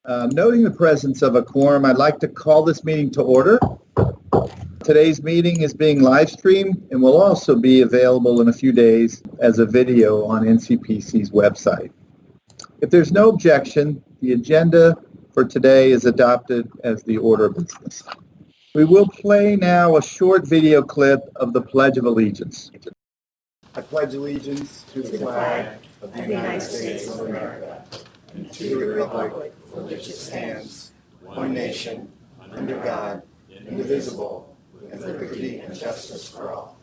Noting the presence of a quorum, I'd like to call this meeting to order. Today's meeting is being live streamed and will also be available in a few days as a video on NCPC's website. If there's no objection, the agenda for today is adopted as the order of business. We will play now a short video clip of the Pledge of Allegiance. I pledge allegiance to the flag of the United States of America and to the republic for which it stands, one nation, under God, indivisible, with liberty and justice for all.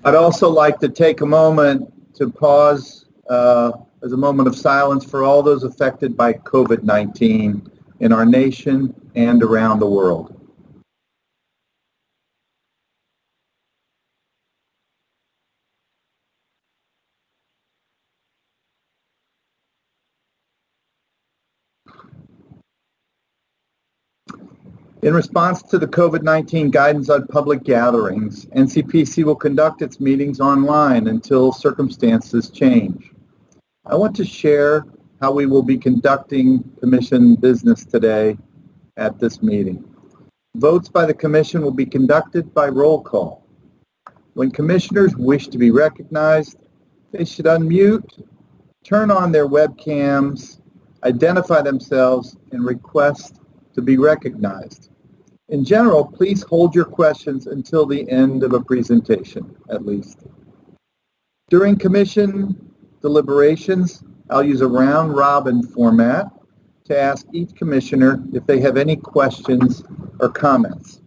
I'd also like to take a moment to pause as a moment of silence for all those affected by COVID-19 in our nation and around the world. In response to the COVID-19 guidance on public gatherings, NCPC will conduct its meetings online until circumstances change. I want to share how we will be conducting Commission business today at this meeting. Votes by the Commission will be conducted by roll call. When Commissioners wish to be recognized, they should unmute, turn on their webcams, identify themselves, and request to be recognized. In general, please hold your questions until the end of a presentation, at least. During Commission deliberations, I'll use a round-robin format to ask each Commissioner if they have any questions or comments.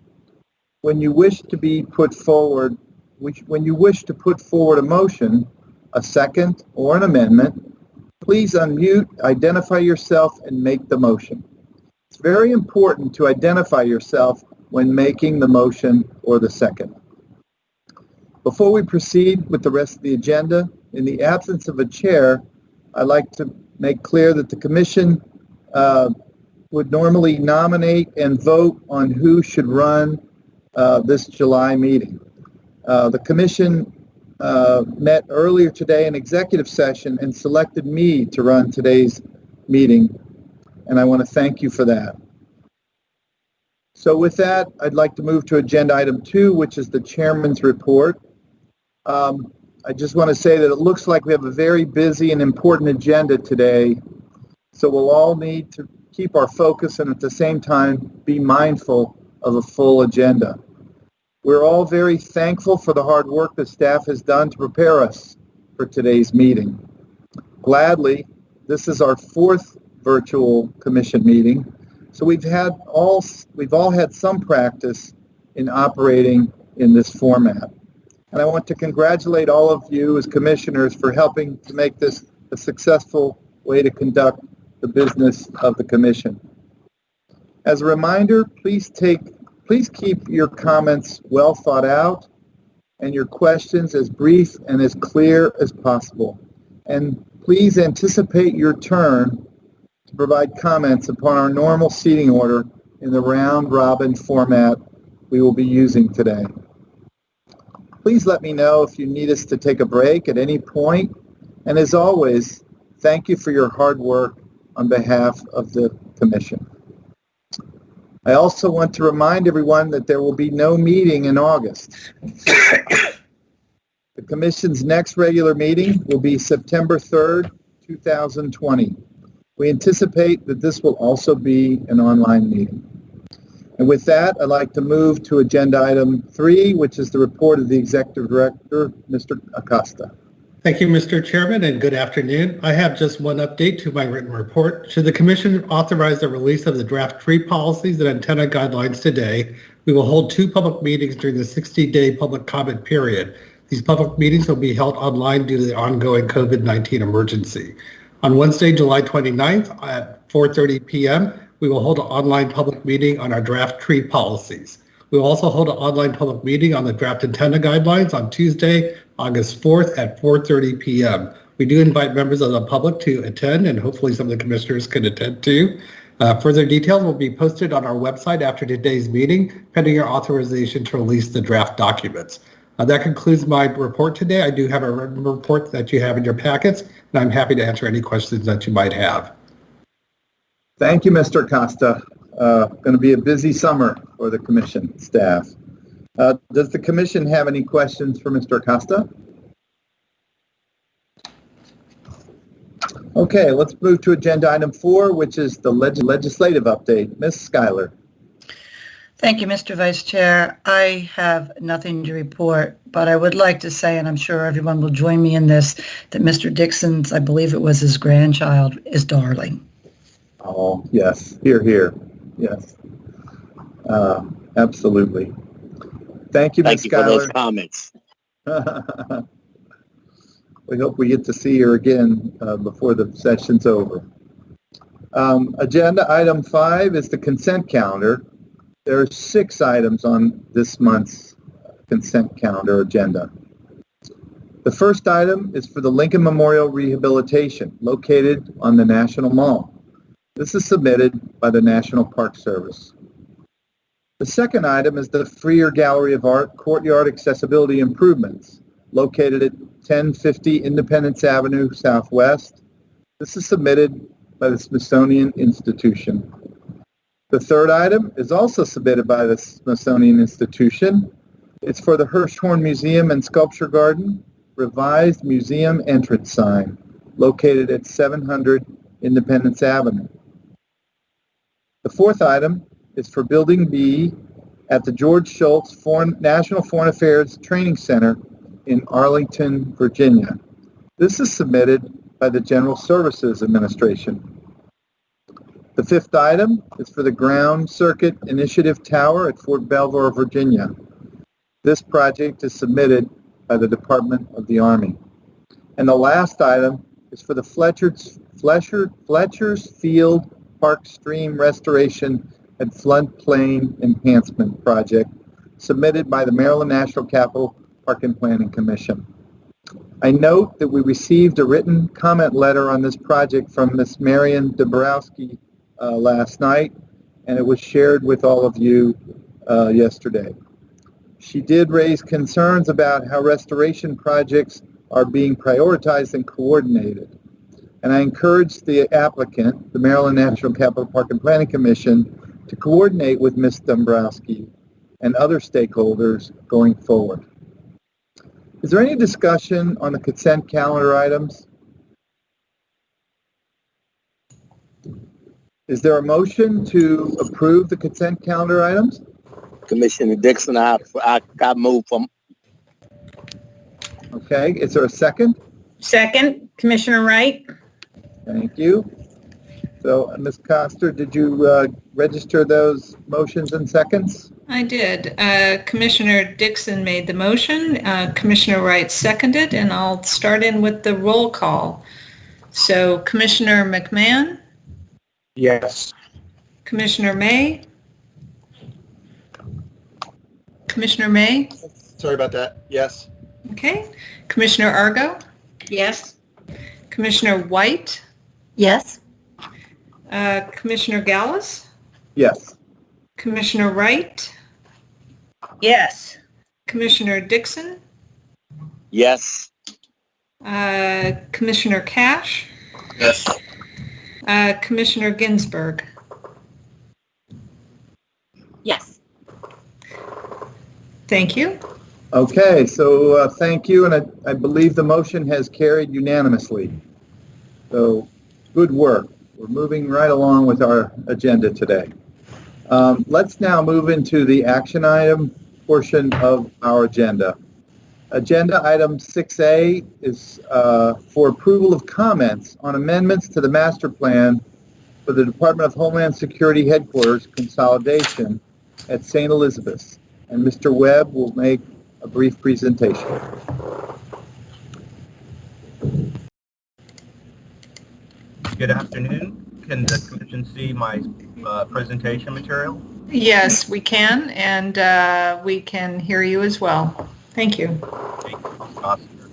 When you wish to put forward a motion, a second, or an amendment, please unmute, identify yourself, and make the motion. It's very important to identify yourself when making the motion or the second. Before we proceed with the rest of the agenda, in the absence of a chair, I'd like to make clear that the Commission would normally nominate and vote on who should run this July meeting. The Commission met earlier today in executive session and selected me to run today's meeting, and I want to thank you for that. So with that, I'd like to move to agenda item 2, which is the Chairman's report. I just want to say that it looks like we have a very busy and important agenda today, so we'll all need to keep our focus and at the same time be mindful of a full agenda. We're all very thankful for the hard work the staff has done to prepare us for today's meeting. Gladly, this is our 4th virtual Commission meeting, so we've all had some practice in operating in this format. And I want to congratulate all of you as Commissioners for helping to make this a successful way to conduct the business of the Commission. As a reminder, please keep your comments well thought out and your questions as brief and as clear as possible. And please anticipate your turn to provide comments upon our normal seating order in the round-robin format we will be using today. Please let me know if you need us to take a break at any point. And as always, thank you for your hard work on behalf of the Commission. I also want to remind everyone that there will be no meeting in August. The Commission's next regular meeting will be September 3rd, 2020. We anticipate that this will also be an online meeting. And with that, I'd like to move to agenda item 3, which is the report of the Executive Director, Mr. Acosta. Thank you, Mr. Chairman, and good afternoon. I have just one update to my written report. Should the Commission authorize the release of the draft tree policies and antenna guidelines today, we will hold 2 public meetings during the 60-day public comment period. These public meetings will be held online due to the ongoing COVID-19 emergency. On Wednesday, July 29th at 4:30 p.m., we will hold an online public meeting on our draft tree policies. We will also hold an online public meeting on the draft antenna guidelines on Tuesday, August 4th at 4:30 p.m. We do invite members of the public to attend, and hopefully some of the Commissioners can attend too. Further details will be posted on our website after today's meeting, pending your authorization to release the draft documents. That concludes my report today. I do have a written report that you have in your packets, and I'm happy to answer any questions that you might have. Thank you, Mr. Costa. Going to be a busy summer for the commission staff. Does the commission have any questions for Mr. Costa? Okay, let's move to agenda item 4, which is the legislative update. Ms. Schuyler. Thank you, Mr. Vice Chair. I have nothing to report, but I would like to say, and I'm sure everyone will join me in this, that Mr. Dixon's, I believe it was his grandchild, is darling. Oh, yes. Hear, hear. Yes. Absolutely. Thank you, Ms. Schuyler. Thank you for those comments. We hope we get to see her again before the session's over. Agenda item 5 is the consent calendar. There are 6 items on this month's consent calendar agenda. The first item is for the Lincoln Memorial Rehabilitation located on the National Mall. This is submitted by the National Park Service. The second item is the Freer Gallery of Art Courtyard Accessibility Improvements located at 1050 Independence Avenue Southwest. This is submitted by the Smithsonian Institution. The third item is also submitted by the Smithsonian Institution. It's for the Hirshhorn Museum and Sculpture Garden, revised museum entrance sign located at 700 Independence Avenue. The fourth item is for Building B at the George Shultz National Foreign Affairs Training Center in Arlington, Virginia. This is submitted by the General Services Administration. The fifth item is for the Ground Circuit Initiative Tower at Fort Belvoir, Virginia. This project is submitted by the Department of the Army. And the last item is for the Fletcher's Field Park Stream Restoration and Floodplain Enhancement Project, submitted by the Maryland National Capital Park and Planning Commission. I note that we received a written comment letter on this project from Ms. Marian Dabrowski last night, and it was shared with all of you yesterday. She did raise concerns about how restoration projects are being prioritized and coordinated. And I encourage the applicant, the Maryland National Capital Park and Planning Commission, to coordinate with Ms. Dombrowski and other stakeholders going forward. Is there any discussion on the consent calendar items? Is there a motion to approve the consent calendar items? Commissioner Dixon, I move from. Okay, is there a second? Second, Commissioner Wright. Thank you. So, Ms. Coster, did you register those motions and seconds? I did. Commissioner Dixon made the motion. Commissioner Wright seconded, and I'll start in with the roll call. So, Commissioner McMahon? Yes. Commissioner May? Commissioner May? Sorry about that. Yes. Okay. Commissioner Argo? Yes. Commissioner White? Yes. Commissioner Gallus? Yes. Commissioner Wright? Yes. Commissioner Dixon? Yes. Commissioner Cash? Yes. Commissioner Ginsburg? Yes. Thank you. Okay, so thank you, and I believe the motion has carried unanimously. So, good work. We're moving right along with our agenda today. Let's now move into the action item portion of our agenda. Agenda item 6A is for approval of comments on amendments to the master plan for the Department of Homeland Security headquarters consolidation at St. Elizabeth's. And Mr. Webb will make a brief presentation. Good afternoon. Can the commission see my presentation material? Yes, we can, and we can hear you as well. Thank you. Thank you, Ms. Coster.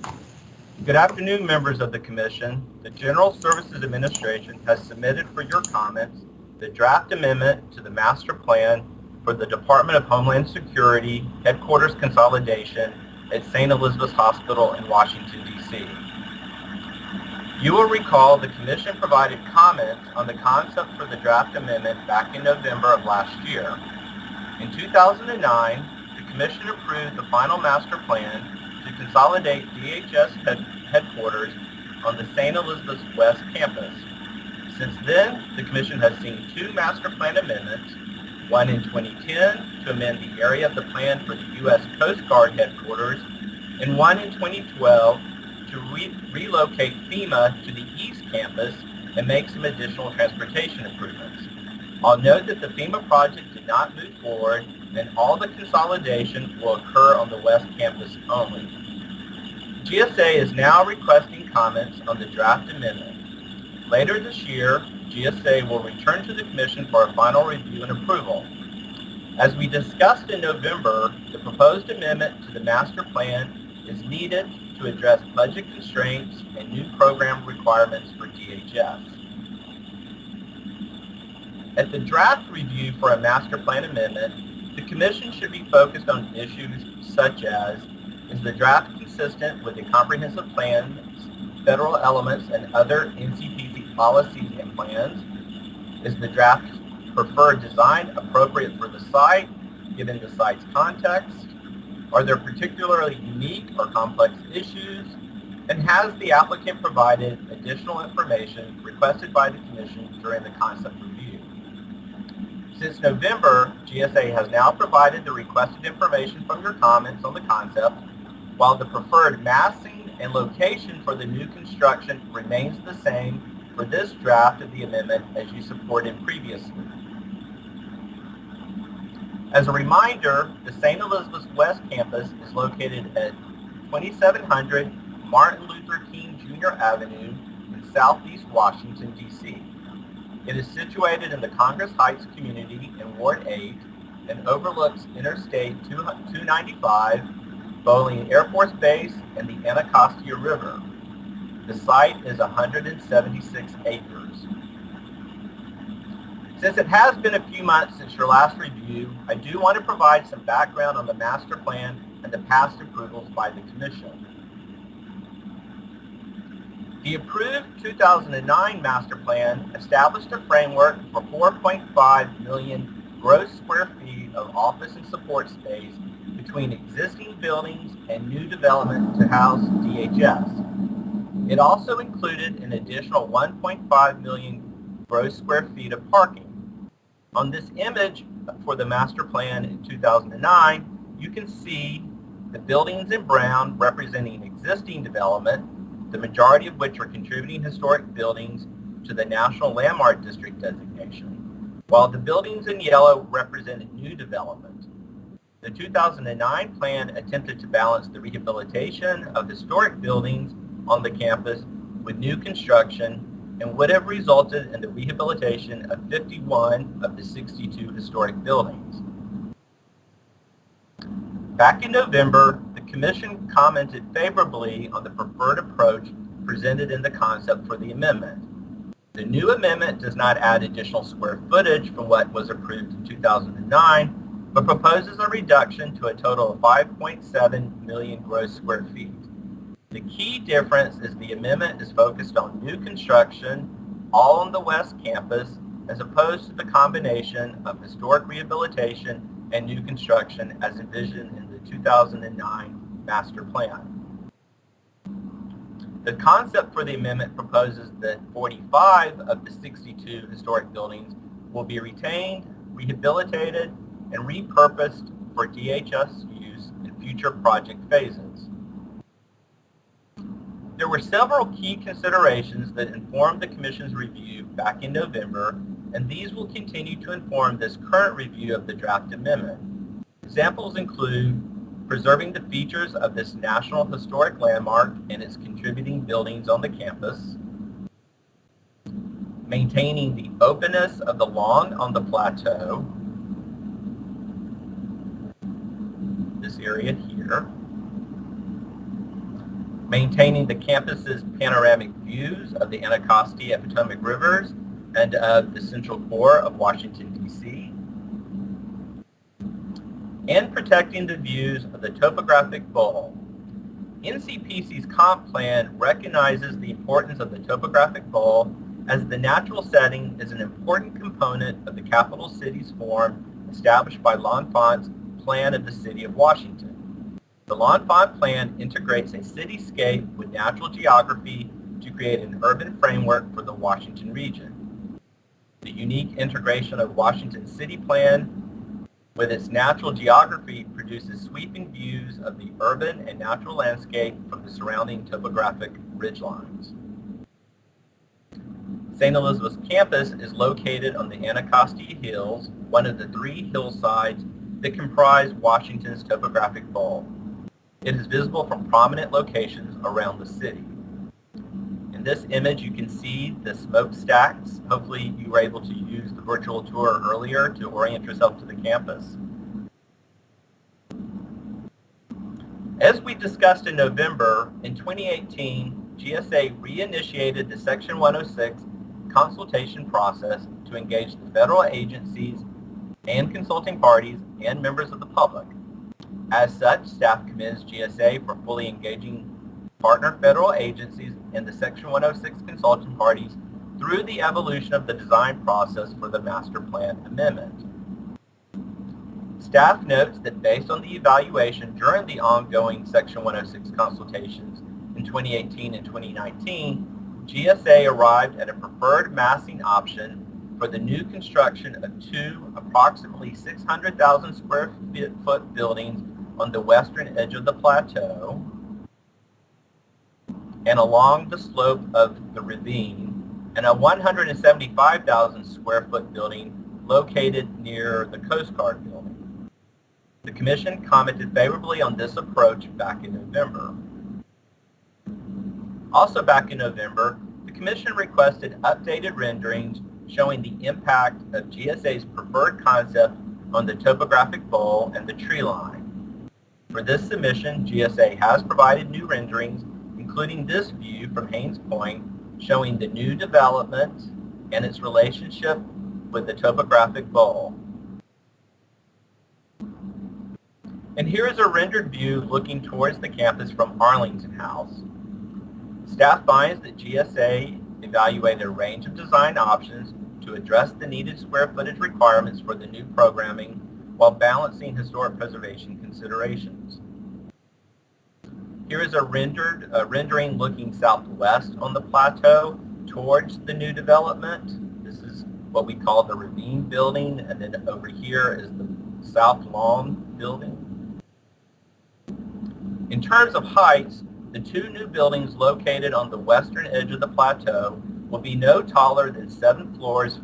Good afternoon, members of the commission. The General Services Administration has submitted for your comments the draft amendment to the master plan for the Department of Homeland Security headquarters consolidation at St. Elizabeth's Hospital in Washington, D.C. You will recall the Commission provided comments on the concept for the draft amendment back in November of last year. In 2009, the Commission approved the final master plan to consolidate DHS headquarters on the St. Elizabeth's West campus. Since then, the Commission has seen two master plan amendments, one in 2010 to amend the area of the plan for the U.S. Coast Guard headquarters, and one in 2012 to relocate FEMA to the East campus and make some additional transportation improvements. I'll note that the FEMA project did not move forward, and all the consolidation will occur on the West campus only. GSA is now requesting comments on the draft amendment. Later this year, GSA will return to the Commission for a final review and approval. As we discussed in November, the proposed amendment to the master plan is needed to address budget constraints and new program requirements for DHS. At the draft review for a master plan amendment, the Commission should be focused on issues such as, is the draft consistent with the comprehensive plan's federal elements and other NCPC policies and plans? Is the draft preferred design appropriate for the site, given the site's context? Are there particularly unique or complex issues? And has the applicant provided additional information requested by the Commission during the concept review? Since November, GSA has now provided the requested information from your comments on the concept, while the preferred massing and location for the new construction remains the same for this draft of the amendment as you supported previously. As a reminder, the St. Elizabeth's West campus is located at 2700 Martin Luther King Jr. Avenue in Southeast Washington, D.C. It is situated in the Congress Heights community in Ward 8 and overlooks Interstate 295, Bolling Air Force Base, and the Anacostia River. The site is 176 acres. Since it has been a few months since your last review, I do want to provide some background on the master plan and the past approvals by the Commission. The approved 2009 master plan established a framework for 4.5 million gross square feet of office and support space between existing buildings and new development to house DHS. It also included an additional 1.5 million gross square feet of parking. On this image for the master plan in 2009, you can see the buildings in brown representing existing development, the majority of which are contributing historic buildings to the National Landmark District designation, while the buildings in yellow represented new development. The 2009 plan attempted to balance the rehabilitation of historic buildings on the campus with new construction and would have resulted in the rehabilitation of 51 of the 62 historic buildings. Back in November, the Commission commented favorably on the preferred approach presented in the concept for the amendment. The new amendment does not add additional square footage from what was approved in 2009, but proposes a reduction to a total of 5.7 million gross square feet. The key difference is the amendment is focused on new construction, all on the West campus, as opposed to the combination of historic rehabilitation and new construction as envisioned in the 2009 master plan. The concept for the amendment proposes that 45 of the 62 historic buildings will be retained, rehabilitated, and repurposed for DHS use in future project phases. There were several key considerations that informed the Commission's review back in November, and these will continue to inform this current review of the draft amendment. Examples include preserving the features of this National Historic Landmark and its contributing buildings on the campus, maintaining the openness of the lawn on the Plateau, this area here, maintaining the campus's panoramic views of the Anacostia and Potomac rivers and of the central core of Washington, D.C., and protecting the views of the Topographic Bowl. NCPC's comp plan recognizes the importance of the topographic bowl as the natural setting is an important component of the capital cities form established by L'Enfant's Plan of the City of Washington. The L'Enfant Plan integrates a cityscape with natural geography to create an urban framework for the Washington region. The unique integration of Washington City Plan with its natural geography produces sweeping views of the urban and natural landscape from the surrounding topographic ridgelines. St. Elizabeth's campus is located on the Anacostia Hills, one of the 3 hillsides that comprise Washington's topographic bowl. It is visible from prominent locations around the city. In this image, you can see the smokestacks. Hopefully, you were able to use the virtual tour earlier to orient yourself to the campus. As we discussed in November, in 2018, GSA reinitiated the Section 106 consultation process to engage the federal agencies and consulting parties and members of the public. As such, staff commends GSA for fully engaging partner federal agencies and the Section 106 consulting parties through the evolution of the design process for the master plan amendment. Staff notes that based on the evaluation during the ongoing Section 106 consultations in 2018 and 2019, GSA arrived at a preferred massing option for the new construction of 2 approximately 600,000 square foot buildings on the western edge of the plateau and along the slope of the ravine, and a 175,000 square foot building located near the Coast Guard building. The Commission commented favorably on this approach back in November. Also back in November, the Commission requested updated renderings showing the impact of GSA's preferred concept on the topographic bowl and the tree line. For this submission, GSA has provided new renderings, including this view from Hains Point, showing the new development and its relationship with the topographic bowl. And here is a rendered view looking towards the campus from Arlington House. Staff finds that GSA evaluated a range of design options to address the needed square footage requirements for the new programming while balancing historic preservation considerations. Here is a rendering looking southwest on the plateau towards the new development. This is what we call the ravine building, and then over here is the South Lawn building. In terms of heights, the 2 new buildings located on the western edge of the plateau will be no taller than 7 floors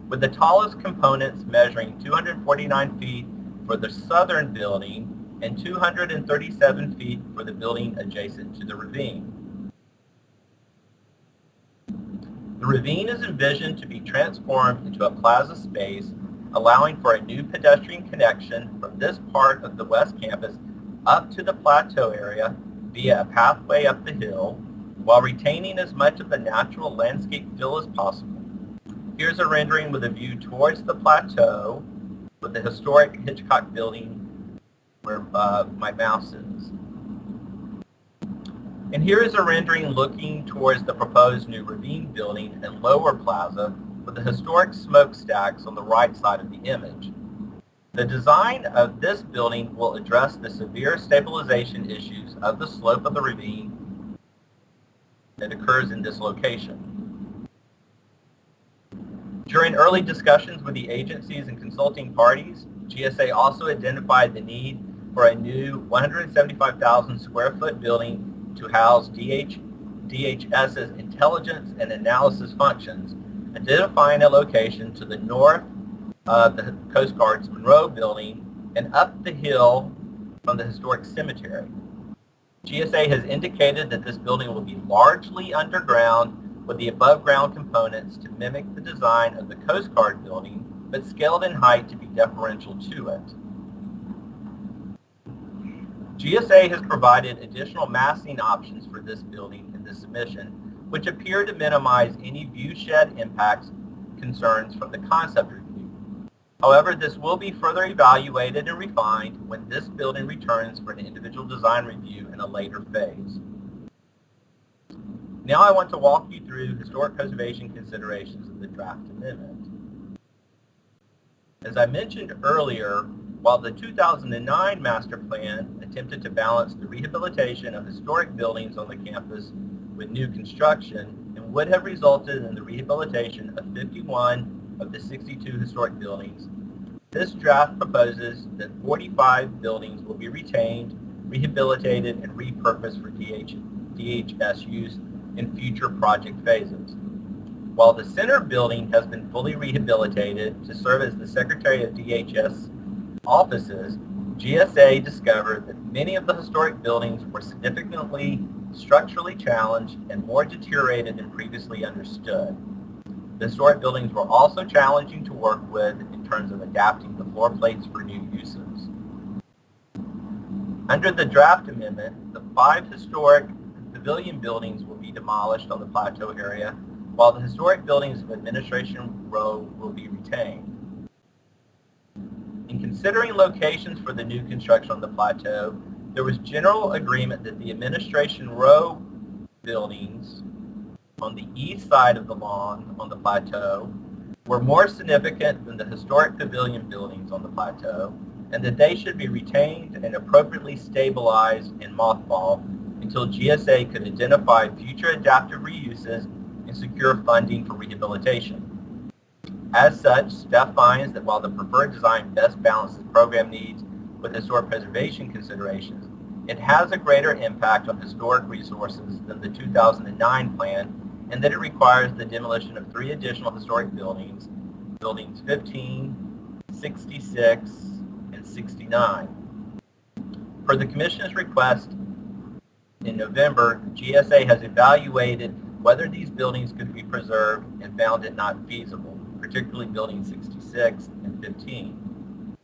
with the tallest components measuring 249 feet for the southern building and 237 feet for the building adjacent to the ravine. The ravine is envisioned to be transformed into a plaza space, allowing for a new pedestrian connection from this part of the West Campus up to the plateau area via a pathway up the hill, while retaining as much of the natural landscape feel as possible. Here's a rendering with a view towards the plateau with the historic Hitchcock building where my mouse is. And here is a rendering looking towards the proposed new ravine building and lower plaza with the historic smokestacks on the right side of the image. The design of this building will address the severe stabilization issues of the slope of the ravine that occurs in this location. During early discussions with the agencies and consulting parties, GSA also identified the need for a new 175,000 square foot building to house DHS's intelligence and analysis functions, identifying a location to the north of the Coast Guard's Monroe building and up the hill from the historic cemetery. GSA has indicated that this building will be largely underground with the above ground components to mimic the design of the Coast Guard building, but scaled in height to be deferential to it. GSA has provided additional massing options for this building in this submission, which appear to minimize any view shed impacts concerns from the concept review. However, this will be further evaluated and refined when this building returns for an individual design review in a later phase. Now I want to walk you through historic preservation considerations of the draft amendment. As I mentioned earlier, while the 2009 master plan attempted to balance the rehabilitation of historic buildings on the campus with new construction and would have resulted in the rehabilitation of 51 of the 62 historic buildings, this draft proposes that 45 buildings will be retained, rehabilitated, and repurposed for DHS use in future project phases. While the center building has been fully rehabilitated to serve as the Secretary of DHS offices, GSA discovered that many of the historic buildings were significantly structurally challenged and more deteriorated than previously understood. The historic buildings were also challenging to work with in terms of adapting the floor plates for new uses. Under the draft amendment, the 5 historic pavilion buildings will be demolished on the Plateau area, while the historic buildings of Administration Row will be retained. In considering locations for the new construction on the Plateau, there was general agreement that the Administration Row buildings on the east side of the lawn on the Plateau were more significant than the historic pavilion buildings on the Plateau, and that they should be retained and appropriately stabilized and mothballed until GSA could identify future adaptive reuses and secure funding for rehabilitation. As such, staff finds that while the preferred design best balances program needs with historic preservation considerations, it has a greater impact on historic resources than the 2009 plan, and that it requires the demolition of 3 additional historic buildings, buildings 15, 66, and 69. Per the Commission's request in November, GSA has evaluated whether these buildings could be preserved and found it not feasible, particularly buildings 66 and 15.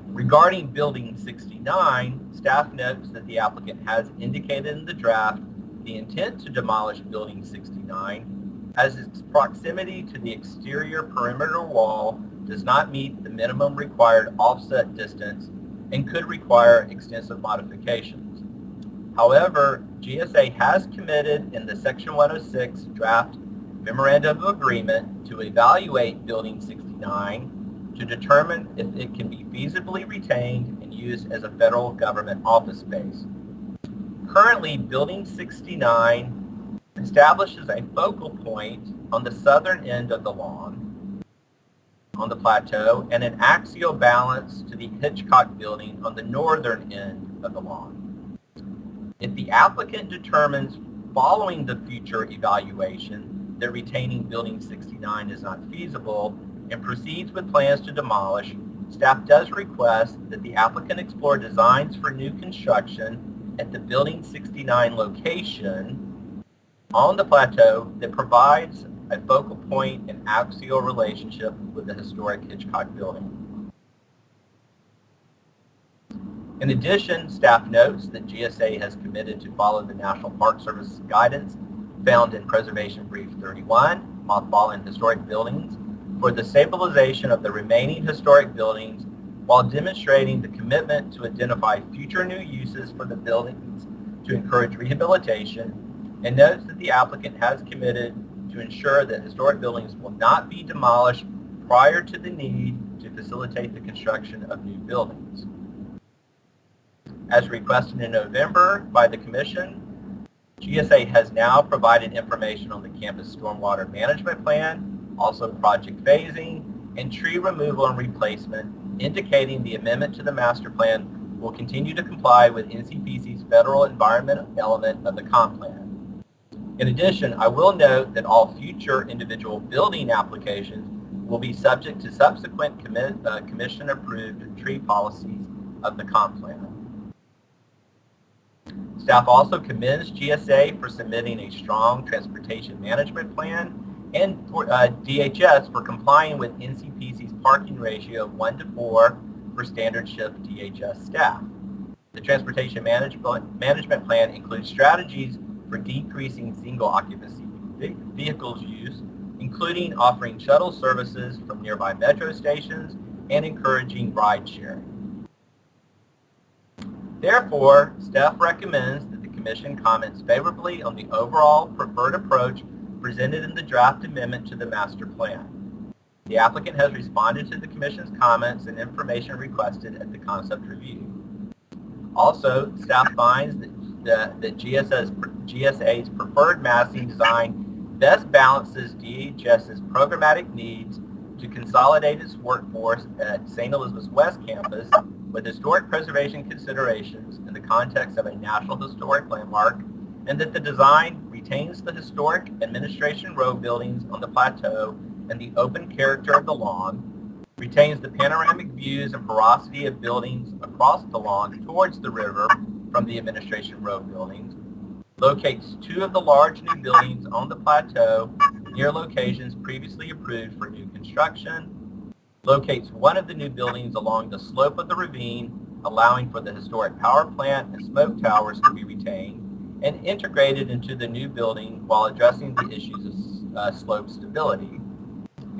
Regarding building 69, staff notes that the applicant has indicated in the draft the intent to demolish building 69 as its proximity to the exterior perimeter wall does not meet the minimum required offset distance and could require extensive modifications. However, GSA has committed in the Section 106 draft Memorandum of Agreement to evaluate Building 69 to determine if it can be feasibly retained and used as a federal government office space. Currently, Building 69 establishes a focal point on the southern end of the lawn on the Plateau and an axial balance to the Hitchcock building on the northern end of the lawn. If the applicant determines following the future evaluation that retaining Building 69 is not feasible and proceeds with plans to demolish, staff does request that the applicant explore designs for new construction at the Building 69 location on the Plateau that provides a focal point and axial relationship with the historic Hitchcock building. In addition, staff notes that GSA has committed to follow the National Park Service guidance found in Preservation Brief 31, Mothballing Historic Buildings, for the stabilization of the remaining historic buildings while demonstrating the commitment to identify future new uses for the buildings to encourage rehabilitation, and notes that the applicant has committed to ensure that historic buildings will not be demolished prior to the need to facilitate the construction of new buildings. As requested in November by the Commission, GSA has now provided information on the campus stormwater management plan, also project phasing, and tree removal and replacement, indicating the amendment to the master plan will continue to comply with NCPC's federal environmental element of the comp plan. In addition, I will note that all future individual building applications will be subject to subsequent Commission-approved tree policies of the comp plan. Staff also commends GSA for submitting a strong transportation management plan and for DHS for complying with NCPC's parking ratio of 1:4 for standard shift DHS staff. The transportation management plan includes strategies for decreasing single occupancy vehicles use, including offering shuttle services from nearby metro stations and encouraging ride sharing. Therefore, staff recommends that the Commission comments favorably on the overall preferred approach presented in the draft amendment to the master plan. The applicant has responded to the Commission's comments and information requested at the concept review. Also, staff finds that GSA's preferred massing design best balances DHS's programmatic needs to consolidate its workforce at St. Elizabeth's West Campus with historic preservation considerations in the context of a National Historic Landmark, and that the design retains the historic Administration Row buildings on the Plateau and the open character of the lawn, retains the panoramic views and porosity of buildings across the lawn towards the river from the Administration Row buildings, locates 2 of the large new buildings on the Plateau near locations previously approved for new construction, locates 1 of the new buildings along the slope of the ravine, allowing for the historic power plant and smoke towers to be retained and integrated into the new building while addressing the issues of slope stability.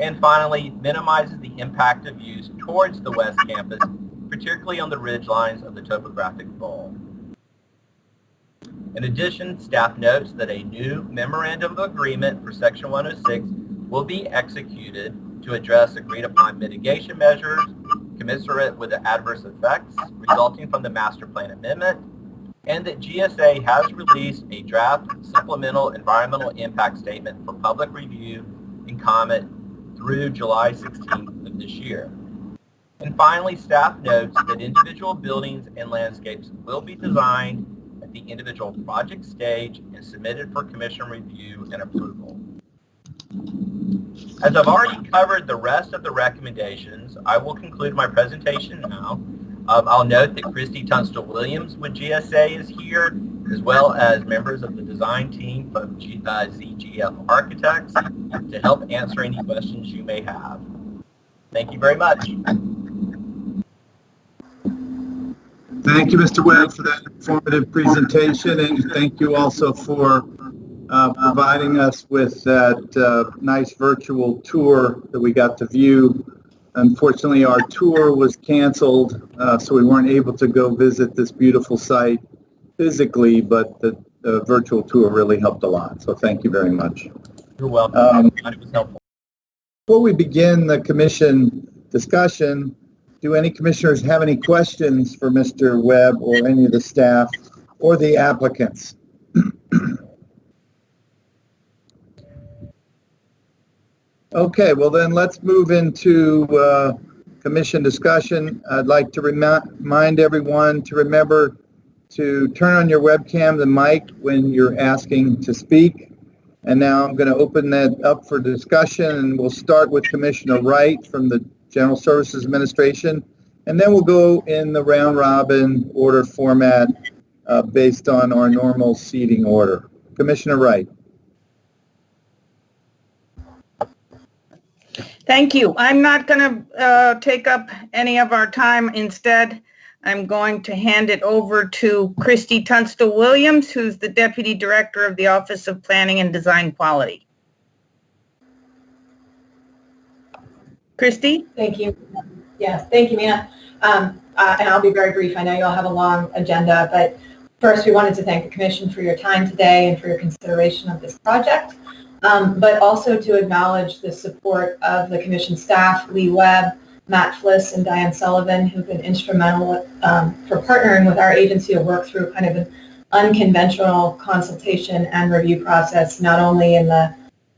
And finally, minimizes the impact of use towards the West Campus, particularly on the ridgelines of the topographic bowl. In addition, staff notes that a new Memorandum of Agreement for Section 106 will be executed to address agreed upon mitigation measures commensurate with the adverse effects resulting from the Master Plan Amendment, and that GSA has released a draft supplemental environmental impact statement for public review and comment through July 16th of this year. And finally, staff notes that individual buildings and landscapes will be designed at the individual project stage and submitted for Commission review and approval. As I've already covered the rest of the recommendations, I will conclude my presentation now. I'll note that Christy Tunstall-Williams with GSA is here, as well as members of the design team from ZGF Architects to help answer any questions you may have. Thank you very much. Thank you, Mr. Webb, for that informative presentation, and thank you also for providing us with that nice virtual tour that we got to view. Unfortunately, our tour was canceled, so we weren't able to go visit this beautiful site physically, but the virtual tour really helped a lot. So thank you very much. You're welcome. It was helpful. Before we begin the commission discussion, do any commissioners have any questions for Mr. Webb or any of the staff or the applicants? Okay, well then let's move into commission discussion. I'd like to remind everyone to remember to turn on your webcam and mic when you're asking to speak. And now I'm going to open that up for discussion, and we'll start with Commissioner Wright from the General Services Administration, and then we'll go in the round robin order format based on our normal seating order. Commissioner Wright. Thank you. I'm not going to take up any of our time. Instead, I'm going to hand it over to Christy Tunstall-Williams, who's the Deputy Director of the Office of Planning and Design Quality. Christy? Thank you. Yes, thank you, Mina. And I'll be very brief. I know you all have a long agenda, but first we wanted to thank the Commission for your time today and for your consideration of this project, but also to acknowledge the support of the Commission staff, Lee Webb, Matt Fliss, and Diane Sullivan, who've been instrumental for partnering with our agency to work through kind of an unconventional consultation and review process, not only in the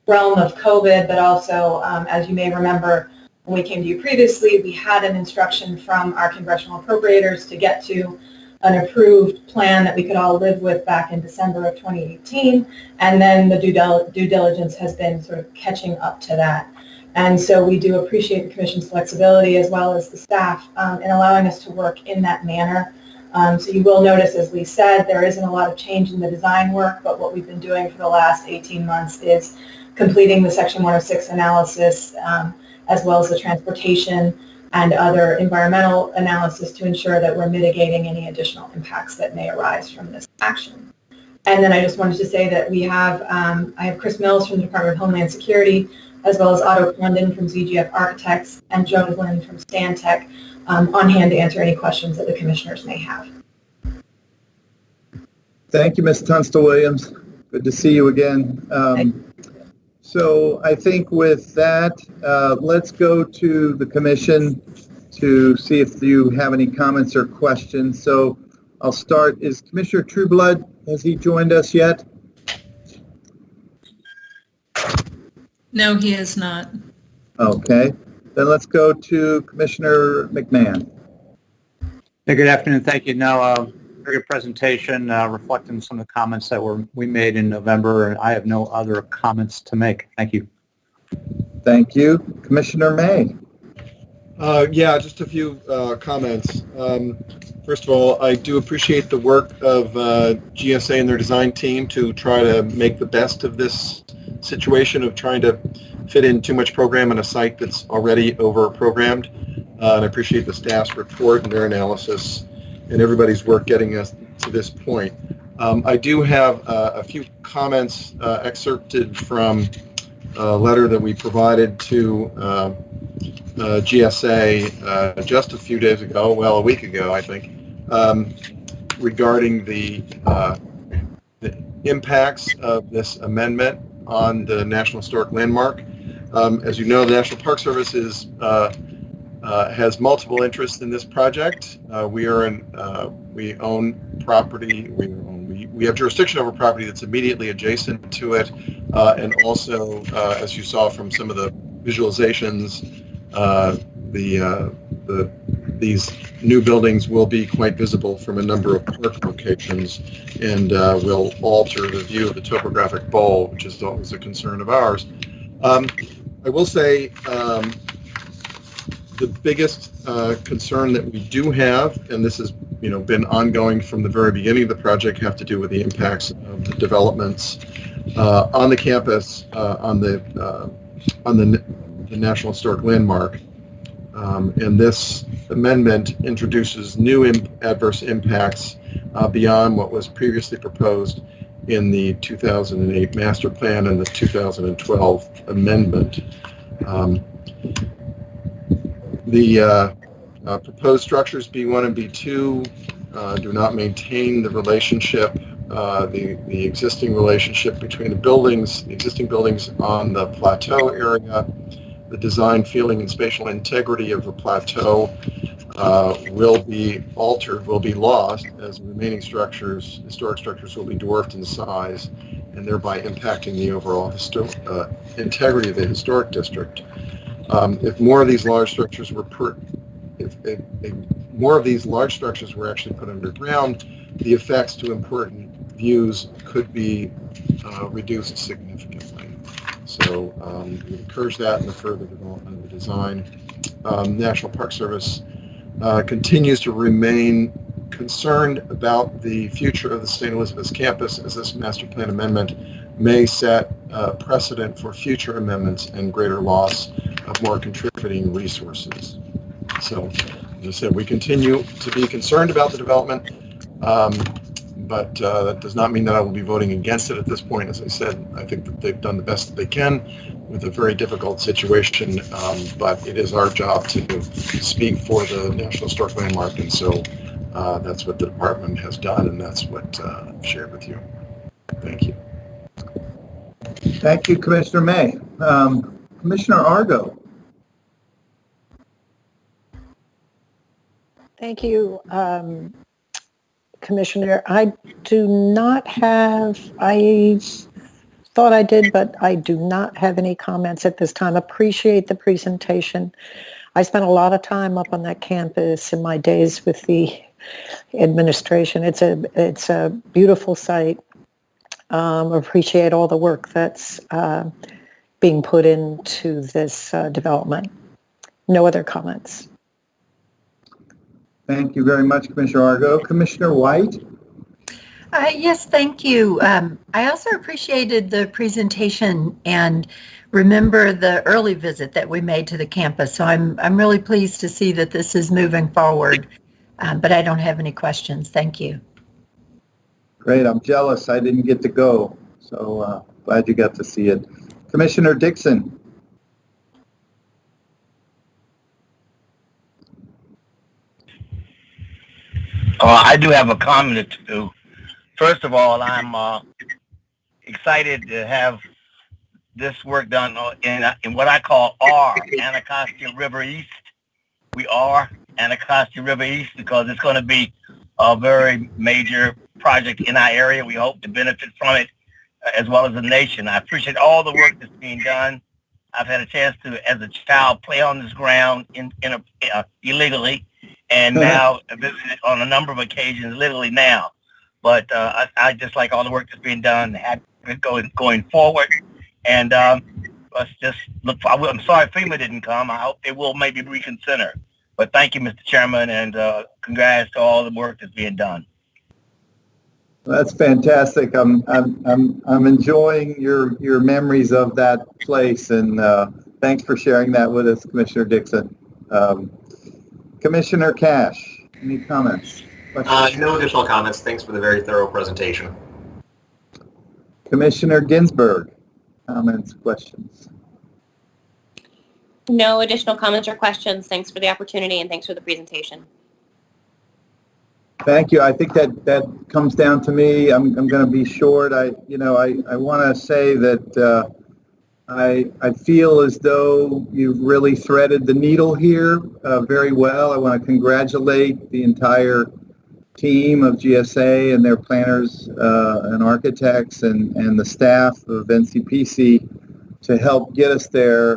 realm of COVID, but also, as you may remember, when we came to you previously, we had an instruction from our congressional appropriators to get to an approved plan that we could all live with back in December of 2018, and then the due diligence has been sort of catching up to that. And so we do appreciate the Commission's flexibility as well as the staff in allowing us to work in that manner. So you will notice, as Lee said, there isn't a lot of change in the design work, but what we've been doing for the last 18 months is completing the Section 106 analysis as well as the transportation and other environmental analysis to ensure that we're mitigating any additional impacts that may arise from this action. And then I just wanted to say that we have, I have Chris Mills from the Department of Homeland Security, as well as Otto Condon from ZGF Architects and Joan Lynn from Stantec on hand to answer any questions that the commissioners may have. Thank you, Ms. Tunstall-Williams. Good to see you again. So I think with that, let's go to the commission to see if you have any comments or questions. So I'll start. Is Commissioner Trueblood, has he joined us yet? No, he is not. Okay. Then let's go to Commissioner McMahon. Hey, good afternoon. Thank you. No, very good presentation reflecting some of the comments that we made in November, and I have no other comments to make. Thank you. Thank you. Commissioner May. Yeah, just a few comments. First of all, I do appreciate the work of GSA and their design team to try to make the best of this situation of trying to fit in too much program in a site that's already over-programmed. And I appreciate the staff's report and their analysis and everybody's work getting us to this point. I do have a few comments excerpted from a letter that we provided to GSA just a few days ago, well, a week ago, I think, regarding the impacts of this amendment on the National Historic Landmark. As you know, the National Park Service has multiple interests in this project. We own property. We have jurisdiction over property that's immediately adjacent to it, and also, as you saw from some of the visualizations, these new buildings will be quite visible from a number of park locations, and will alter the view of the topographic bowl, which is always a concern of ours. I will say the biggest concern that we do have, and this has been ongoing from the very beginning of the project, have to do with the impacts of the developments on the campus, on the National Historic Landmark. And this amendment introduces new adverse impacts beyond what was previously proposed in the 2008 master plan and the 2012 amendment. The proposed structures B1 and B2 do not maintain the relationship, the existing relationship between the existing buildings on the plateau area. The design, feeling, and spatial integrity of the plateau will be altered, will be lost, as the remaining historic structures will be dwarfed in size, and thereby impacting the overall integrity of the historic district. If more of these large structures were actually put underground, the effects to important views could be reduced significantly. So we encourage that in the further development of the design. National Park Service continues to remain concerned about the future of the St. Elizabeth's campus, as this master plan amendment may set precedent for future amendments and greater loss of more contributing resources. So, as I said, we continue to be concerned about the development, but that does not mean that I will be voting against it at this point. As I said, I think that they've done the best that they can with a very difficult situation, but it is our job to speak for the National Historic Landmark, and so that's what the department has done, and that's what I've shared with you. Thank you. Thank you, Commissioner May. Commissioner Argo. Thank you, Commissioner. I do not have, I thought I did, but I do not have any comments at this time. Appreciate the presentation. I spent a lot of time up on that campus in my days with the administration. It's a beautiful site. Appreciate all the work that's being put into this development. No other comments. Thank you very much, Commissioner Argo. Commissioner White? Yes, thank you. I also appreciated the presentation and remember the early visit that we made to the campus. So I'm really pleased to see that this is moving forward, but I don't have any questions. Thank you. Great. I'm jealous I didn't get to go. So glad you got to see it. Commissioner Dixon. I do have a comment or two. First of all, I'm excited to have this work done in what I call R, Anacostia River East. We are Anacostia River East because it's going to be a very major project in our area. We hope to benefit from it as well as the nation. I appreciate all the work that's being done. I've had a chance to, as a child, play on this ground illegally, and now visited on a number of occasions, literally now. But I just like all the work that's being done, have it going forward. And let's just look for, I'm sorry FEMA didn't come. I hope they will maybe reconsider. But thank you, Mr. Chairman, and congrats to all the work that's being done. That's fantastic. I'm enjoying your memories of that place, and thanks for sharing that with us, Commissioner Dixon. Commissioner Cash, any comments? No additional comments. Thanks for the very thorough presentation. Commissioner Ginsburg, comments, questions? No additional comments or questions. Thanks for the opportunity and thanks for the presentation. Thank you. I think that comes down to me. I'm going to be short. I want to say that I feel as though you've really threaded the needle here very well. I want to congratulate the entire team of GSA and their planners and architects and the staff of NCPC to help get us there.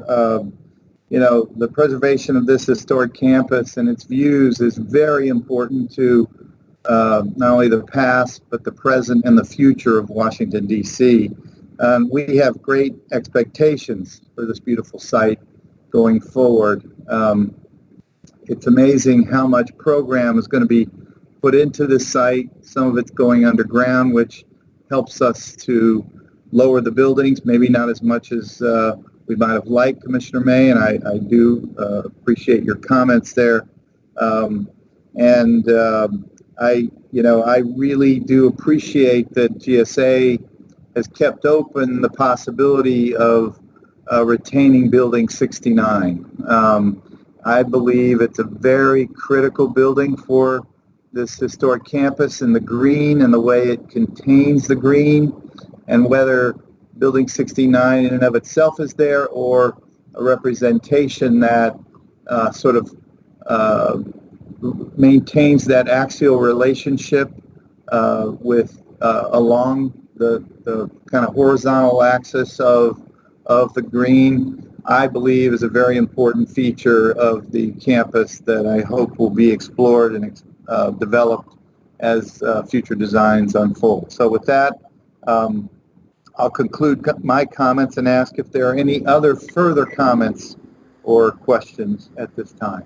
The preservation of this historic campus and its views is very important to not only the past, but the present and the future of Washington, D.C. We have great expectations for this beautiful site going forward. It's amazing how much program is going to be put into this site. Some of it's going underground, which helps us to lower the buildings, maybe not as much as we might have liked, Commissioner May, and I do appreciate your comments there. I really do appreciate that GSA has kept open the possibility of retaining Building 69. I believe it's a very critical building for this historic campus, and the green and the way it contains the green, and whether Building 69 in and of itself is there or a representation that maintains that axial relationship with along the kind of horizontal axis of the green, I believe is a very important feature of the campus that I hope will be explored and developed as future designs unfold. So with that, I'll conclude my comments and ask if there are any other further comments or questions at this time.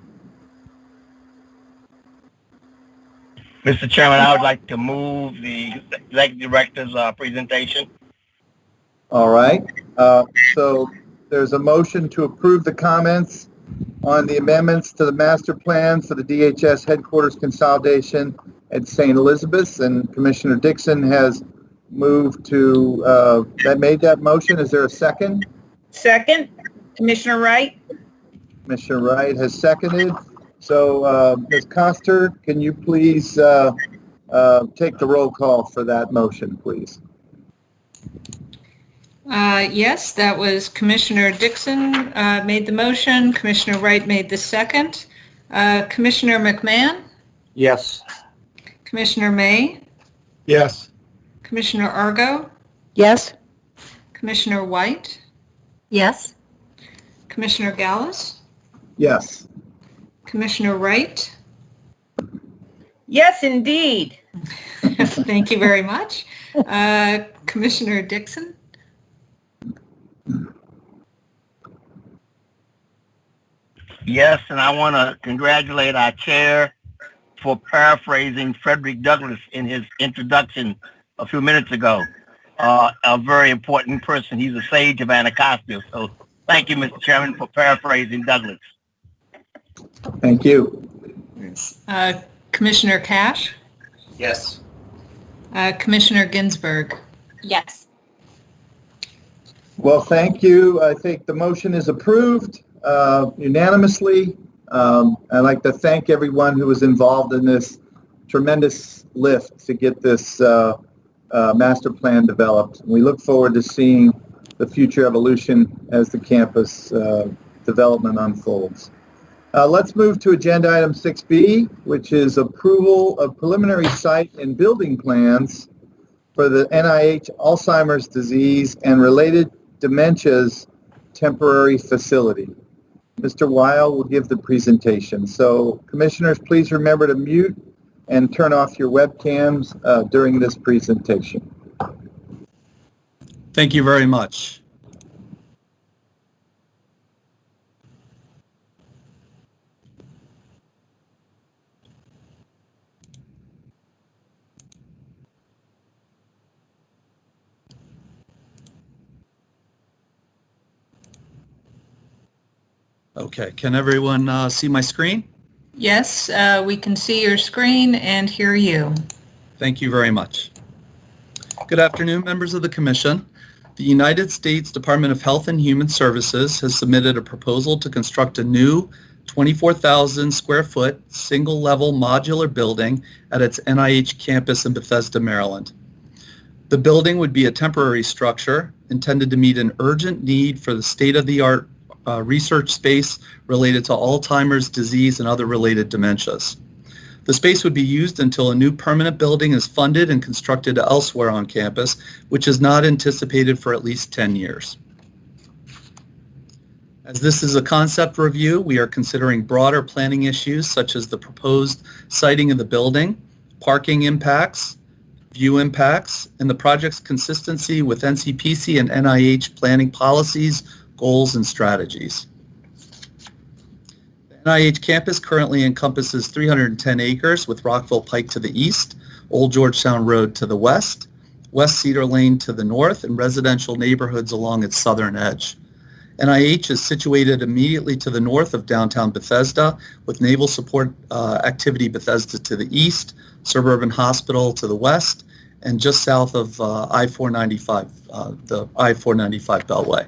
Mr. Chairman, I would like to move the Executive Director's presentation. All right. So there's a motion to approve the comments on the amendments to the master plan for the DHS headquarters consolidation at St. Elizabeth's, and Commissioner Dixon has moved to made that motion. Is there a second? Second. Commissioner Wright. Commissioner Wright has seconded. So Ms. Coster, can you please take the roll call for that motion, please? Yes, that was Commissioner Dixon made the motion. Commissioner Wright made the second. Commissioner McMahon? Yes. Commissioner May? Yes. Commissioner Argo? Yes. Commissioner White? Yes. Commissioner Gallus? Yes. Commissioner Wright? Yes, indeed. Thank you very much. Commissioner Dixon? Yes, and I want to congratulate our chair for paraphrasing Frederick Douglass in his introduction a few minutes ago. A very important person. He's a sage of Anacostia. So thank you, Mr. Chairman, for paraphrasing Douglass. Thank you. Commissioner Cash? Yes. Commissioner Ginsburg. Yes. Well, thank you. I think the motion is approved unanimously. I'd like to thank everyone who was involved in this tremendous lift to get this master plan developed. We look forward to seeing the future evolution as the campus development unfolds. Let's move to agenda item 6B, which is approval of preliminary site and building plans for the NIH Alzheimer's disease and related dementias temporary facility. Mr. Weil will give the presentation. So commissioners, please remember to mute and turn off your webcams during this presentation. Thank you very much. Okay, can everyone see my screen? Yes, we can see your screen and hear you. Thank you very much. Good afternoon, members of the Commission. The United States Department of Health and Human Services has submitted a proposal to construct a new 24,000 square foot single level modular building at its NIH campus in Bethesda, Maryland. The building would be a temporary structure intended to meet an urgent need for the state-of-the-art research space related to Alzheimer's disease and other related dementias. The space would be used until a new permanent building is funded and constructed elsewhere on campus, which is not anticipated for at least 10 years. As this is a concept review, we are considering broader planning issues such as the proposed siting of the building, parking impacts, view impacts, and the project's consistency with NCPC and NIH planning policies, goals, and strategies. The NIH campus currently encompasses 310 acres with Rockville Pike to the east, Old Georgetown Road to the west, West Cedar Lane to the north, and residential neighborhoods along its southern edge. NIH is situated immediately to the north of downtown Bethesda, with Naval Support Activity Bethesda to the east, Suburban Hospital to the west, and just south of I-495, the I-495 Beltway.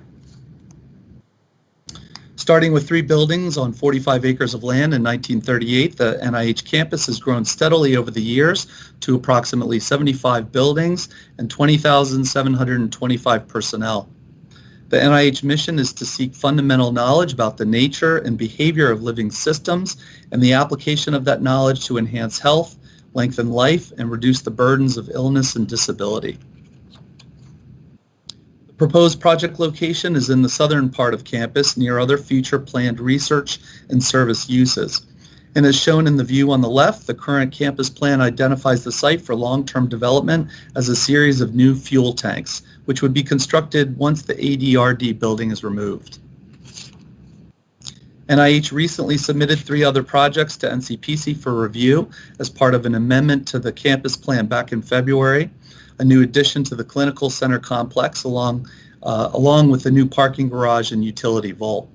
Starting with 3 buildings on 45 acres of land in 1938, the NIH campus has grown steadily over the years to approximately 75 buildings and 20,725 personnel. The NIH mission is to seek fundamental knowledge about the nature and behavior of living systems and the application of that knowledge to enhance health, lengthen life, and reduce the burdens of illness and disability. The proposed project location is in the southern part of campus near other future planned research and service uses. And as shown in the view on the left, the current campus plan identifies the site for long-term development as a series of new fuel tanks, which would be constructed once the ADRD building is removed. NIH recently submitted 3 other projects to NCPC for review as part of an amendment to the campus plan back in February, a new addition to the clinical center complex along with a new parking garage and utility vault.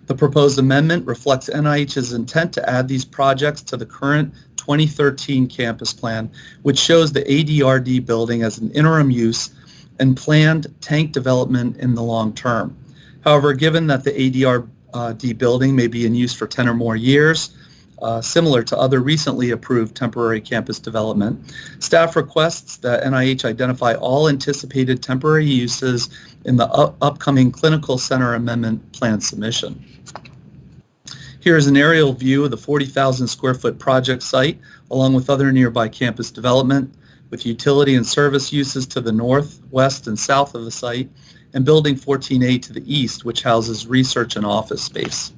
The proposed amendment reflects NIH's intent to add these projects to the current 2013 campus plan, which shows the ADRD building as an interim use and planned tank development in the long term. However, given that the ADRD building may be in use for 10 or more years, similar to other recently approved temporary campus development, staff requests that NIH identify all anticipated temporary uses in the upcoming clinical center amendment plan submission. Here is an aerial view of the 40,000 square foot project site, along with other nearby campus development, with utility and service uses to the north, west, and south of the site, and Building 14A to the east, which houses research and office space.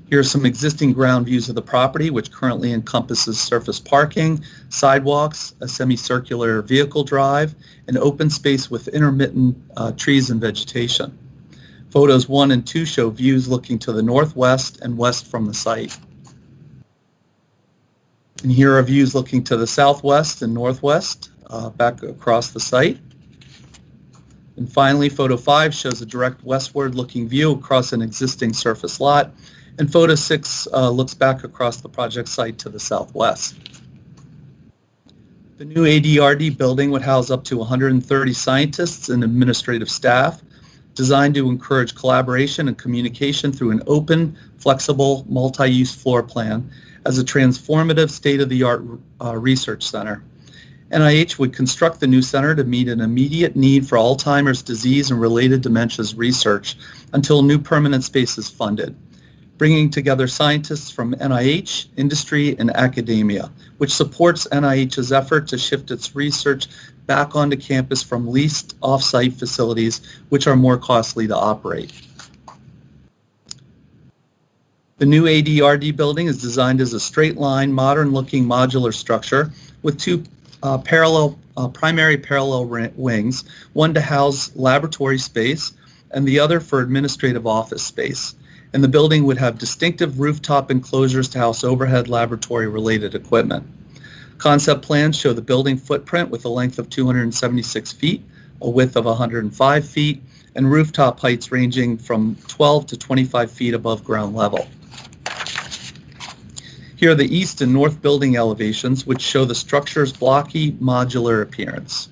Here are some existing ground views of the property, which currently encompasses surface parking, sidewalks, a semicircular vehicle drive, and open space with intermittent trees and vegetation. Photos 1 and 2 show views looking to the northwest and west from the site. And here are views looking to the southwest and northwest back across the site. And finally, photo 5 shows a direct westward looking view across an existing surface lot. And photo 6 looks back across the project site to the southwest. The new ADRD building would house up to 130 scientists and administrative staff, designed to encourage collaboration and communication through an open, flexible, multi-use floor plan as a transformative state-of-the-art research center. NIH would construct the new center to meet an immediate need for Alzheimer's disease and related dementias research until new permanent space is funded, bringing together scientists from NIH, industry, and academia, which supports NIH's effort to shift its research back onto campus from leased off-site facilities, which are more costly to operate. The new ADRD building is designed as a straight-line, modern-looking modular structure with two primary parallel wings, one to house laboratory space and the other for administrative office space. And the building would have distinctive rooftop enclosures to house overhead laboratory-related equipment. Concept plans show the building footprint with a length of 276 feet, a width of 105 feet, and rooftop heights ranging from 12 to 25 feet above ground level. Here are the east and north building elevations, which show the structure's blocky, modular appearance.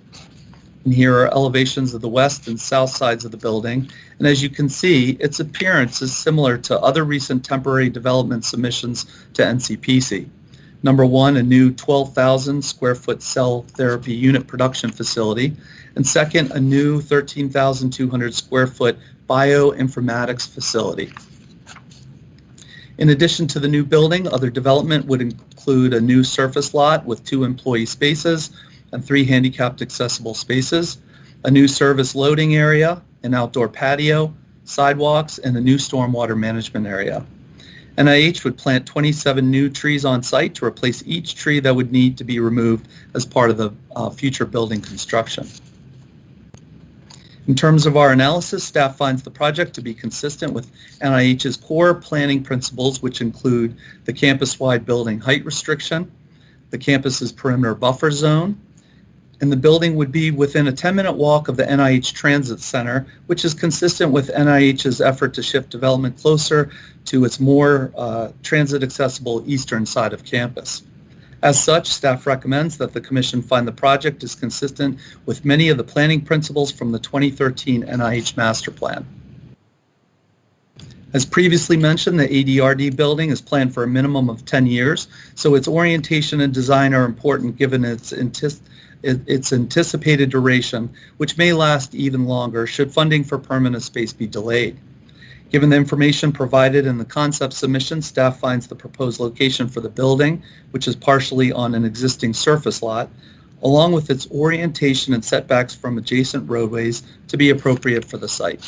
And here are elevations of the west and south sides of the building. And as you can see, its appearance is similar to other recent temporary development submissions to NCPC. Number one, a new 12,000 square foot cell therapy unit production facility. And second, a new 13,200 square foot bioinformatics facility. In addition to the new building, other development would include a new surface lot with 2 employee spaces and 3 handicapped accessible spaces, a new service loading area, an outdoor patio, sidewalks, and a new stormwater management area. NIH would plant 27 new trees on site to replace each tree that would need to be removed as part of the future building construction. In terms of our analysis, staff finds the project to be consistent with NIH's core planning principles, which include the campus-wide building height restriction, the campus's perimeter buffer zone, and the building would be within a 10-minute walk of the NIH Transit Center, which is consistent with NIH's effort to shift development closer to its more transit-accessible eastern side of campus. As such, staff recommends that the Commission find the project is consistent with many of the planning principles from the 2013 NIH Master Plan. As previously mentioned, the ADRD building is planned for a minimum of 10 years, so its orientation and design are important given its anticipated duration, which may last even longer should funding for permanent space be delayed. Given the information provided in the concept submission, staff finds the proposed location for the building, which is partially on an existing surface lot, along with its orientation and setbacks from adjacent roadways, to be appropriate for the site.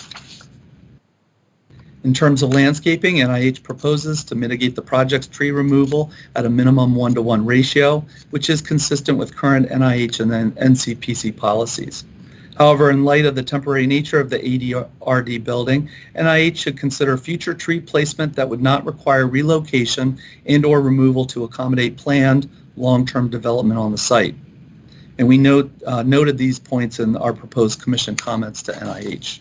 In terms of landscaping, NIH proposes to mitigate the project's tree removal at a minimum 1-to-1 ratio, which is consistent with current NIH and NCPC policies. However, in light of the temporary nature of the ADRD building, NIH should consider future tree placement that would not require relocation and/or removal to accommodate planned long-term development on the site. And we noted these points in our proposed Commission comments to NIH.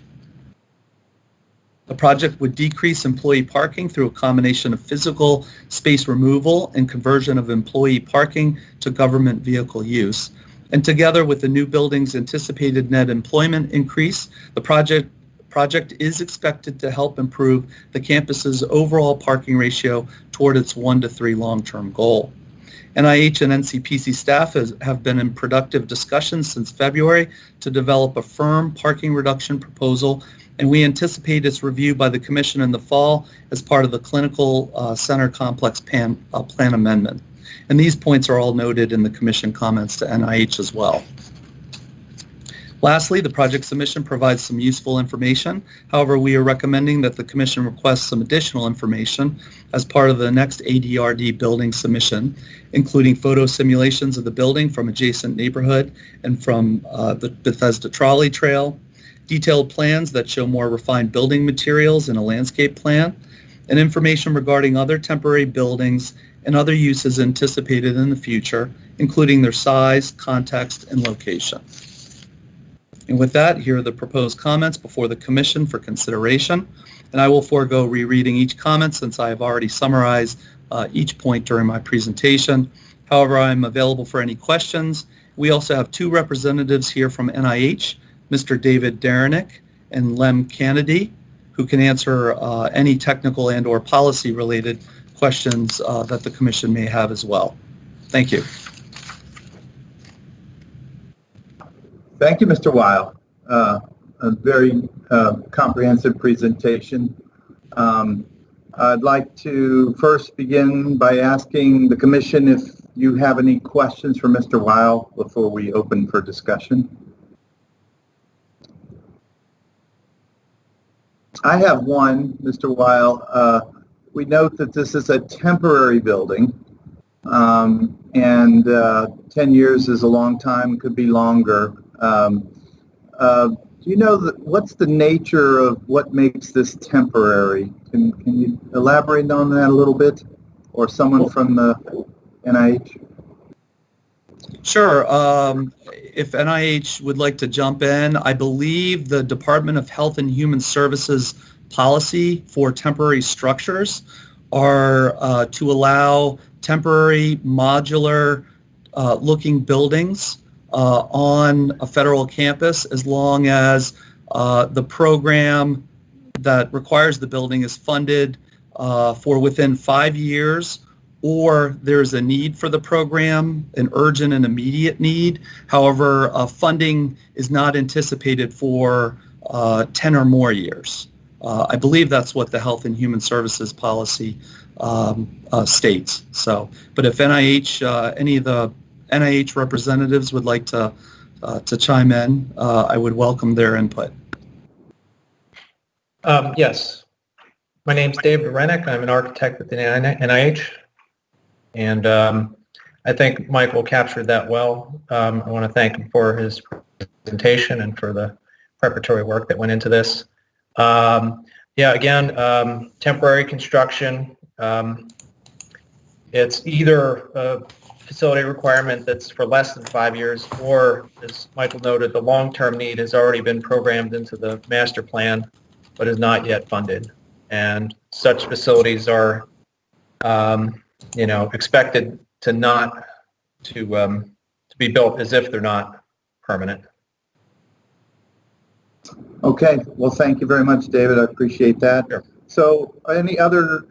The project would decrease employee parking through a combination of physical space removal and conversion of employee parking to government vehicle use. And together with the new building's anticipated net employment increase, the project is expected to help improve the campus's overall parking ratio toward its 1-to-3 long-term goal. NIH and NCPC staff have been in productive discussions since February to develop a firm parking reduction proposal, and we anticipate its review by the Commission in the fall as part of the Clinical Center Complex Plan Amendment. And these points are all noted in the Commission comments to NIH as well. Lastly, the project submission provides some useful information. However, we are recommending that the Commission request some additional information as part of the next ADRD building submission, including photo simulations of the building from adjacent neighborhood and from the Bethesda Trolley Trail, detailed plans that show more refined building materials in a landscape plan, and information regarding other temporary buildings and other uses anticipated in the future, including their size, context, and location. And with that, here are the proposed comments before the Commission for consideration. And I will forego rereading each comment since I have already summarized each point during my presentation. However, I am available for any questions, We also have two representatives here from NIH, Mr. David Darenick and Lem Kennedy, who can answer any technical and or policy related questions that the Commission may have as well. Thank you. Thank you, Mr. Weil. A very comprehensive presentation. I'd like to first begin by asking the Commission if you have any questions for Mr. Weil before we open for discussion. I have one, Mr. Weil. We note that this is a temporary building, and 10 years is a long time, could be longer. Do you know what's the nature of what makes this temporary? Can you elaborate on that a little bit? Or someone from the NIH? Sure. If NIH would like to jump in, I believe the Department of Health and Human Services policy for temporary structures are to allow temporary modular looking buildings on a federal campus as long as the program that requires the building is funded for within 5 years, or there's a need for the program, an urgent and immediate need. However, funding is not anticipated for 10 or more years. I believe that's what the Health and Human Services policy states. So, but if NIH, any of the NIH representatives would like to chime in, I would welcome their input. Yes. My name's Dave Darenick. I'm an architect with the NIH. And I think Michael captured that well. I want to thank him for his presentation and for the preparatory work that went into this. Yeah, again, temporary construction. It's either a facility requirement that's for less than 5 years, or, as Michael noted, the long-term need has already been programmed into the master plan, but is not yet funded. And such facilities are, expected to not to be built as if they're not permanent. Okay. Well, thank you very much, David. I appreciate that. Sure. So, any other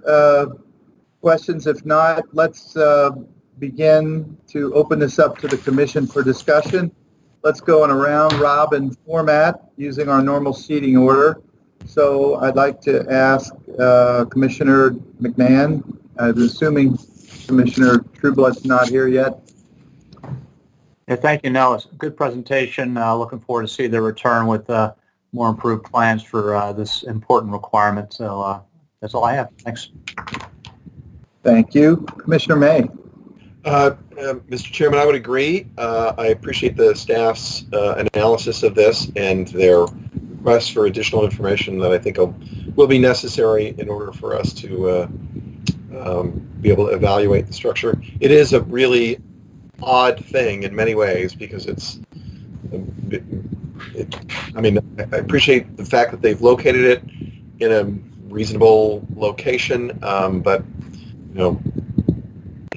questions? If not, let's begin to open this up to the Commission for discussion. Let's go in a round robin format using our normal seating order. So I'd like to ask Commissioner McMahon, I'm assuming Commissioner Trueblood's not here yet. Yeah, thank you. No, it's a good presentation. Looking forward to see the return with more improved plans for this important requirement. So that's all I have. Thanks. Thank you. Commissioner May. Mr. Chairman, I would agree. I appreciate the staff's analysis of this and their requests for additional information that I think will be necessary in order for us to be able to evaluate the structure. It is a really odd thing in many ways because I appreciate the fact that they've located it in a reasonable location, but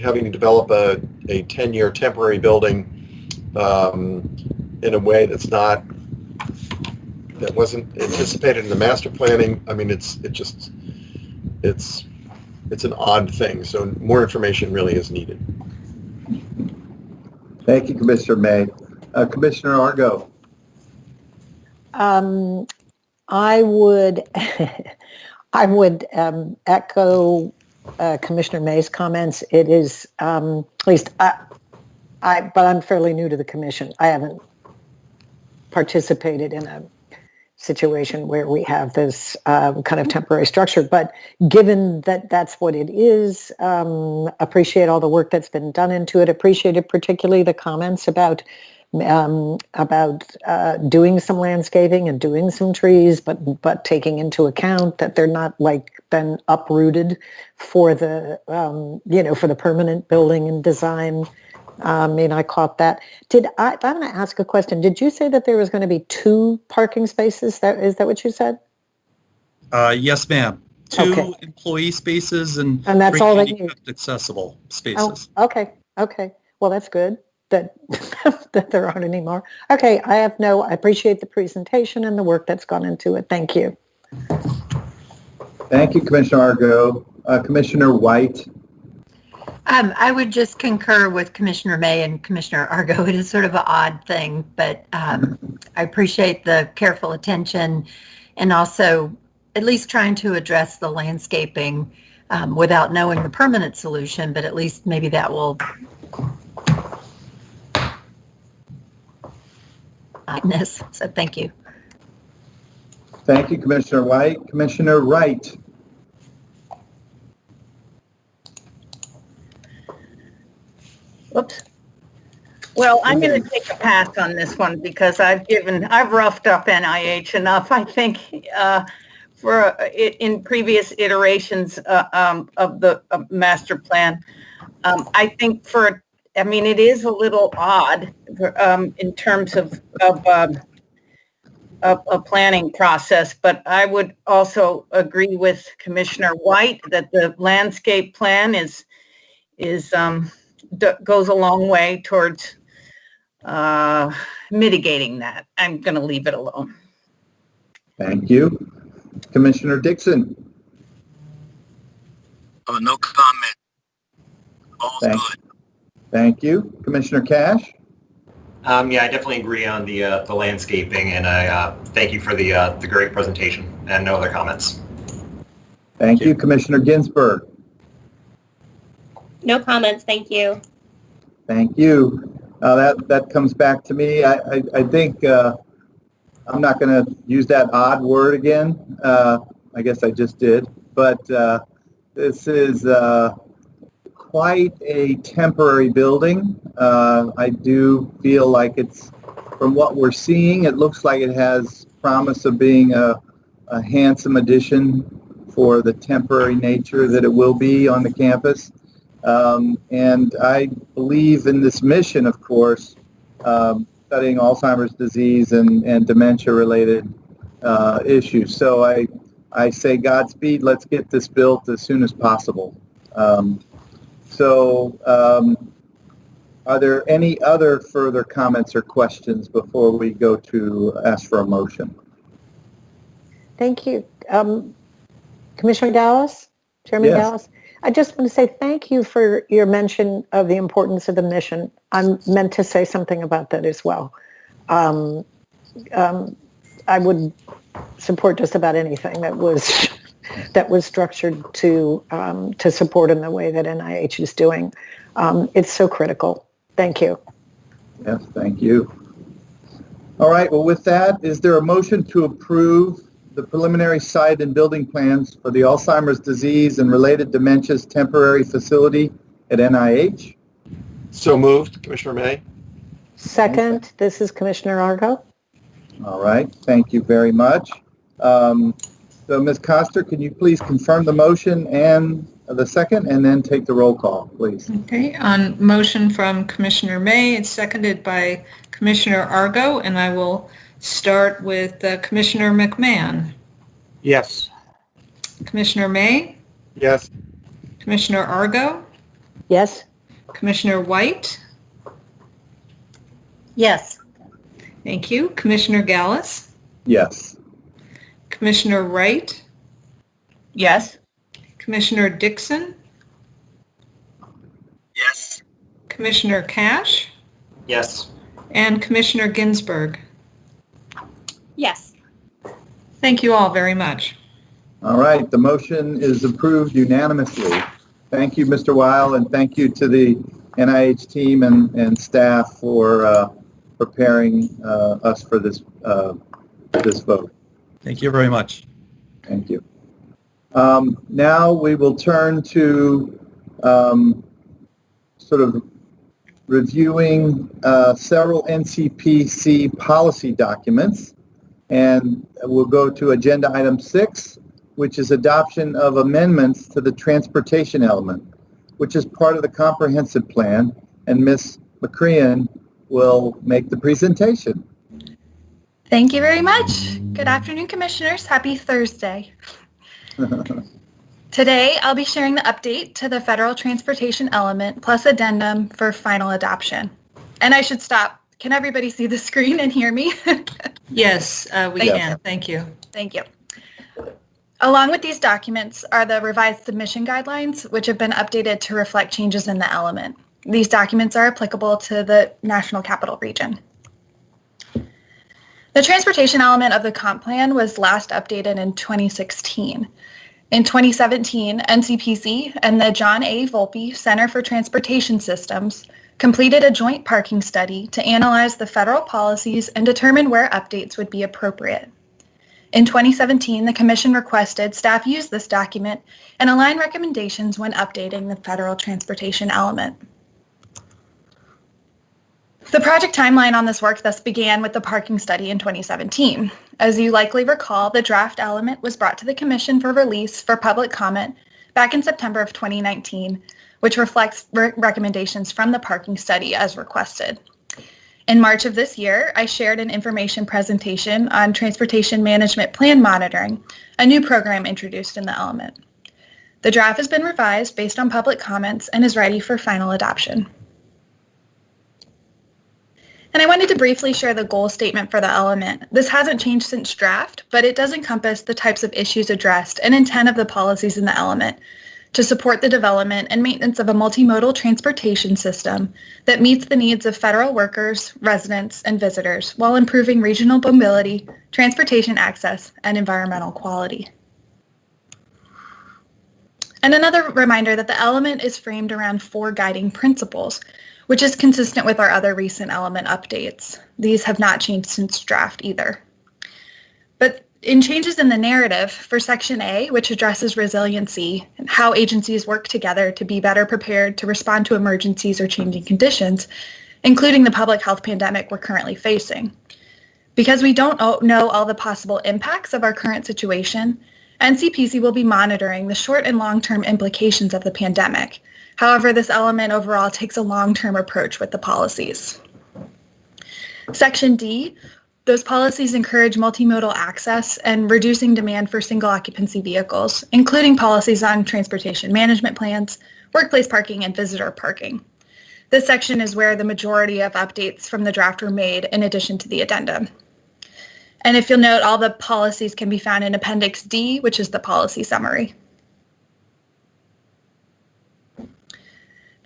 having to develop a 10-year temporary building in a way that wasn't anticipated in the master planning. I mean, it's an odd thing. So more information really is needed. Thank you, Commissioner May. Commissioner Argo. I would echo Commissioner May's comments. It is, at least but I'm fairly new to the commission. I haven't participated in a situation where we have this kind of temporary structure, but given that that's what it is, appreciate all the work that's been done into it. Appreciated particularly the comments about doing some landscaping and doing some trees, but taking into account that they're not been uprooted for the for the permanent building and design. I caught that. I'm going to ask a question. Did you say that there was going to be 2 parking spaces? Is that what you said? Yes, ma'am. 2 okay. Employee spaces and that's 3 all they need. accessible spaces. Oh, okay. Well, that's good. that that there aren't anymore. Okay, I appreciate the presentation and the work that's gone into it. Thank you. Thank you, Commissioner Argo. Commissioner White. I would just concur with Commissioner May and Commissioner Argo. It is sort of an odd thing, but I appreciate the careful attention and also at least trying to address the landscaping without knowing the permanent solution, but at least maybe that will so thank you. Thank you, Commissioner White. Commissioner Wright. Whoops. Well, I'm going to take a pass on this one because I've roughed up NIH enough, I think, in previous iterations of the master plan. I think it is a little odd in terms of a planning process, but I would also agree with Commissioner White that the landscape plan goes a long way towards mitigating that. I'm going to leave it alone. Thank you. Commissioner Dixon. No comment. All's good. Thank you. Commissioner Cash. Yeah, I definitely agree on the landscaping, and I thank you for the great presentation, and no other comments. Thank you. Commissioner Ginsburg. No comments, thank you. Thank you. That comes back to me. I think I'm not going to use that odd word again. I guess I just did. But this is quite a temporary building. I do feel like from what we're seeing, it looks like it has promise of being a handsome addition for the temporary nature that it will be on the campus. And I believe in this mission, of course, studying Alzheimer's disease and dementia-related issues. So I say Godspeed. Let's get this built as soon as possible. Are there any other further comments or questions before we go to ask for a motion? Thank you. Commissioner Dallas, Chairman Dallas, I just want to say thank you for your mention of the importance of the mission. I'm meant to say something about that as well. I would support just about anything that was structured to support in the way that NIH is doing. It's so critical. Thank you. Yes, thank you. All right, well, with that, is there a motion to approve the preliminary site and building plans for the Alzheimer's disease and related dementias temporary facility at NIH? So moved, Commissioner May. Second, this is Commissioner Argo. All right, thank you very much. So Ms. Coster, can you please confirm the motion and the second, and then take the roll call, please? Okay, on motion from Commissioner May, it's seconded by Commissioner Argo, and I will start with Commissioner McMahon. Yes. Commissioner May? Yes. Commissioner Argo? Yes. Commissioner White? Yes. Thank you. Commissioner Gallus? Yes. Commissioner Wright? Yes. Commissioner Dixon? Yes. Commissioner Cash? Yes. And Commissioner Ginsburg? Yes. Thank you all very much. All right, the motion is approved unanimously. Thank you, Mr. Weil, and thank you to the NIH team and staff for preparing us for this vote. Thank you very much. Thank you. Now we will turn to sort of reviewing several NCPC policy documents, and we'll go to agenda item 6, which is adoption of amendments to the transportation element, which is part of the comprehensive plan, and Ms. McCrean will make the presentation. Thank you very much. Good afternoon, Commissioners. Happy Thursday. Today, I'll be sharing the update to the Federal Transportation Element plus addendum for final adoption. And I should stop. Can everybody see the screen and hear me? Yes, we Thank can. Thank you. Thank you. Along with these documents are the revised submission guidelines, which have been updated to reflect changes in the element. These documents are applicable to the National Capital Region. The transportation element of the comp plan was last updated in 2016. In 2017, NCPC and the John A. Volpe Center for Transportation Systems completed a joint parking study to analyze the federal policies and determine where updates would be appropriate. In 2017, the Commission requested staff use this document and align recommendations when updating the federal transportation element. The project timeline on this work thus began with the parking study in 2017. As you likely recall, the draft element was brought to the Commission for release for public comment back in September of 2019, which reflects recommendations from the parking study as requested. In March of this year, I shared an information presentation on Transportation Management Plan Monitoring, a new program introduced in the element. The draft has been revised based on public comments and is ready for final adoption. And I wanted to briefly share the goal statement for the element. This hasn't changed since draft, but it does encompass the types of issues addressed and intent of the policies in the element to support the development and maintenance of a multimodal transportation system that meets the needs of federal workers, residents, and visitors while improving regional mobility, transportation access, and environmental quality. And another reminder that the element is framed around 4 guiding principles, which is consistent with our other recent element updates. These have not changed since draft either. But in changes in the narrative for Section A, which addresses resiliency and how agencies work together to be better prepared to respond to emergencies or changing conditions, including the public health pandemic we're currently facing. Because we don't know all the possible impacts of our current situation, NCPC will be monitoring the short and long-term implications of the pandemic. However, this element overall takes a long-term approach with the policies. Section D, those policies encourage multimodal access and reducing demand for single occupancy vehicles, including policies on transportation management plans, workplace parking, and visitor parking. This section is where the majority of updates from the draft were made in addition to the addendum. And if you'll note, all the policies can be found in Appendix D, which is the policy summary.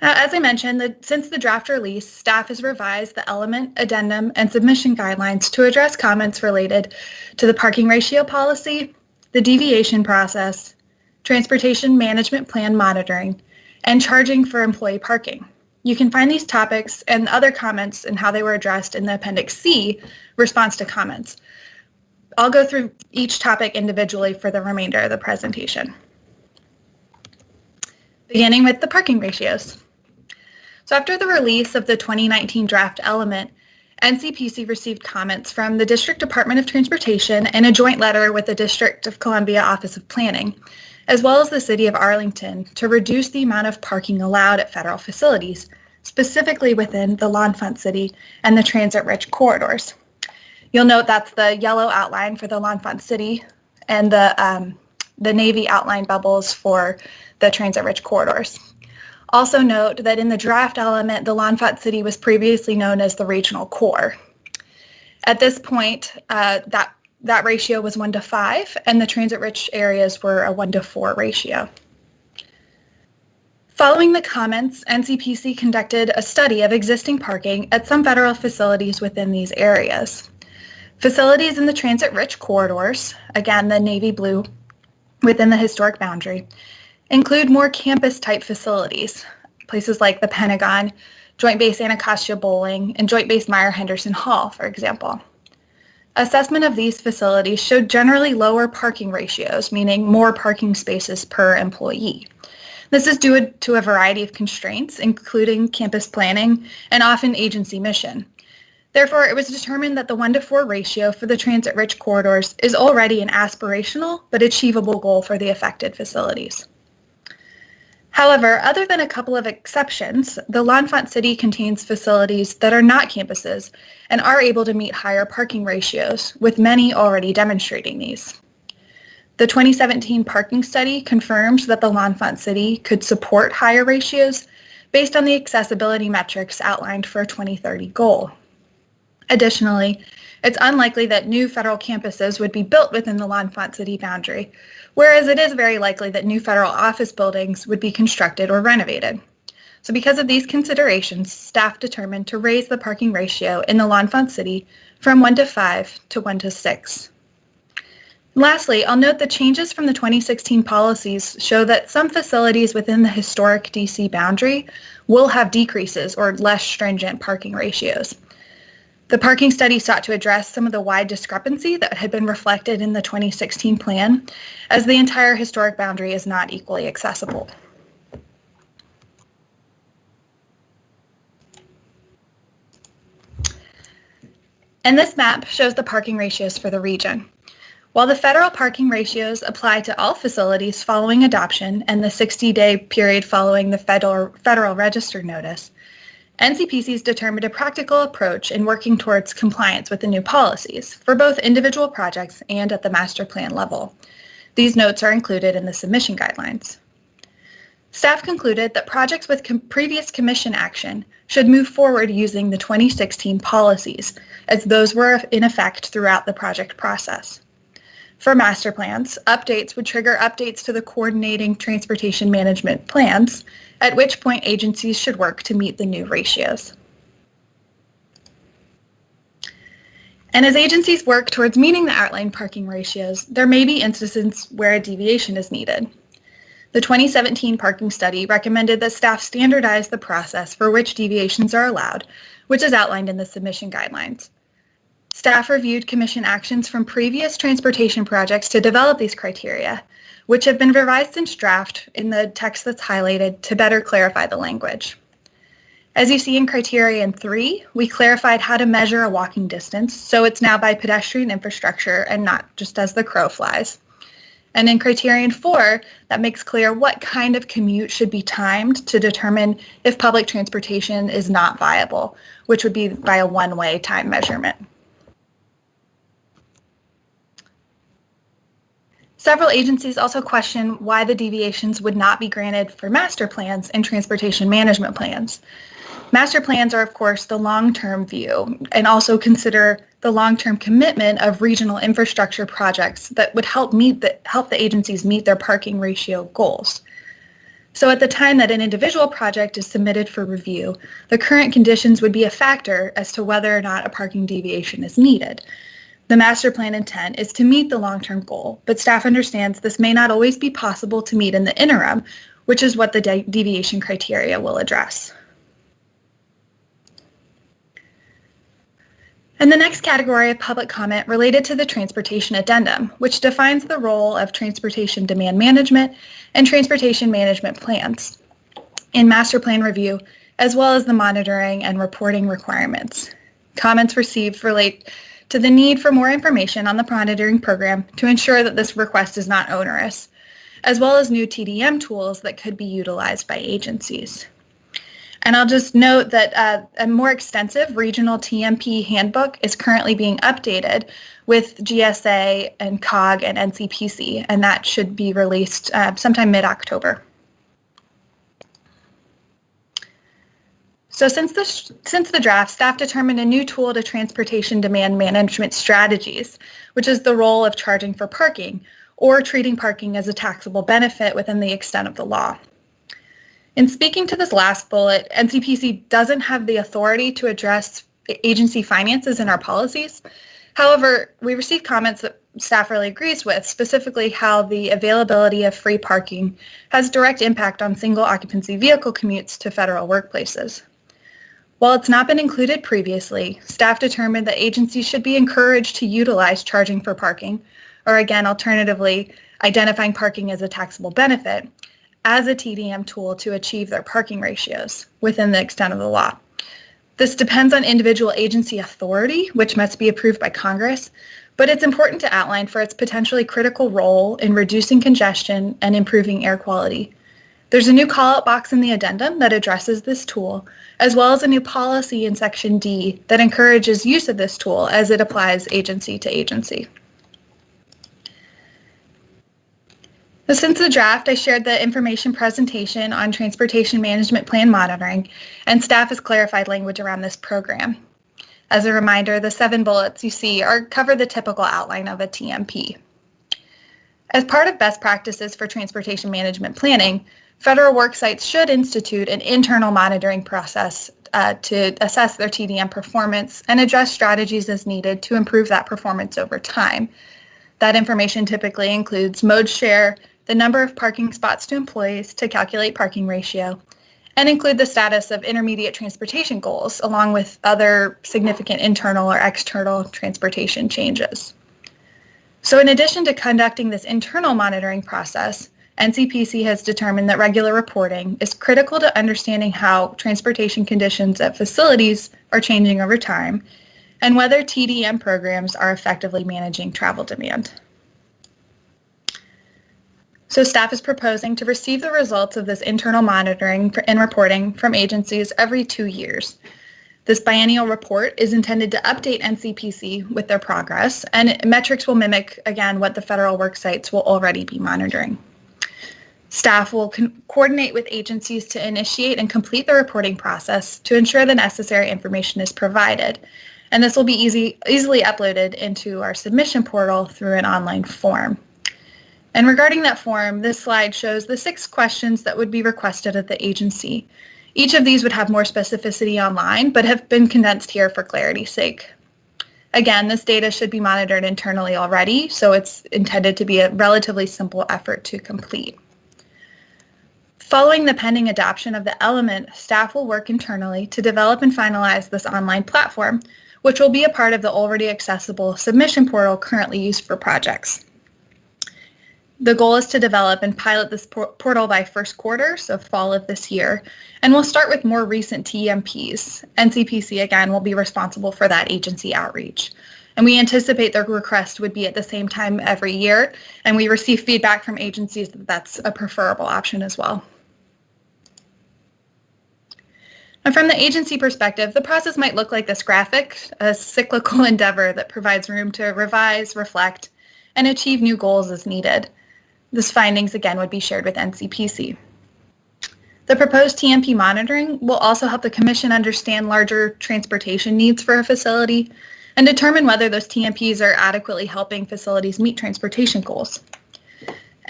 Now, as I mentioned, since the draft release, staff has revised the element, addendum, and submission guidelines to address comments related to the parking ratio policy, the deviation process, transportation management plan monitoring, and charging for employee parking. You can find these topics and other comments and how they were addressed in the Appendix C, response to comments. I'll go through each topic individually for the remainder of the presentation. Beginning with the parking ratios. So after the release of the 2019 draft element, NCPC received comments from the District Department of Transportation and a joint letter with the District of Columbia Office of Planning, as well as the City of Arlington, to reduce the amount of parking allowed at federal facilities, specifically within the L'Enfant City and the transit-rich corridors. You'll note that's the yellow outline for the L'Enfant City and the navy outline bubbles for the transit-rich corridors. Also note that in the draft element, the L'Enfant City was previously known as the regional core. At this point, that ratio was 1:5, and the transit-rich areas were a 1:4 ratio. Following the comments, NCPC conducted a study of existing parking at some federal facilities within these areas. Facilities in the transit-rich corridors, again the navy blue within the historic boundary, include more campus-type facilities, places like the Pentagon, Joint Base Anacostia Bowling, and Joint Base Meyer-Henderson Hall, for example. Assessment of these facilities showed generally lower parking ratios, meaning more parking spaces per employee. This is due to a variety of constraints, including campus planning and often agency mission. Therefore, it was determined that the 1:4 ratio for the transit-rich corridors is already an aspirational but achievable goal for the affected facilities. However, other than a couple of exceptions, the L'Enfant City contains facilities that are not campuses and are able to meet higher parking ratios, with many already demonstrating these. The 2017 parking study confirmed that the L'Enfant City could support higher ratios based on the accessibility metrics outlined for a 2030 goal. Additionally, it's unlikely that new federal campuses would be built within the L'Enfant city boundary, whereas it is very likely that new federal office buildings would be constructed or renovated. So because of these considerations, staff determined to raise the parking ratio in the L'Enfant city from 1:5 to 1:6. Lastly, I'll note the changes from the 2016 policies show that some facilities within the historic DC boundary will have decreases or less stringent parking ratios. The parking study sought to address some of the wide discrepancy that had been reflected in the 2016 plan, as the entire historic boundary is not equally accessible. And this map shows the parking ratios for the region. While the federal parking ratios apply to all facilities following adoption and the 60-day period following the Federal Register notice, NCPC's determined a practical approach in working towards compliance with the new policies for both individual projects and at the master plan level. These notes are included in the submission guidelines. Staff concluded that projects with previous commission action should move forward using the 2016 policies, as those were in effect throughout the project process. For master plans, updates would trigger updates to the coordinating transportation management plans, at which point agencies should work to meet the new ratios. And as agencies work towards meeting the outlined parking ratios, there may be instances where a deviation is needed. The 2017 parking study recommended that staff standardize the process for which deviations are allowed, which is outlined in the submission guidelines. Staff reviewed commission actions from previous transportation projects to develop these criteria, which have been revised since draft in the text that's highlighted to better clarify the language. As you see in Criterion 3, we clarified how to measure a walking distance, so it's now by pedestrian infrastructure and not just as the crow flies. And in Criterion 4, that makes clear what kind of commute should be timed to determine if public transportation is not viable, which would be by a one-way time measurement. Several agencies also question why the deviations would not be granted for master plans and transportation management plans. Master plans are, of course, the long-term view and also consider the long-term commitment of regional infrastructure projects that would help the agencies meet their parking ratio goals. So at the time that an individual project is submitted for review, the current conditions would be a factor as to whether or not a parking deviation is needed. The master plan intent is to meet the long-term goal, but staff understands this may not always be possible to meet in the interim, which is what the deviation criteria will address. And the next category of public comment related to the transportation addendum, which defines the role of transportation demand management and transportation management plans in master plan review, as well as the monitoring and reporting requirements. Comments received relate to the need for more information on the monitoring program to ensure that this request is not onerous, as well as new TDM tools that could be utilized by agencies. And I'll just note that a more extensive regional TMP handbook is currently being updated with GSA and COG and NCPC, and that should be released sometime mid-October. So since the draft, staff determined a new tool to transportation demand management strategies, which is the role of charging for parking or treating parking as a taxable benefit within the extent of the law. In speaking to this last bullet, NCPC doesn't have the authority to address agency finances in our policies. However, we received comments that staff really agrees with, specifically how the availability of free parking has direct impact on single occupancy vehicle commutes to federal workplaces. While it's not been included previously, staff determined that agencies should be encouraged to utilize charging for parking, or again, alternatively, identifying parking as a taxable benefit, as a TDM tool to achieve their parking ratios within the extent of the law. This depends on individual agency authority, which must be approved by Congress, but it's important to outline for its potentially critical role in reducing congestion and improving air quality. There's a new call-out box in the addendum that addresses this tool, as well as a new policy in Section D that encourages use of this tool as it applies agency to agency. Since the draft, I shared the information presentation on transportation management plan monitoring, and staff has clarified language around this program. As a reminder, the 7 bullets you see cover the typical outline of a TMP. As part of best practices for transportation management planning, federal work sites should institute an internal monitoring process to assess their TDM performance and address strategies as needed to improve that performance over time. That information typically includes mode share, the number of parking spots to employees to calculate parking ratio, and include the status of intermediate transportation goals, along with other significant internal or external transportation changes. So in addition to conducting this internal monitoring process, NCPC has determined that regular reporting is critical to understanding how transportation conditions at facilities are changing over time and whether TDM programs are effectively managing travel demand. So staff is proposing to receive the results of this internal monitoring and reporting from agencies every 2 years. This biennial report is intended to update NCPC with their progress, and metrics will mimic, again, what the federal work sites will already be monitoring. Staff will coordinate with agencies to initiate and complete the reporting process to ensure the necessary information is provided, and this will be easily uploaded into our submission portal through an online form. And regarding that form, this slide shows the 6 questions that would be requested at the agency. Each of these would have more specificity online, but have been condensed here for clarity's sake. Again, this data should be monitored internally already, so it's intended to be a relatively simple effort to complete. Following the pending adoption of the element, staff will work internally to develop and finalize this online platform, which will be a part of the already accessible submission portal currently used for projects. The goal is to develop and pilot this portal by first quarter, so fall of this year, and we'll start with more recent TMPs. NCPC, again, will be responsible for that agency outreach. And we anticipate their request would be at the same time every year, and we receive feedback from agencies that that's a preferable option as well. And from the agency perspective, the process might look like this graphic, a cyclical endeavor that provides room to revise, reflect, and achieve new goals as needed. This findings, again, would be shared with NCPC. The proposed TMP monitoring will also help the Commission understand larger transportation needs for a facility and determine whether those TMPs are adequately helping facilities meet transportation goals.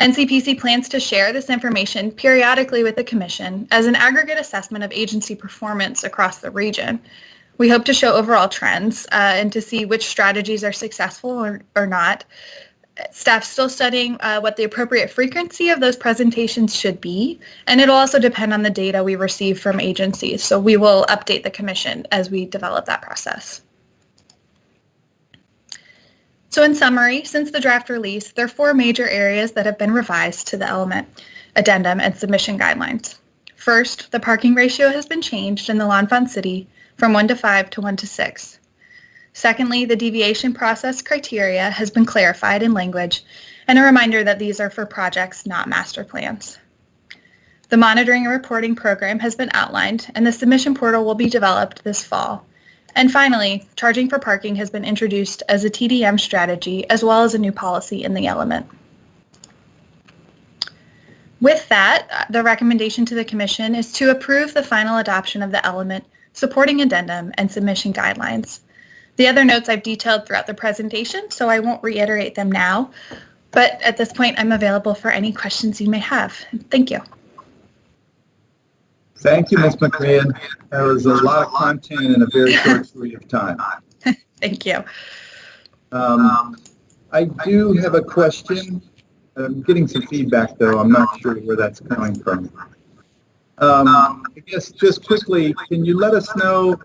NCPC plans to share this information periodically with the Commission as an aggregate assessment of agency performance across the region. We hope to show overall trends and to see which strategies are successful or not. Staff's still studying what the appropriate frequency of those presentations should be, and it'll also depend on the data we receive from agencies. So we will update the Commission as we develop that process. So in summary, since the draft release, there are 4 major areas that have been revised to the element, addendum, and submission guidelines. First, the parking ratio has been changed in the L'Enfant City from 1:5 to 1:6. Secondly, the deviation process criteria has been clarified in language, and a reminder that these are for projects, not master plans. The monitoring and reporting program has been outlined, and the submission portal will be developed this fall. And finally, charging for parking has been introduced as a TDM strategy, as well as a new policy in the element. With that, the recommendation to the Commission is to approve the final adoption of the element, supporting addendum, and submission guidelines. The other notes I've detailed throughout the presentation, so I won't reiterate them now, but at this point I'm available for any questions you may have. Thank you. Thank you, Ms. McMahon. That was a lot of content in a very short period of time. Thank you. I do have a question. I'm getting some feedback, though. I'm not sure where that's coming from. I guess just quickly, can you let us know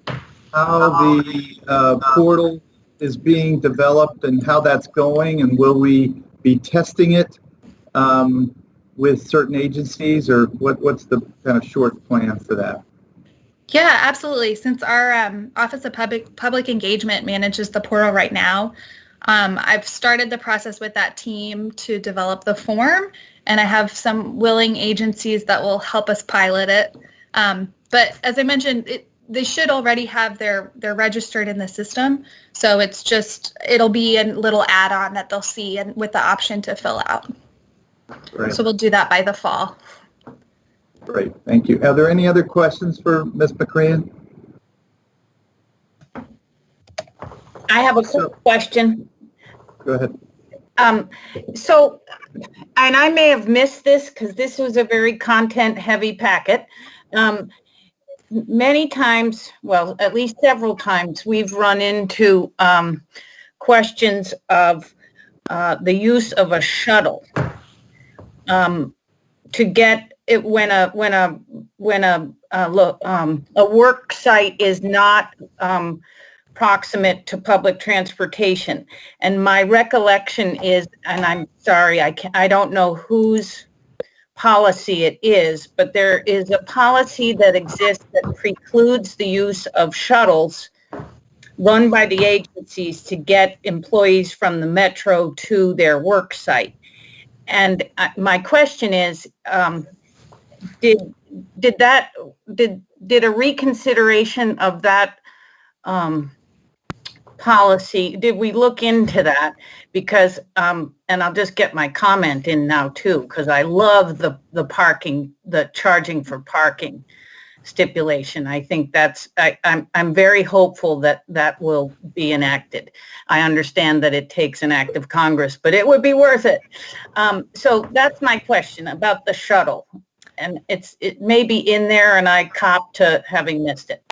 how the portal is being developed and how that's going, and will we be testing it with certain agencies, or what's the kind of short plan for that? Yeah, absolutely. Since our Office of Public Engagement manages the portal right now, I've started the process with that team to develop the form, and I have some willing agencies that will help us pilot it. But as I mentioned, they should already have they're registered in the system, so it'll be a little add-on that they'll see and with the option to fill out. Great. So we'll do that by the fall. Great, thank you. Are there any other questions for Ms. McCrean? I have a quick question. Go ahead. So, and I may have missed this because this was a very content-heavy packet. Many times, well, at least several times, we've run into questions of the use of a shuttle to get it when a work site is not proximate to public transportation. And my recollection is, and I'm sorry, I don't know whose policy it is, but there is a policy that exists that precludes the use of shuttles run by the agencies to get employees from the metro to their work site. And my question is, did a reconsideration of that policy, did we look into that? Because, and I'll just get my comment in now too, because I love the parking, the charging for parking stipulation. I think that's, I'm very hopeful that that will be enacted. I understand that it takes an act of Congress, but it would be worth it. So that's my question about the shuttle. And it may be in there and I cop to having missed it.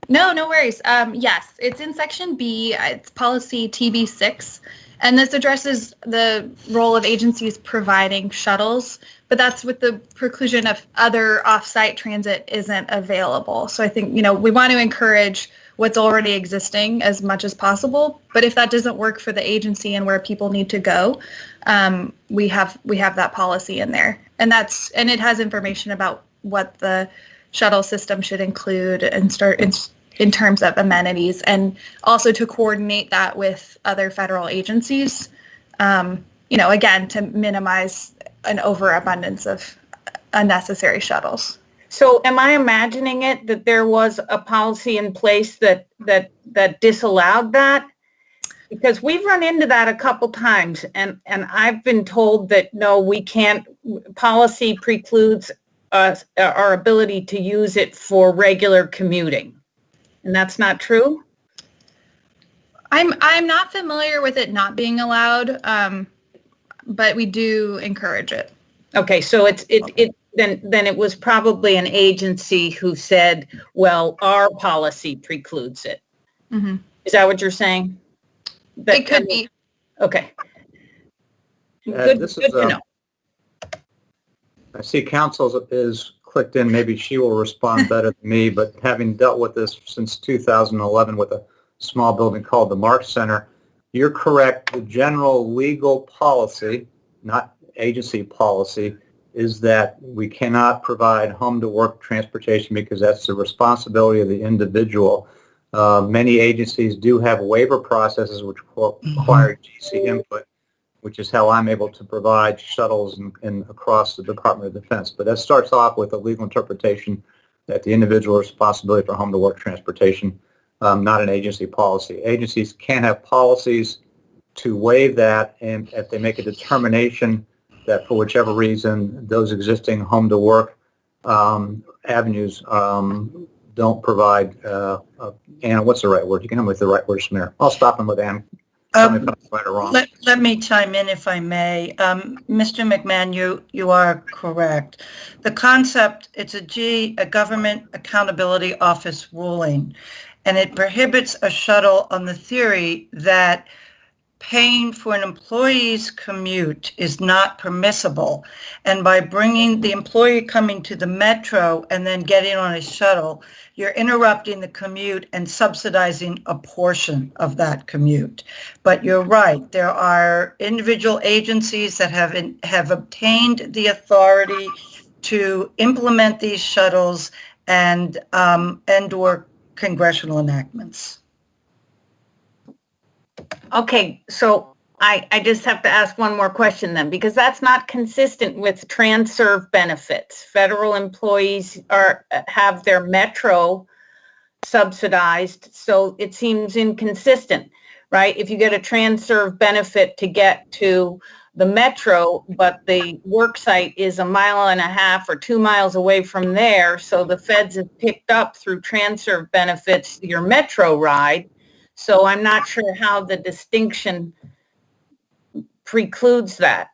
No, no worries. Yes, it's in section B. It's policy TB6, and this addresses the role of agencies providing shuttles, but that's with the preclusion of other off-site transit isn't available. So I think, we want to encourage what's already existing as much as possible, but if that doesn't work for the agency and where people need to go, we have that policy in there. And it has information about what the shuttle system should include and start in terms of amenities, and also to coordinate that with other federal agencies, again, to minimize an overabundance of unnecessary shuttles. So am I imagining it that there was a policy in place that disallowed that? Because we've run into that a couple times, and I've been told that, no, we can't, policy precludes our ability to use it for regular commuting. And that's not true? I'm not familiar with it not being allowed, but we do encourage it. Okay, so then it was probably an agency who said, well, our policy precludes it. Mm-hmm. Is that what you're saying? It could be. Okay. Good to know. I see council is clicked in. Maybe she will respond better than me, but having dealt with this since 2011 with a small building called the Mark Center, you're correct. The general legal policy, not agency policy, is that we cannot provide home-to-work transportation because that's the responsibility of the individual. Many agencies do have waiver processes which require GC input, which is how I'm able to provide shuttles and across the Department of Defense. But that starts off with a legal interpretation that the individual responsibility for home-to-work transportation, not an agency policy. Agencies can have policies to waive that, and if they make a determination that for whichever reason those existing home-to-work avenues don't provide, Anna, what's the right word? You can help me with the right word, Samir. I'll stop and let Anna tell me if I'm right or wrong. Let me chime in if I may. Mr. McMahon, you are correct. The concept, it's a Government Accountability Office ruling, and it prohibits a shuttle on the theory that paying for an employee's commute is not permissible. And by bringing the employee coming to the metro and then getting on a shuttle, you're interrupting the commute and subsidizing a portion of that commute. But you're right, there are individual agencies that have obtained the authority to implement these shuttles and or congressional enactments. Okay, so I just have to ask one more question then, because that's not consistent with TransServe benefits. Federal employees have their metro subsidized, so it seems inconsistent, right? If you get a TransServe benefit to get to the metro, but the work site is 1.5 miles or 2 miles away from there. So the feds have picked up through transfer benefits your metro ride. So I'm not sure how the distinction precludes that.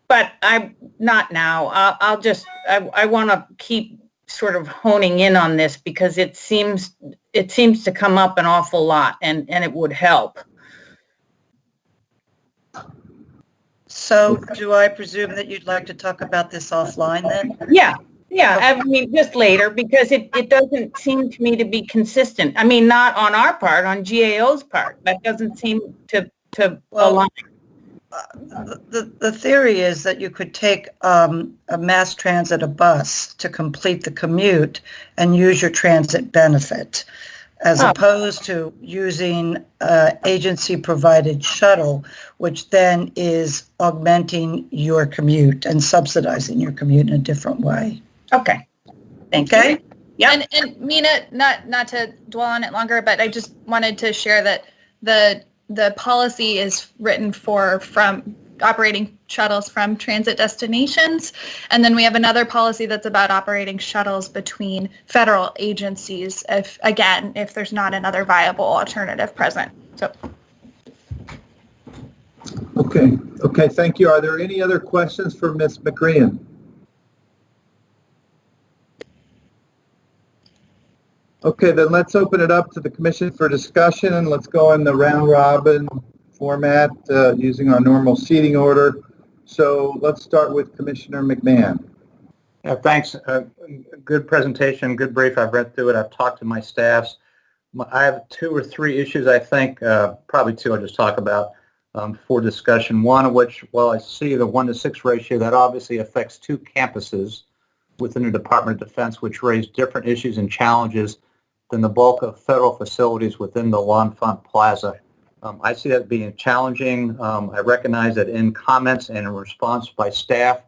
But I'm not now. I want to keep sort of honing in on this because it seems to come up an awful lot, and it would help. So do I presume that you'd like to talk about this offline then? Yeah. I mean, just later, because it doesn't seem to me to be consistent. I mean, not on our part, on GAO's part. That doesn't seem to align. The theory is that you could take a mass transit, a bus, to complete the commute and use your transit benefit, as opposed to using agency-provided shuttle, which then is augmenting your commute and subsidizing your commute in a different way. Okay. Thank you. Yeah. And Mina, not to dwell on it longer, but I just wanted to share that the policy is written from operating shuttles from transit destinations. And then we have another policy that's about operating shuttles between federal agencies, if there's not another viable alternative present. So. Okay, thank you. Are there any other questions for Ms. McGrean? Okay, then let's open it up to the commission for discussion, and let's go in the round robin format using our normal seating order. So let's start with Commissioner McMahon. Yeah, thanks. Good presentation, good brief. I've read through it. I've talked to my staffs. I have 2 or 3 issues, I think, probably 2 I'll just talk about for discussion. One of which, well, I see the 1-to-6 ratio. That obviously affects 2 campuses within the Department of Defense, which raise different issues and challenges than the bulk of federal facilities within the L'Enfant Plaza. I see that being challenging. I recognize that in comments and in response by staff,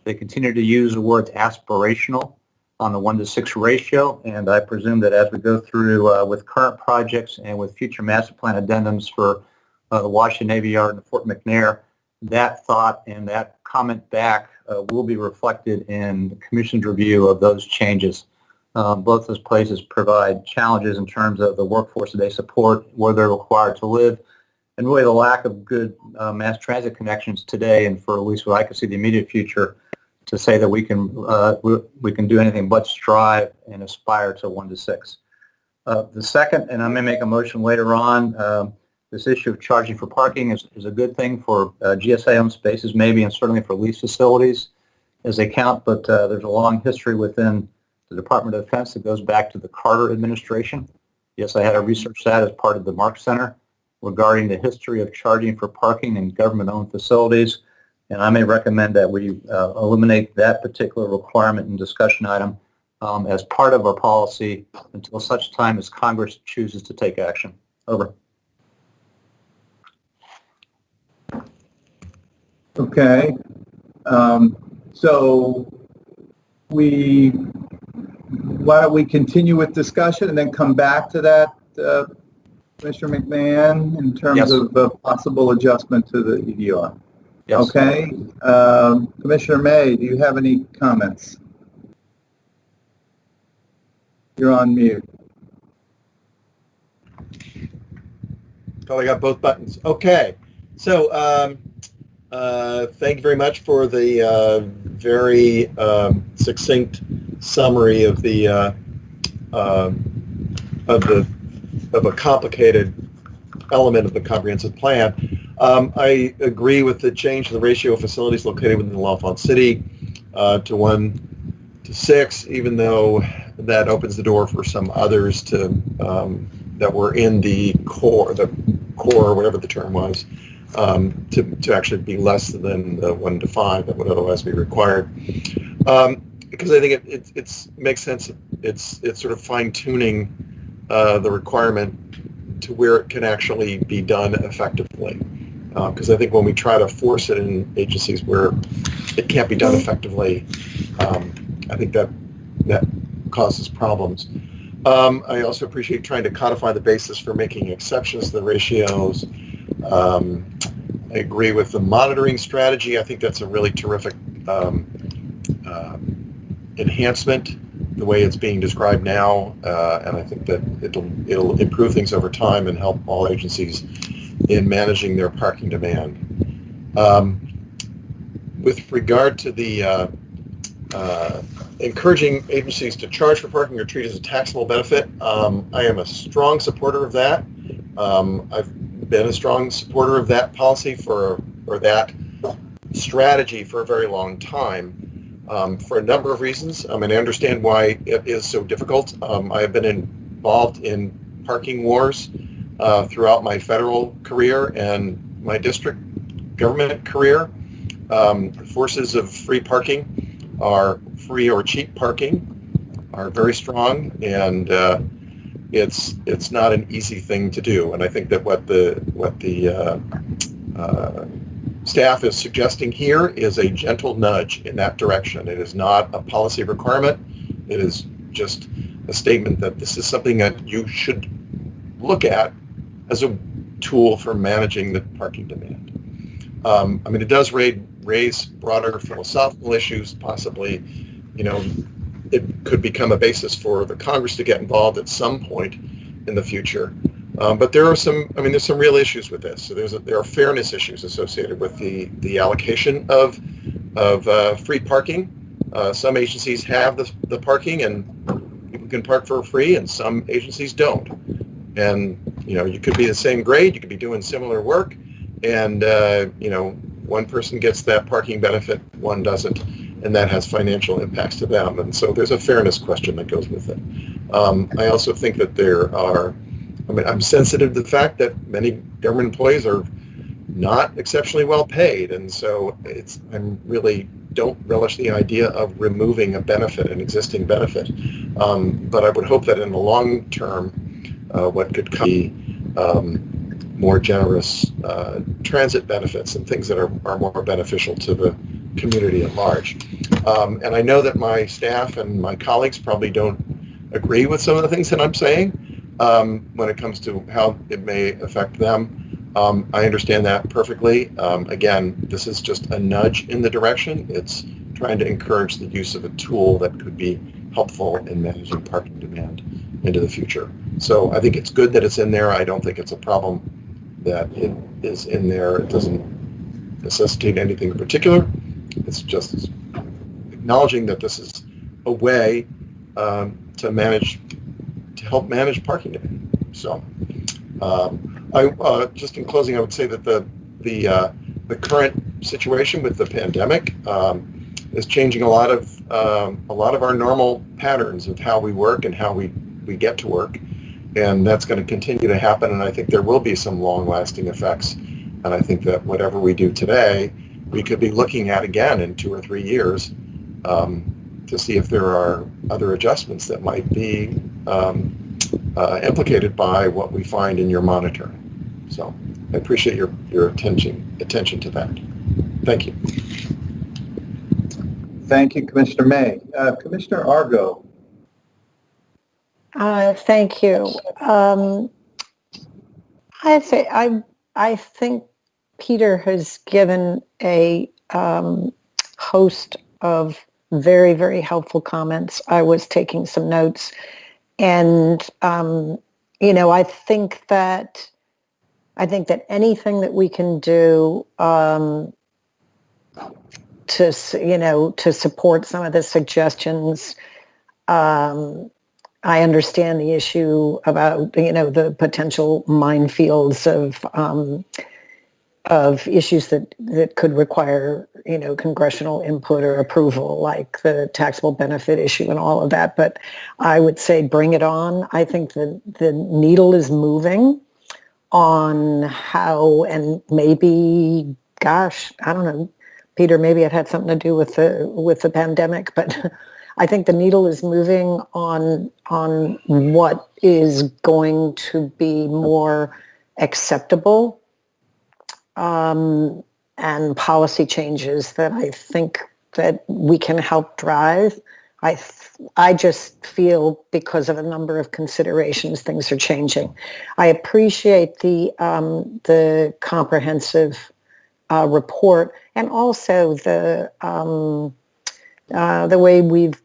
they continue to use the words aspirational on the 1-to-6 ratio, and I presume that as we go through with current projects and with future master plan addendums for the Washington Navy Yard and Fort McNair, that thought and that comment back will be reflected in the Commission's review of those changes. Both those places provide challenges in terms of the workforce that they support, where they're required to live, and really the lack of good mass transit connections today, and for at least what I can see the immediate future, to say that we can do anything but strive and aspire to 1-to-6. The second, and I may make a motion later on, this issue of charging for parking is a good thing for GSA-owned spaces, maybe, and certainly for leased facilities as they count, but there's a long history within the Department of Defense that goes back to the Carter administration. Yes, I had to research that as part of the Mark Center regarding the history of charging for parking in government-owned facilities, and I may recommend that we eliminate that particular requirement and discussion item as part of our policy until such time as Congress chooses to take action. Over. Okay, so why don't we continue with discussion and then come back to that, Commissioner McMahon, in terms of a possible adjustment to the EDR? Yes. Okay. Commissioner May, do you have any comments? You're on mute. Probably got both buttons. Okay. So thank you very much for the very succinct summary of a complicated element of the comprehensive plan. I agree with the change to the ratio of facilities located within the L'Enfant City to 1-to-6, even though that opens the door for some others to that were in the core, whatever the term was, to actually be less than the 1-to-5 that would otherwise be required. Because I think it makes sense. It's sort of fine-tuning the requirement to where it can actually be done effectively. Because I think when we try to force it in agencies where it can't be done effectively, I think that causes problems. I also appreciate trying to codify the basis for making exceptions to the ratios, I agree with the monitoring strategy. I think that's a really terrific enhancement, the way it's being described now, and I think that it'll improve things over time and help all agencies in managing their parking demand. With regard to the encouraging agencies to charge for parking or treat it as a taxable benefit, I am a strong supporter of that. I've been a strong supporter of that policy or that strategy for a very long time. For a number of reasons. I understand why it is so difficult. I have been involved in parking wars throughout my federal career and my district government career. Forces of free parking are free or cheap parking are very strong, and it's not an easy thing to do. And I think that what the staff is suggesting here is a gentle nudge in that direction. It is not a policy requirement. It is just a statement that this is something that you should look at as a tool for managing the parking demand. It does raise broader philosophical issues. Possibly, it could become a basis for the Congress to get involved at some point in the future. But there are there's some real issues with this. So there are fairness issues associated with the allocation of free parking. Some agencies have the parking and people can park for free, and some agencies don't. And you could be the same grade, you could be doing similar work, and one person gets that parking benefit, one doesn't, and that has financial impacts to them. And so there's a fairness question that goes with it. I also think that there are. I'm sensitive to the fact that many government employees are not exceptionally well paid, and so I really don't relish the idea of removing a benefit, an existing benefit. But I would hope that in the long term, what could come be more generous transit benefits and things that are more beneficial to the community at large. And I know that my staff and my colleagues probably don't agree with some of the things that I'm saying. When it comes to how it may affect them. I understand that perfectly. Again, this is just a nudge in the direction. It's trying to encourage the use of a tool that could be helpful in managing parking demand into the future. So I think it's good that it's in there. I don't think it's a problem that it is in there. It doesn't necessitate anything in particular. It's just acknowledging that this is a way to help manage parking demand. So, just in closing, I would say that the current situation with the pandemic is changing a lot of our normal patterns of how we work and how we get to work, and that's going to continue to happen. And I think there will be some long-lasting effects. And I think that whatever we do today, we could be looking at again in 2 or 3 years. To see if there are other adjustments that might be implicated by what we find in your monitoring. So I appreciate your attention to that. Thank you. Thank you, Commissioner May. Commissioner Argo. Thank you. I think Peter has given a host of very, very helpful comments. I was taking some notes, and I think that anything that we can do to support some of the suggestions. I understand the issue about the potential minefields of issues that could require congressional input or approval, like the taxable benefit issue and all of that. But I would say bring it on. I think the needle is moving on how, and maybe, gosh, I don't know, Peter, maybe it had something to do with the pandemic, but I think the needle is moving on what is going to be more acceptable, and policy changes that I think that we can help drive. I just feel, because of a number of considerations, things are changing. I appreciate the comprehensive report, and also the way we've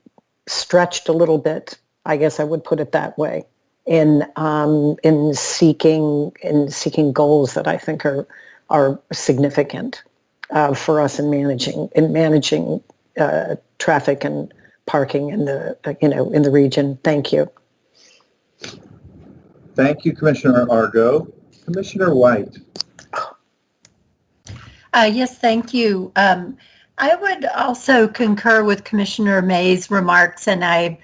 stretched a little bit, I guess I would put it that way, in seeking goals that I think are significant for us in managing traffic and parking in the region. Thank you. Thank you, Commissioner Argo. Commissioner White. Yes, thank you. I would also concur with Commissioner May's remarks, and I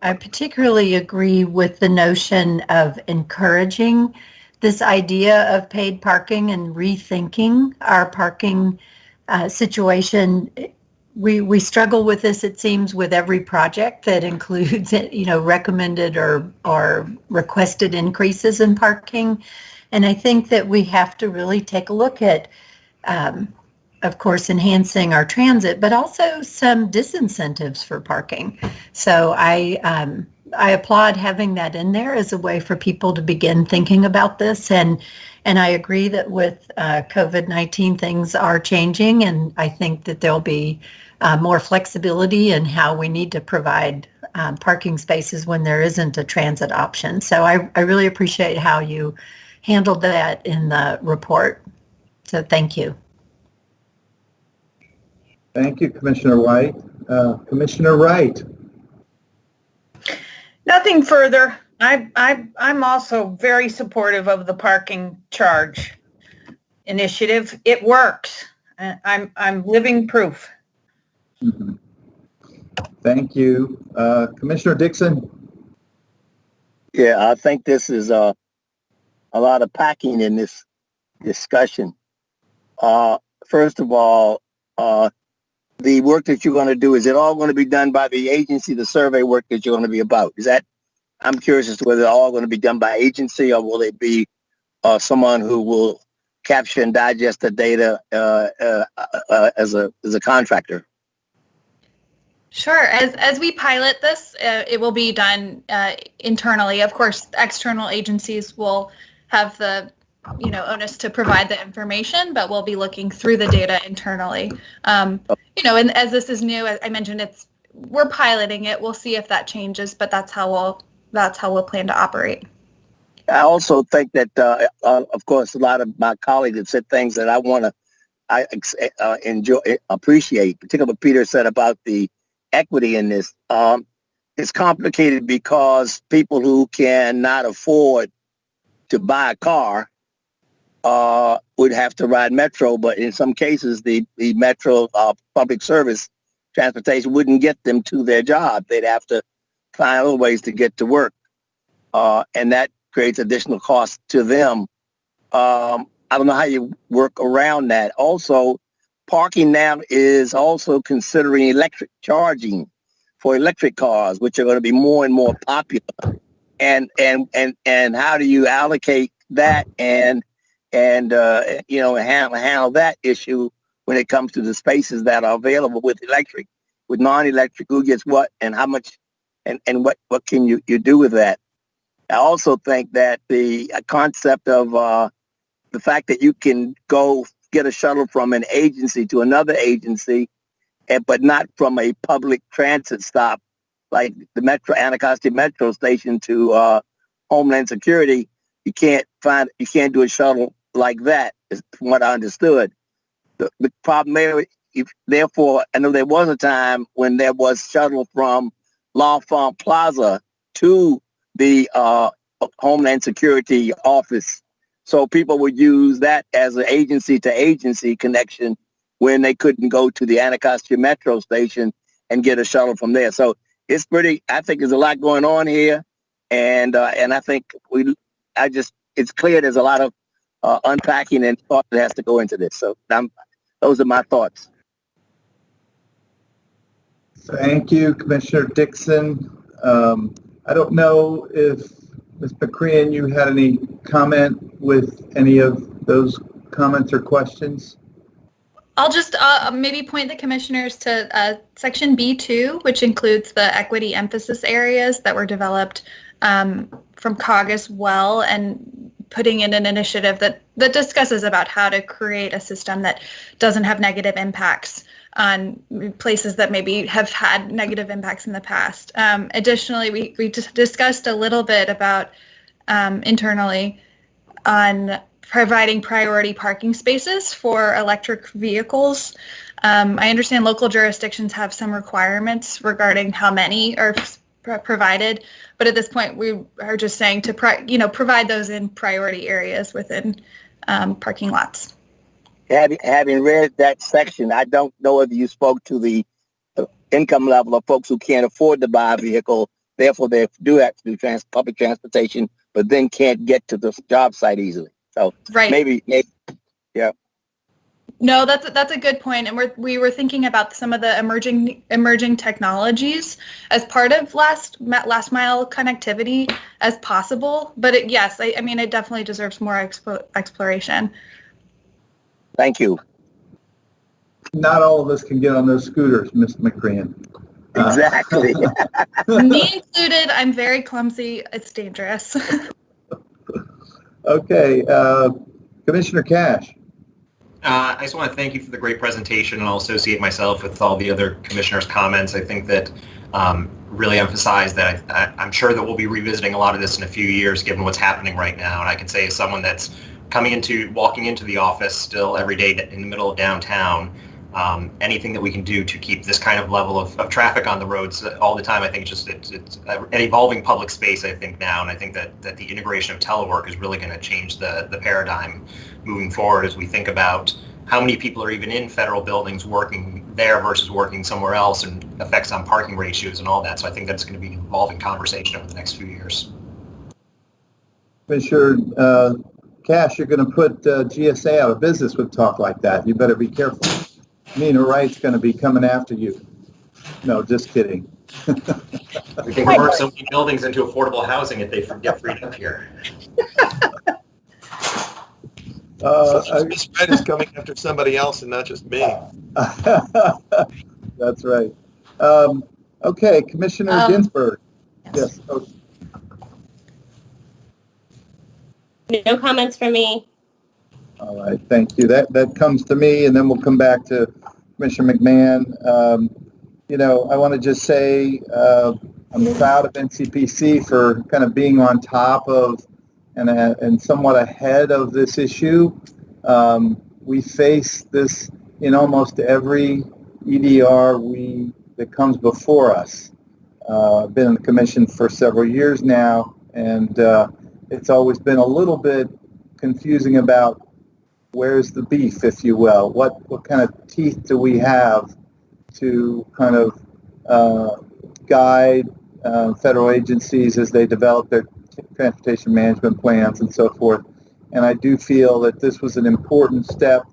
particularly agree with the notion of encouraging this idea of paid parking and rethinking our parking situation. We struggle with this, it seems, with every project that includes, recommended or requested increases in parking. And I think that we have to really take a look at, of course, enhancing our transit, but also some disincentives for parking. So I applaud having that in there as a way for people to begin thinking about this. And I agree that with COVID-19, things are changing, and I think that there'll be more flexibility in how we need to provide parking spaces when there isn't a transit option. So I really appreciate how you handled that in the report. So thank you. Thank you, Commissioner White. Commissioner Wright. Nothing further. I'm also very supportive of the parking charge initiative. It works. I'm living proof. Mm-hmm. Thank you. Commissioner Dixon. Yeah, I think this is a lot of packing in this discussion. First of all, the work that you're going to do, is it all going to be done by the agency, the survey work that you're going to be about? I'm curious as to whether they're all going to be done by agency, or will it be someone who will capture and digest the data as a contractor? Sure. As we pilot this, it will be done internally. Of course, external agencies will have the onus to provide the information, but we'll be looking through the data internally. And as this is new, as I mentioned, we're piloting it. We'll see if that changes, but that's how we'll plan to operate. I also think that, of course, a lot of my colleagues have said things that I appreciate, particularly what Peter said about the equity in this. It's complicated because people who cannot afford to buy a car would have to ride Metro, but in some cases, the Metro public service transportation wouldn't get them to their job. They'd have to find other ways to get to work, and that creates additional costs to them. I don't know how you work around that. Also, parking now is also considering electric charging for electric cars, which are going to be more and more popular. And how do you allocate that and handle that issue when it comes to the spaces that are available with electric? With non-electric, who gets what and how much, and what can you do with that? I also think that the concept of the fact that you can go get a shuttle from an agency to another agency, but not from a public transit stop, like the Anacostia Metro Station to Homeland Security, you can't do a shuttle like that, from what I understood. The problem there, therefore, I know there was a time when there was shuttle from L'Enfant Plaza to the Homeland Security office. So people would use that as an agency-to-agency connection when they couldn't go to the Anacostia Metro Station and get a shuttle from there. So it's I think there's a lot going on here, and I think it's clear there's a lot of unpacking and thought that has to go into this. So those are my thoughts. Thank you, Commissioner Dixon. I don't know if Ms. McCrean, you had any comment with any of those comments or questions? I'll just maybe point the commissioners to section B2, which includes the equity emphasis areas that were developed from COG as well, and putting in an initiative that discusses about how to create a system that doesn't have negative impacts on places that maybe have had negative impacts in the past. Additionally, we just discussed a little bit about internally on providing priority parking spaces for electric vehicles. I understand local jurisdictions have some requirements regarding how many are provided, but at this point we are just saying to provide those in priority areas within parking lots. Having read that section, I don't know whether you spoke to the income level of folks who can't afford to buy a vehicle, therefore they do have to do public transportation, but then can't get to the job site easily. So right. maybe, yeah. No, that's a good point, and we were thinking about some of the emerging technologies as part of last mile connectivity as possible. But yes, I mean it definitely deserves more exploration. Thank you. Not all of us can get on those scooters, Ms. McCrean. Exactly. Me included. I'm very clumsy. It's dangerous. Okay, Commissioner Cash. I just want to thank you for the great presentation, and I'll associate myself with all the other commissioners' comments. I think that really emphasize that I'm sure that we'll be revisiting a lot of this in a few years, given what's happening right now. And I can say as someone that's walking into the office still every day in the middle of downtown, anything that we can do to keep this kind of level of traffic on the roads all the time, I think it's an evolving public space, I think, now. And I think that the integration of telework is really going to change the paradigm moving forward as we think about how many people are even in federal buildings working there versus working somewhere else, and effects on parking ratios and all that. So I think that's going to be an evolving conversation over the next few years. Commissioner Cash, you're going to put GSA out of business with talk like that. You better be careful. Nina Wright's going to be coming after you. No, just kidding. We can convert so many buildings into affordable housing if they get freed up here. Ms. Wright is coming after somebody else and not just me. That's right. Okay, Commissioner Ginsburg. Yes. Oh. No comments from me. All right, thank you. That comes to me, and then we'll come back to Commissioner McMahon. I want to just say I'm proud of NCPC for kind of being on top of and somewhat ahead of this issue. We face this in almost every EDR that comes before us. I've been in the commission for several years now, and it's always been a little bit confusing about where's the beef, if you will. What kind of teeth do we have to kind of guide federal agencies as they develop their transportation management plans and so forth. And I do feel that this was an important step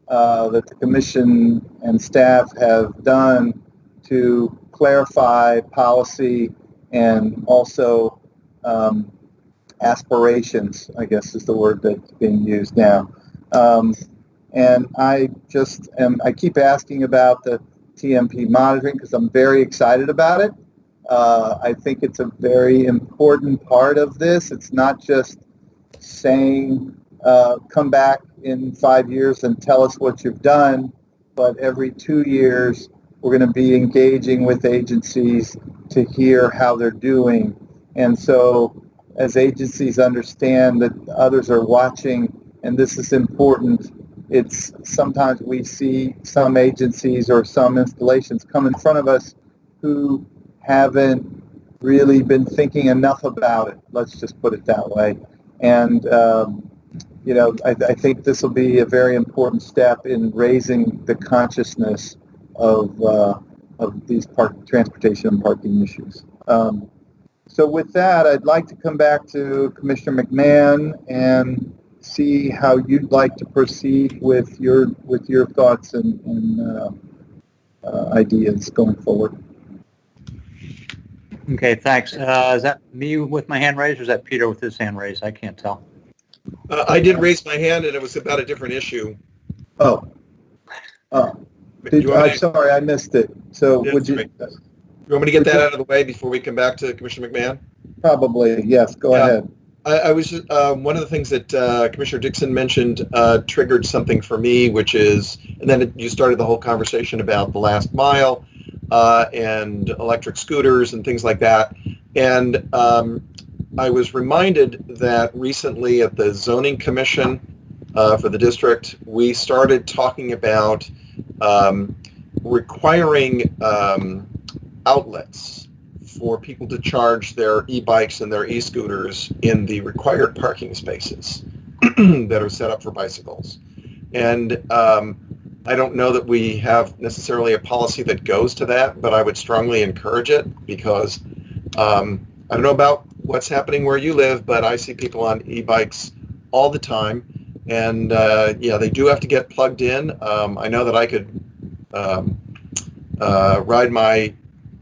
that the commission and staff have done to clarify policy and also aspirations, I guess is the word that's being used now. And I keep asking about the TMP monitoring because I'm very excited about it. I think it's a very important part of this. It's not just saying, come back in 5 years and tell us what you've done, but every 2 years we're going to be engaging with agencies to hear how they're doing. And so as agencies understand that others are watching and this is important, it's sometimes we see some agencies or some installations come in front of us who haven't really been thinking enough about it. Let's just put it that way. And, I think this will be a very important step in raising the consciousness of these transportation and parking issues. So with that, I'd like to come back to Commissioner McMahon and see how you'd like to proceed with your thoughts and ideas going forward. Okay, thanks. Is that me with my hand raised, or is that Peter with his hand raised? I can't tell. I did raise my hand, and it was about a different issue. Oh. Sorry, I missed it. So would you... You want me to get that out of the way before we come back to Commissioner McMahon? Probably, yes. Go ahead. I was one of the things that Commissioner Dixon mentioned triggered something for me, which is, and then you started the whole conversation about the last mile and electric scooters and things like that. And I was reminded that recently at the Zoning Commission for the district, we started talking about requiring outlets for people to charge their e-bikes and their e-scooters in the required parking spaces that are set up for bicycles. And I don't know that we have necessarily a policy that goes to that, but I would strongly encourage it because I don't know about what's happening where you live, but I see people on e-bikes all the time. And yeah, they do have to get plugged in. I know that I could ride my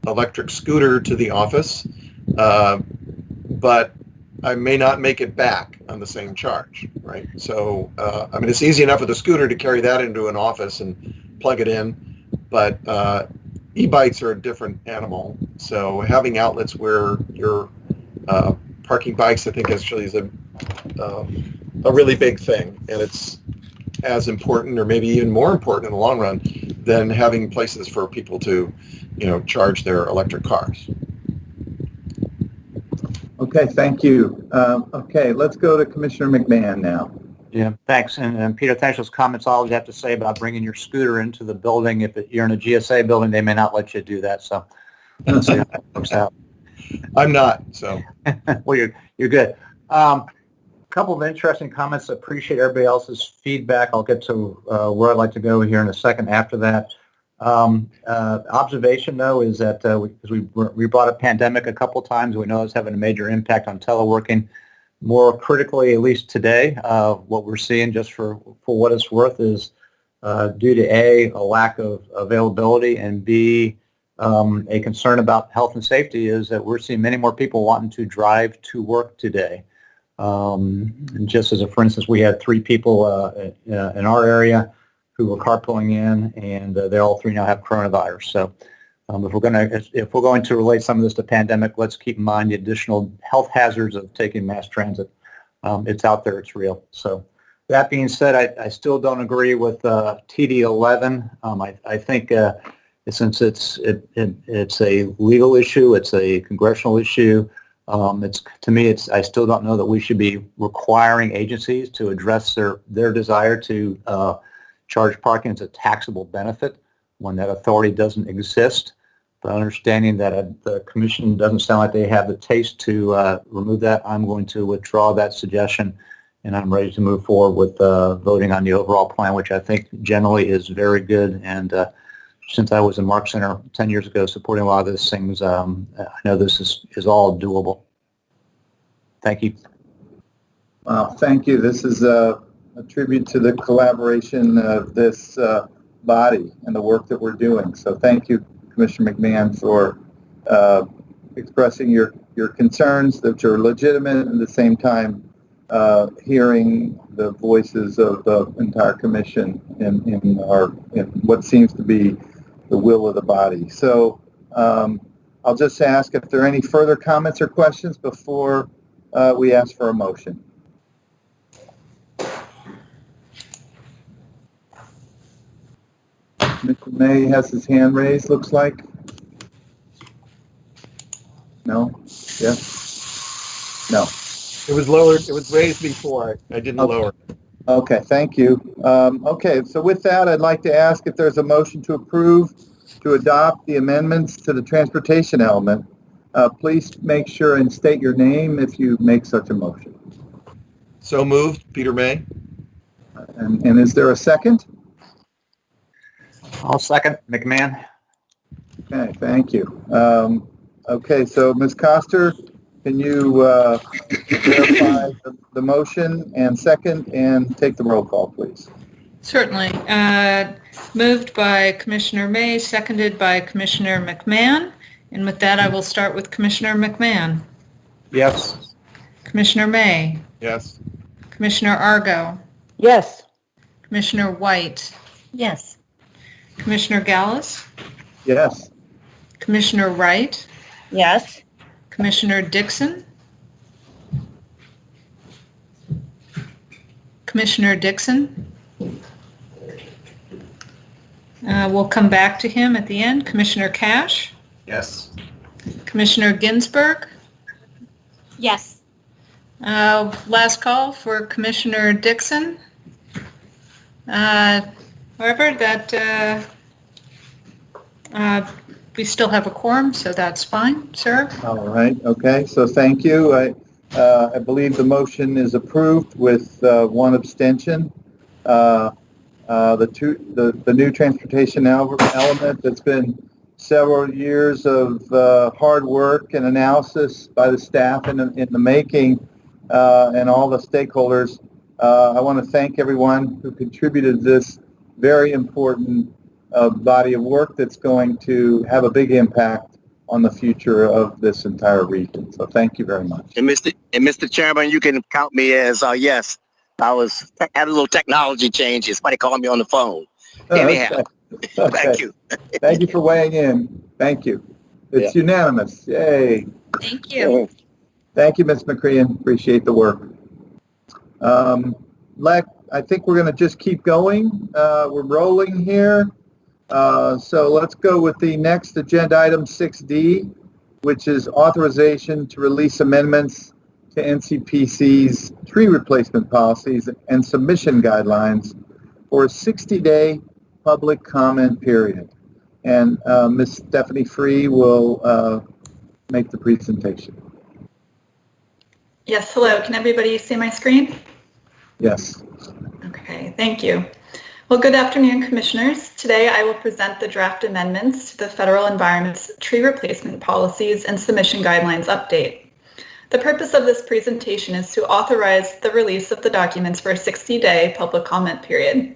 electric scooter to the office, but I may not make it back on the same charge, right? So, I mean, it's easy enough with a scooter to carry that into an office and plug it in, but e-bikes are a different animal. So having outlets where you're parking bikes, I think actually is a really big thing, and it's as important or maybe even more important in the long run than having places for people to, you know, charge their electric cars. Okay, thank you. Okay, let's go to Commissioner McMahon now. Yeah, thanks. And Peter, thanks for those comments. All you have to say about bringing your scooter into the building. If you're in a GSA building, they may not let you do that. So let's see how that works out. I'm not, so. Well, you're good. Couple of interesting comments. I appreciate everybody else's feedback. I'll get to where I'd like to go here in a second after that. Observation, though, is that because we brought up pandemic a couple times, we know it's having a major impact on teleworking. More critically, at least today, what we're seeing, just for what it's worth, is due to A, a lack of availability, and B, a concern about health and safety, is that we're seeing many more people wanting to drive to work today. And just as a for instance, we had 3 people in our area who were carpooling in, and they all 3 now have coronavirus. So if we're going to relate some of this to pandemic, let's keep in mind the additional health hazards of taking mass transit. It's out there, it's real. So that being said, I still don't agree with TD11. I think since it's a legal issue, it's a congressional issue. To me, I still don't know that we should be requiring agencies to address their desire to charge parking as a taxable benefit when that authority doesn't exist. But understanding that the commission doesn't sound like they have the taste to remove that, I'm going to withdraw that suggestion, and I'm ready to move forward with voting on the overall plan, which I think generally is very good. And since I was in Mark Center 10 years ago supporting a lot of those things, I know this is all doable. Thank you. Wow, thank you. This is a tribute to the collaboration of this body and the work that we're doing. So thank you, Commissioner McMahon, for expressing your concerns that are legitimate, and at the same time hearing the voices of the entire commission in what seems to be the will of the body. So I'll just ask if there are any further comments or questions before we ask for a motion. Mr. May has his hand raised, looks like. No? Yes? No. It was lowered. It was raised before. I didn't lower it. Okay, thank you. Okay, so with that, I'd like to ask if there's a motion to approve to adopt the amendments to the transportation element. Please make sure and state your name if you make such a motion. So moved, Peter May. And is there a second? I'll second, McMahon. Okay, thank you. Okay, so Ms. Coster, can you verify the motion and second and take the roll call, please? Certainly. Moved by Commissioner May, seconded by Commissioner McMahon. And with that, I will start with Commissioner McMahon. Yes. Commissioner May. Yes. Commissioner Argo. Yes. Commissioner White. Yes. Commissioner Gallus. Yes. Commissioner Wright. Yes. Commissioner Dixon. Commissioner Dixon. We'll come back to him at the end. Commissioner Cash. Yes. Commissioner Ginsburg. Yes. Last call for Commissioner Dixon. However, that we still have a quorum, so that's fine, sir. All right. Okay. So thank you. I believe the motion is approved with one abstention. The new transportation element that's been several years of hard work and analysis by the staff in the making and all the stakeholders. I want to thank everyone who contributed to this very important body of work that's going to have a big impact on the future of this entire region. So thank you very much. And Mr. Chairman, you can count me as yes. I had a little technology change. Somebody called me on the phone. Anyhow, Okay. thank you. Thank you for weighing in. Thank you. It's unanimous. Yay. Thank you. Thank you, Ms. McCrean. Appreciate the work. I think we're going to just keep going. We're rolling here. So let's go with the next agenda item 6D, which is authorization to release amendments to NCPC's tree replacement policies and submission guidelines for a 60-day public comment period. And Ms. Stephanie Free will make the presentation. Yes, hello. Can everybody see my screen? Yes. Okay, thank you. Well, good afternoon, Commissioners. Today I will present the draft amendments to the Federal Environment's tree replacement policies and submission guidelines update. The purpose of this presentation is to authorize the release of the documents for a 60-day public comment period.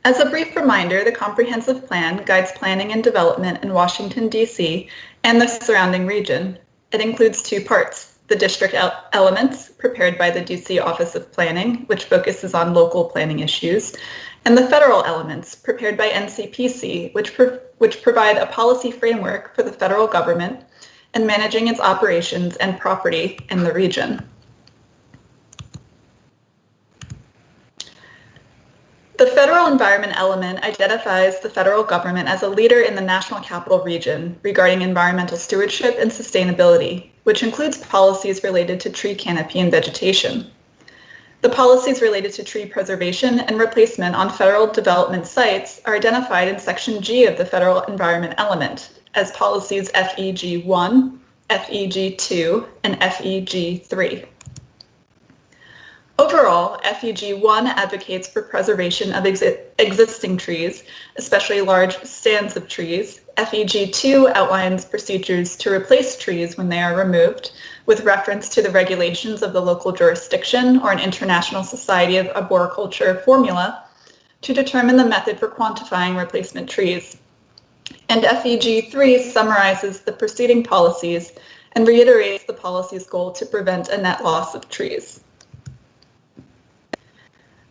As a brief reminder, the comprehensive plan guides planning and development in Washington, D.C. and the surrounding region. It includes two parts. The district elements prepared by the DC Office of Planning, which focuses on local planning issues, and the federal elements prepared by NCPC, which provide a policy framework for the federal government and managing its operations and property in the region. The federal environment element identifies the federal government as a leader in the National Capital Region regarding environmental stewardship and sustainability, which includes policies related to tree canopy and vegetation. The policies related to tree preservation and replacement on federal development sites are identified in Section G of the federal environment element as policies FEG1, FEG2, and FEG3. Overall, FEG1 advocates for preservation of existing trees, especially large stands of trees. FEG2 outlines procedures to replace trees when they are removed, with reference to the regulations of the local jurisdiction or an International Society of Arboriculture formula to determine the method for quantifying replacement trees. And FEG3 summarizes the preceding policies and reiterates the policy's goal to prevent a net loss of trees.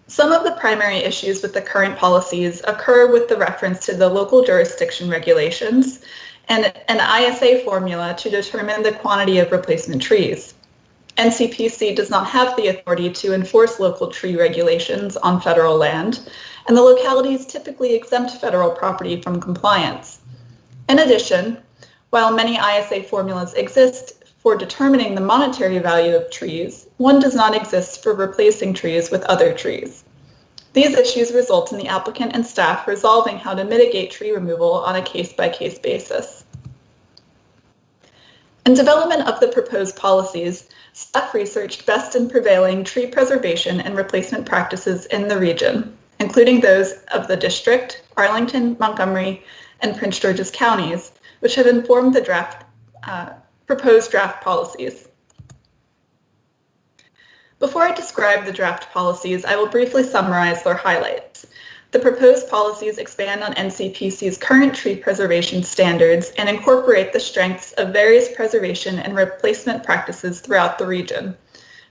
Some of the primary issues with the current policies occur with the reference to the local jurisdiction regulations and an ISA formula to determine the quantity of replacement trees. NCPC does not have the authority to enforce local tree regulations on federal land, and the localities typically exempt federal property from compliance. In addition, while many ISA formulas exist for determining the monetary value of trees, one does not exist for replacing trees with other trees. These issues result in the applicant and staff resolving how to mitigate tree removal on a case-by-case basis. In development of the proposed policies, staff researched best and prevailing tree preservation and replacement practices in the region, including those of the district, Arlington, Montgomery, and Prince George's counties, which have informed the proposed draft policies. Before I describe the draft policies, I will briefly summarize their highlights. The proposed policies expand on NCPC's current tree preservation standards and incorporate the strengths of various preservation and replacement practices throughout the region,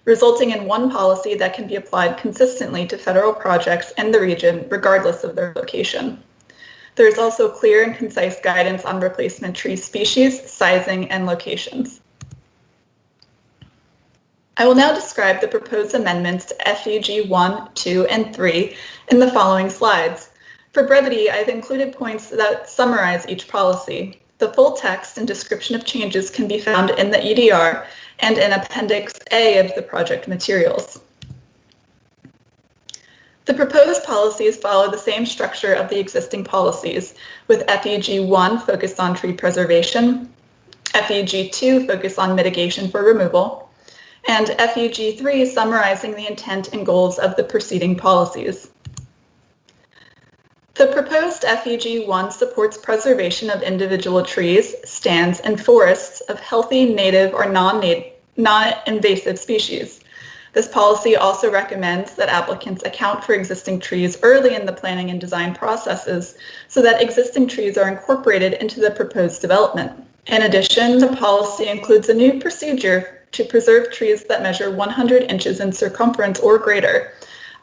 resulting in one policy that can be applied consistently to federal projects in the region regardless of their location. There is also clear and concise guidance on replacement tree species, sizing, and locations. I will now describe the proposed amendments to FEG 1, 2, and 3 in the following slides. For brevity, I've included points that summarize each policy. The full text and description of changes can be found in the EDR and in Appendix A of the project materials. The proposed policies follow the same structure of the existing policies, with FEG 1 focused on tree preservation, FEG 2 focused on mitigation for removal, and FEG 3 summarizing the intent and goals of the preceding policies. The proposed FEG 1 supports preservation of individual trees, stands, and forests of healthy native or non-invasive species. This policy also recommends that applicants account for existing trees early in the planning and design processes so that existing trees are incorporated into the proposed development. In addition, the policy includes a new procedure to preserve trees that measure 100 inches in circumference or greater,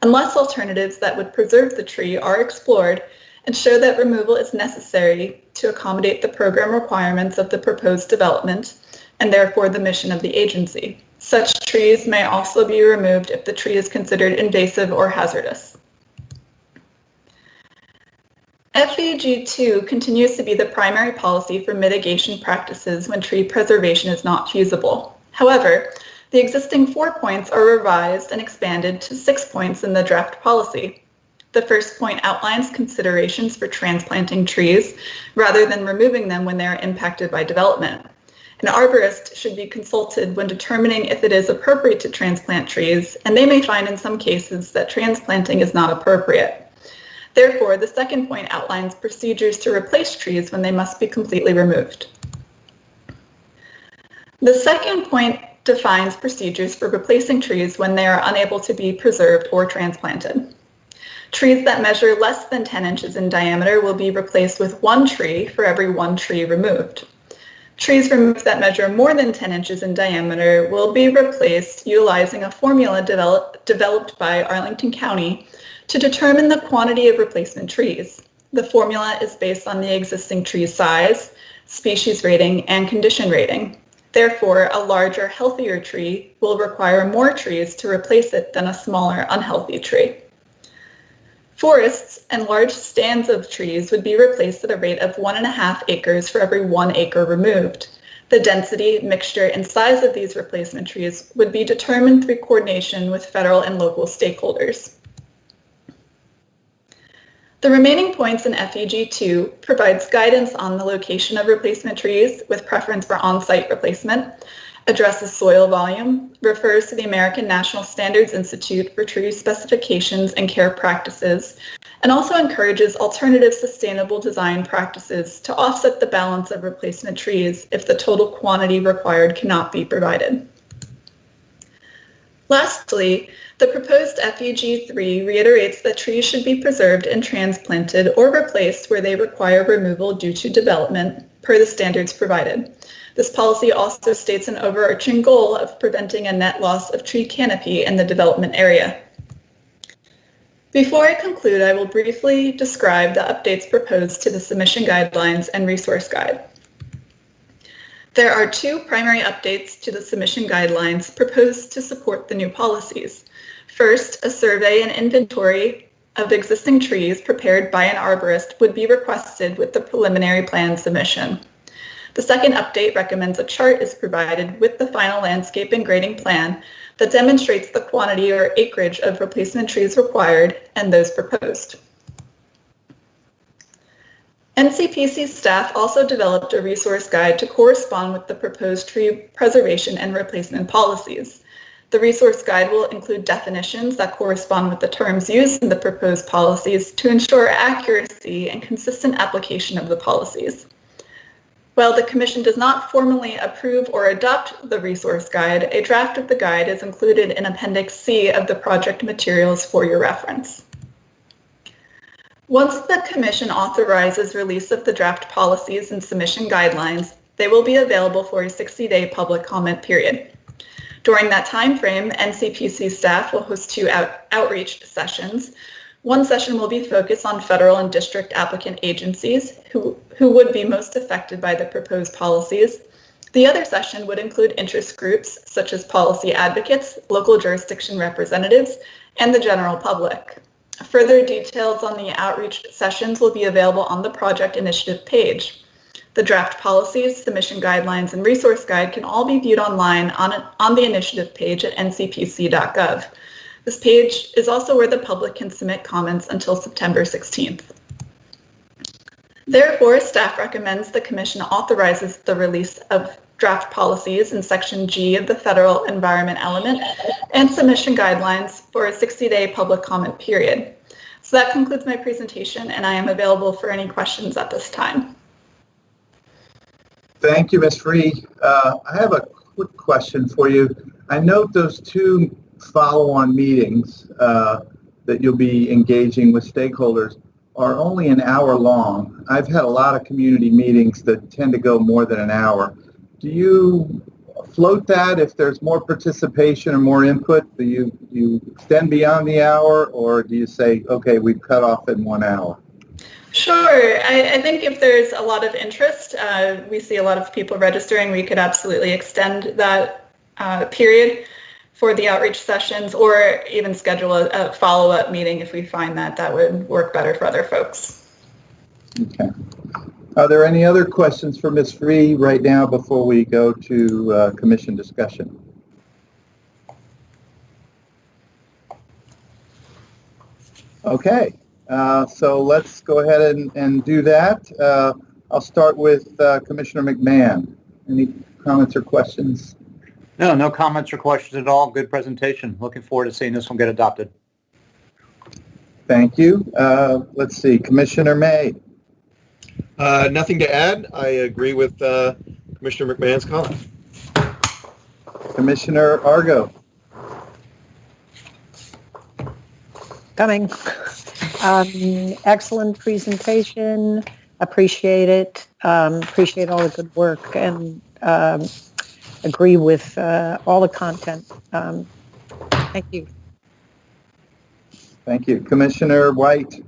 unless alternatives that would preserve the tree are explored and show that removal is necessary to accommodate the program requirements of the proposed development and therefore the mission of the agency. Such trees may also be removed if the tree is considered invasive or hazardous. FEG 2 continues to be the primary policy for mitigation practices when tree preservation is not feasible. However, the existing 4 points are revised and expanded to 6 points in the draft policy. The first point outlines considerations for transplanting trees rather than removing them when they are impacted by development. An arborist should be consulted when determining if it is appropriate to transplant trees, and they may find in some cases that transplanting is not appropriate. Therefore, the second point outlines procedures to replace trees when they must be completely removed. The second point defines procedures for replacing trees when they are unable to be preserved or transplanted. Trees that measure less than 10 inches in diameter will be replaced with 1 tree for every 1 tree removed. Trees removed that measure more than 10 inches in diameter will be replaced utilizing a formula developed by Arlington County to determine the quantity of replacement trees. The formula is based on the existing tree size, species rating, and condition rating. Therefore, a larger, healthier tree will require more trees to replace it than a smaller, unhealthy tree. Forests and large stands of trees would be replaced at a rate of 1.5 acres for every 1 acre removed. The density, mixture, and size of these replacement trees would be determined through coordination with federal and local stakeholders. The remaining points in FEG 2 provides guidance on the location of replacement trees with preference for on-site replacement, addresses soil volume, refers to the American National Standards Institute for tree specifications and care practices, and also encourages alternative sustainable design practices to offset the balance of replacement trees if the total quantity required cannot be provided. Lastly, the proposed FEG 3 reiterates that trees should be preserved and transplanted or replaced where they require removal due to development per the standards provided. This policy also states an overarching goal of preventing a net loss of tree canopy in the development area. Before I conclude, I will briefly describe the updates proposed to the submission guidelines and resource guide. There are 2 primary updates to the submission guidelines proposed to support the new policies. First, a survey and inventory of existing trees prepared by an arborist would be requested with the preliminary plan submission. The second update recommends a chart is provided with the final landscape and grading plan that demonstrates the quantity or acreage of replacement trees required and those proposed. NCPC staff also developed a resource guide to correspond with the proposed tree preservation and replacement policies. The resource guide will include definitions that correspond with the terms used in the proposed policies to ensure accuracy and consistent application of the policies. While the Commission does not formally approve or adopt the resource guide, a draft of the guide is included in Appendix C of the project materials for your reference. Once the Commission authorizes release of the draft policies and submission guidelines, they will be available for a 60-day public comment period. During that time frame, NCPC staff will host 2 outreach sessions. One session will be focused on federal and district applicant agencies who would be most affected by the proposed policies. The other session would include interest groups such as policy advocates, local jurisdiction representatives, and the general public. Further details on the outreach sessions will be available on the project initiative page. The draft policies, submission guidelines, and resource guide can all be viewed online on the initiative page at ncpc.gov. This page is also where the public can submit comments until September 16th. Therefore, staff recommends the Commission authorizes the release of draft policies in Section G of the Federal Environment Element and submission guidelines for a 60-day public comment period. So that concludes my presentation, and I am available for any questions at this time. Thank you, Ms. Free. I have a quick question for you. I note those two follow-on meetings that you'll be engaging with stakeholders are only an hour long. I've had a lot of community meetings that tend to go more than an hour. Do you float that if there's more participation or more input? Do you extend beyond the hour, or do you say, okay, we've cut off in 1 hour? Sure. I think if there's a lot of interest, we see a lot of people registering, we could absolutely extend that period for the outreach sessions, or even schedule a follow-up meeting if we find that that would work better for other folks. Okay. Are there any other questions for Ms. Free right now before we go to commission discussion? Okay. So let's go ahead and do that. I'll start with Commissioner McMahon. Any comments or questions? No comments or questions at all. Good presentation. Looking forward to seeing this one get adopted. Thank you. Let's see, Commissioner May. Nothing to add. I agree with Commissioner McMahon's comment. Commissioner Argo. Coming. Excellent presentation. Appreciate it. Appreciate all the good work, and agree with all the content. Thank you. Thank you. Commissioner White.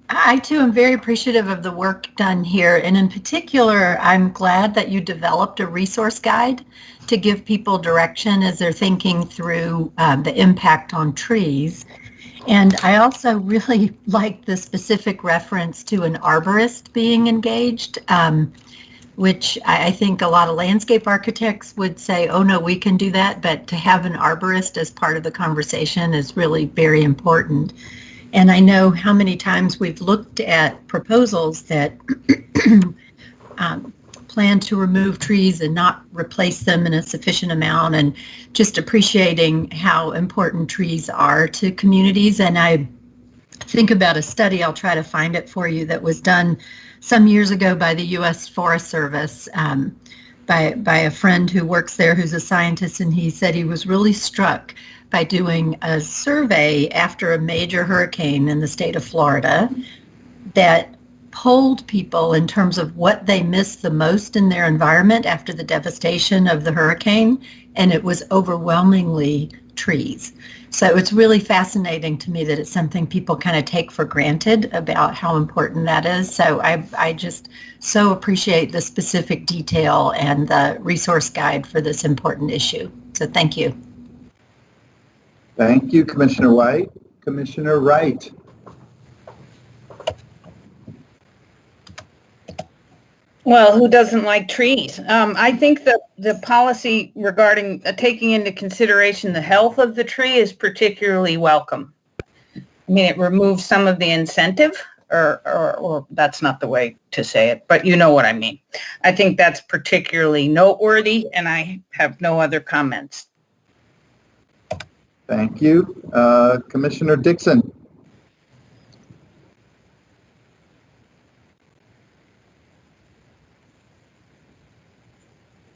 I too am very appreciative of the work done here, and in particular, I'm glad that you developed a resource guide to give people direction as they're thinking through the impact on trees. And I also really like the specific reference to an arborist being engaged, which I think a lot of landscape architects would say, oh no, we can do that, but to have an arborist as part of the conversation is really very important. And I know how many times we've looked at proposals that plan to remove trees and not replace them in a sufficient amount, and just appreciating how important trees are to communities. And I think about a study, I'll try to find it for you, that was done some years ago by the U.S. Forest Service by a friend who works there who's a scientist, and he said he was really struck by doing a survey after a major hurricane in the state of Florida that polled people in terms of what they missed the most in their environment after the devastation of the hurricane, and it was overwhelmingly trees. So it's really fascinating to me that it's something people kind of take for granted about how important that is. So I just so appreciate the specific detail and the resource guide for this important issue. So thank you. Thank you, Commissioner White. Commissioner Wright. Well, who doesn't like trees? I think that the policy regarding taking into consideration the health of the tree is particularly welcome. I mean, it removes some of the incentive, or that's not the way to say it, but you know what I mean. I think that's particularly noteworthy, and I have no other comments. Thank you. Commissioner Dixon.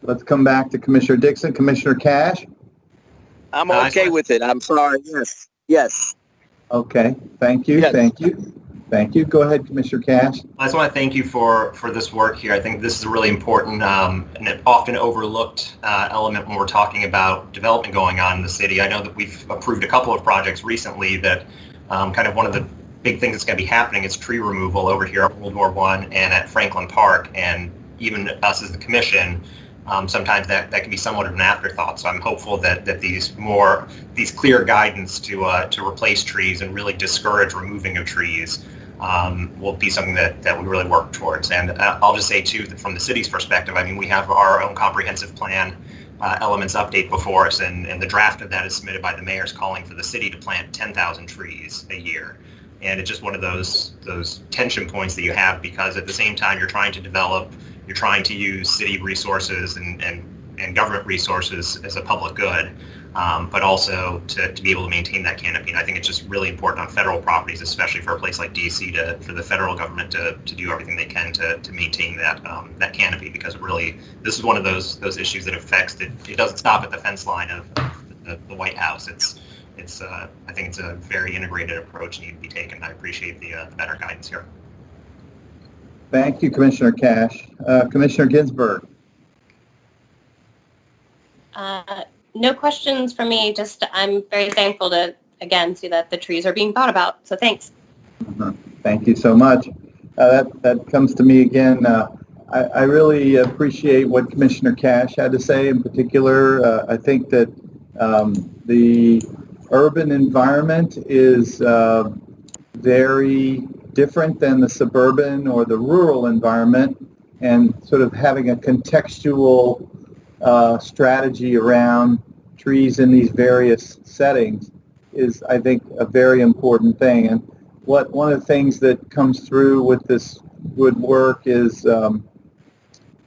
Let's come back to Commissioner Dixon. Commissioner Cash? I'm okay with it. I'm sorry. Yes. Yes. Okay. Thank you. Yes. Thank you. Thank you. Go ahead, Commissioner Cash. I just want to thank you for this work here. I think this is a really important and an often overlooked element when we're talking about development going on in the city. I know that we've approved a couple of projects recently that kind of one of the big things that's going to be happening is tree removal over here at World War I and at Franklin Park. And even us as the commission, sometimes that can be somewhat of an afterthought. So I'm hopeful that these clear guidance to replace trees and really discourage removing of trees will be something that we really work towards. And I'll just say too, that from the city's perspective, I mean, we have our own comprehensive plan elements update before us, and the draft of that is submitted by the mayors calling for the city to plant 10,000 trees a year. And it's just one of those tension points that you have, because at the same time you're trying to develop, you're trying to use city resources and government resources as a public good, but also to be able to maintain that canopy. And I think it's just really important on federal properties, especially for a place like DC, for the federal government to do everything they can to maintain that canopy, because this is one of those issues that affects it. It doesn't stop at the fence line of the White House. I think it's a very integrated approach need to be taken. I appreciate the better guidance here. Thank you, Commissioner Cash. Commissioner Ginsburg. No questions from me. Just I'm very thankful to, again, see that the trees are being thought about. So thanks. Thank you so much. That comes to me again. I really appreciate what Commissioner Cash had to say in particular. I think that the urban environment is very different than the suburban or the rural environment, and sort of having a contextual strategy around trees in these various settings is, I think, a very important thing. And one of the things that comes through with this good work is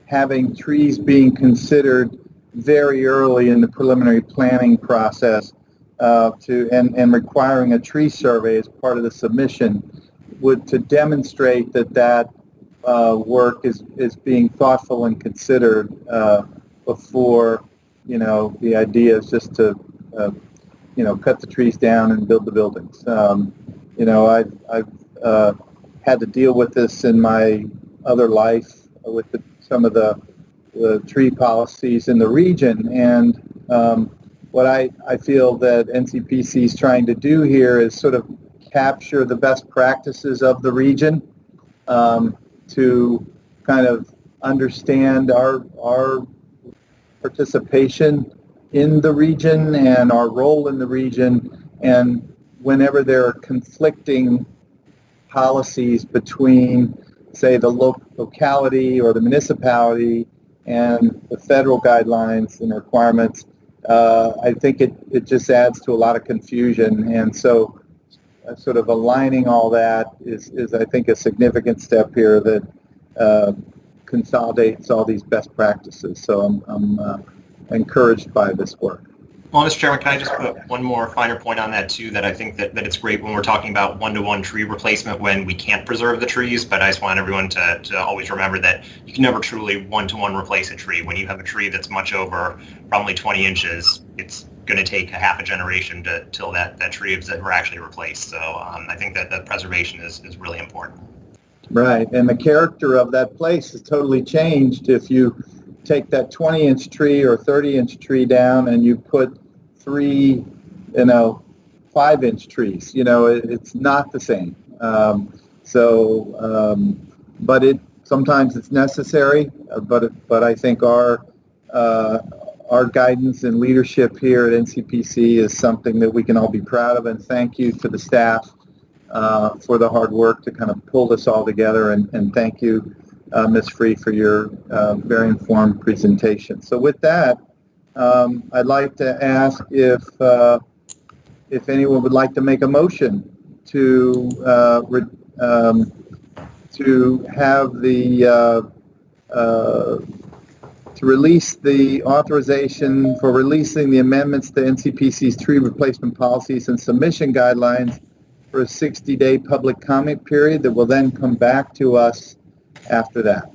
having trees being considered very early in the preliminary planning process, and requiring a tree survey as part of the submission to demonstrate that work is being thoughtful and considered before, the idea is just to, cut the trees down and build the buildings. I've had to deal with this in my other life with some of the tree policies in the region, and what I feel that NCPC is trying to do here is sort of capture the best practices of the region to kind of understand our participation in the region and our role in the region, and whenever there are conflicting policies between, say, the locality or the municipality and the federal guidelines and requirements, I think it just adds to a lot of confusion. And so sort of aligning all that is I think, a significant step here that consolidates all these best practices. So I'm encouraged by this work. Well, Mr. Chairman, can I just put one more finer point on that too, that I think that it's great when we're talking about one-to-one tree replacement when we can't preserve the trees, but I just want everyone to always remember that you can never truly one-to-one replace a tree. When you have a tree that's much over probably 20 inches, it's going to take a half a generation till that tree is ever actually replaced. So I think that the preservation is really important. Right, and the character of that place is totally changed if you take that 20-inch tree or 30-inch tree down and you put 3, 5-inch trees. It's not the same. But sometimes it's necessary. But I think our guidance and leadership here at NCPC is something that we can all be proud of. And thank you to the staff for the hard work to kind of pull this all together. And thank you, Ms. Free, for your very informed presentation. So with that, I'd like to ask if anyone would like to make a motion to have to release the authorization for releasing the amendments to NCPC's tree replacement policies and submission guidelines for a 60-day public comment period that will then come back to us after that.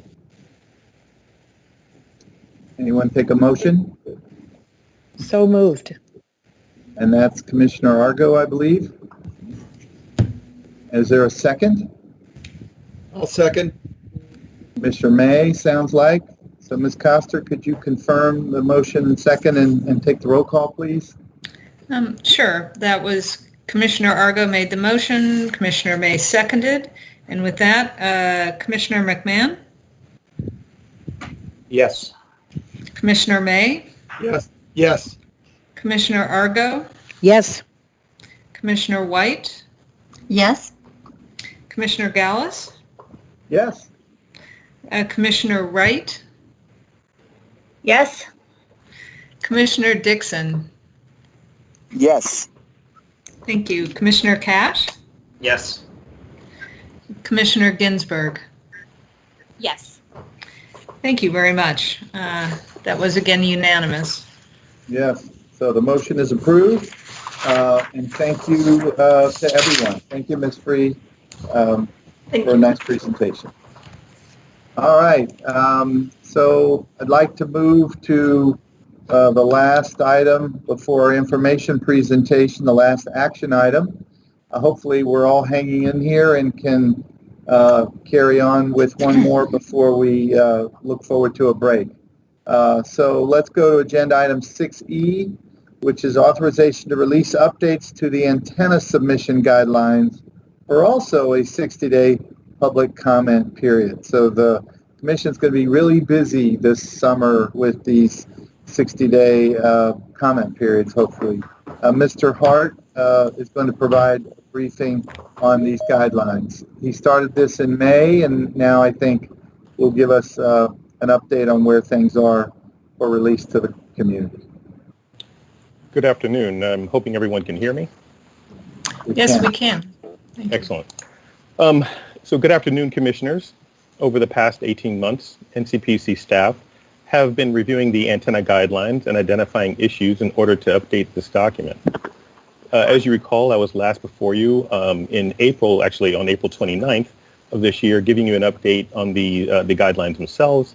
Anyone take a motion? So moved. And that's Commissioner Argo, I believe. Is there a second? I'll second. Commissioner May, sounds like. So Ms. Coster, could you confirm the motion and second and take the roll call, please? Sure. That was Commissioner Argo made the motion, Commissioner May seconded, and with that, Commissioner McMahon? Yes. Commissioner May, Yes. Yes. Commissioner Argo, Yes. Commissioner White, Yes. Commissioner Gallus, Yes. Commissioner Wright, Yes. Commissioner Dixon. Yes. Thank you. Commissioner Cash, Yes. Commissioner Ginsburg. Yes. Thank you very much. That was again unanimous. Yes. So the motion is approved. And thank you to everyone. Thank you, Ms. Free, for a nice presentation. All right. So I'd like to move to the last item before our information presentation, the last action item. Hopefully we're all hanging in here and can carry on with one more before we look forward to a break. So let's go to agenda item 6E, which is authorization to release updates to the antenna submission guidelines for also a 60-day public comment period. So the Commission's going to be really busy this summer with these 60-day comment periods, hopefully. Mr. Hart is going to provide a briefing on these guidelines. He started this in May, and now I think will give us an update on where things are for release to the community. Good afternoon. I'm hoping everyone can hear me. Yes, we can. Excellent. So good afternoon, Commissioners. Over the past 18 months, NCPC staff have been reviewing the antenna guidelines and identifying issues in order to update this document. As you recall, I was last before you in April, actually on April 29th of this year, giving you an update on the guidelines themselves,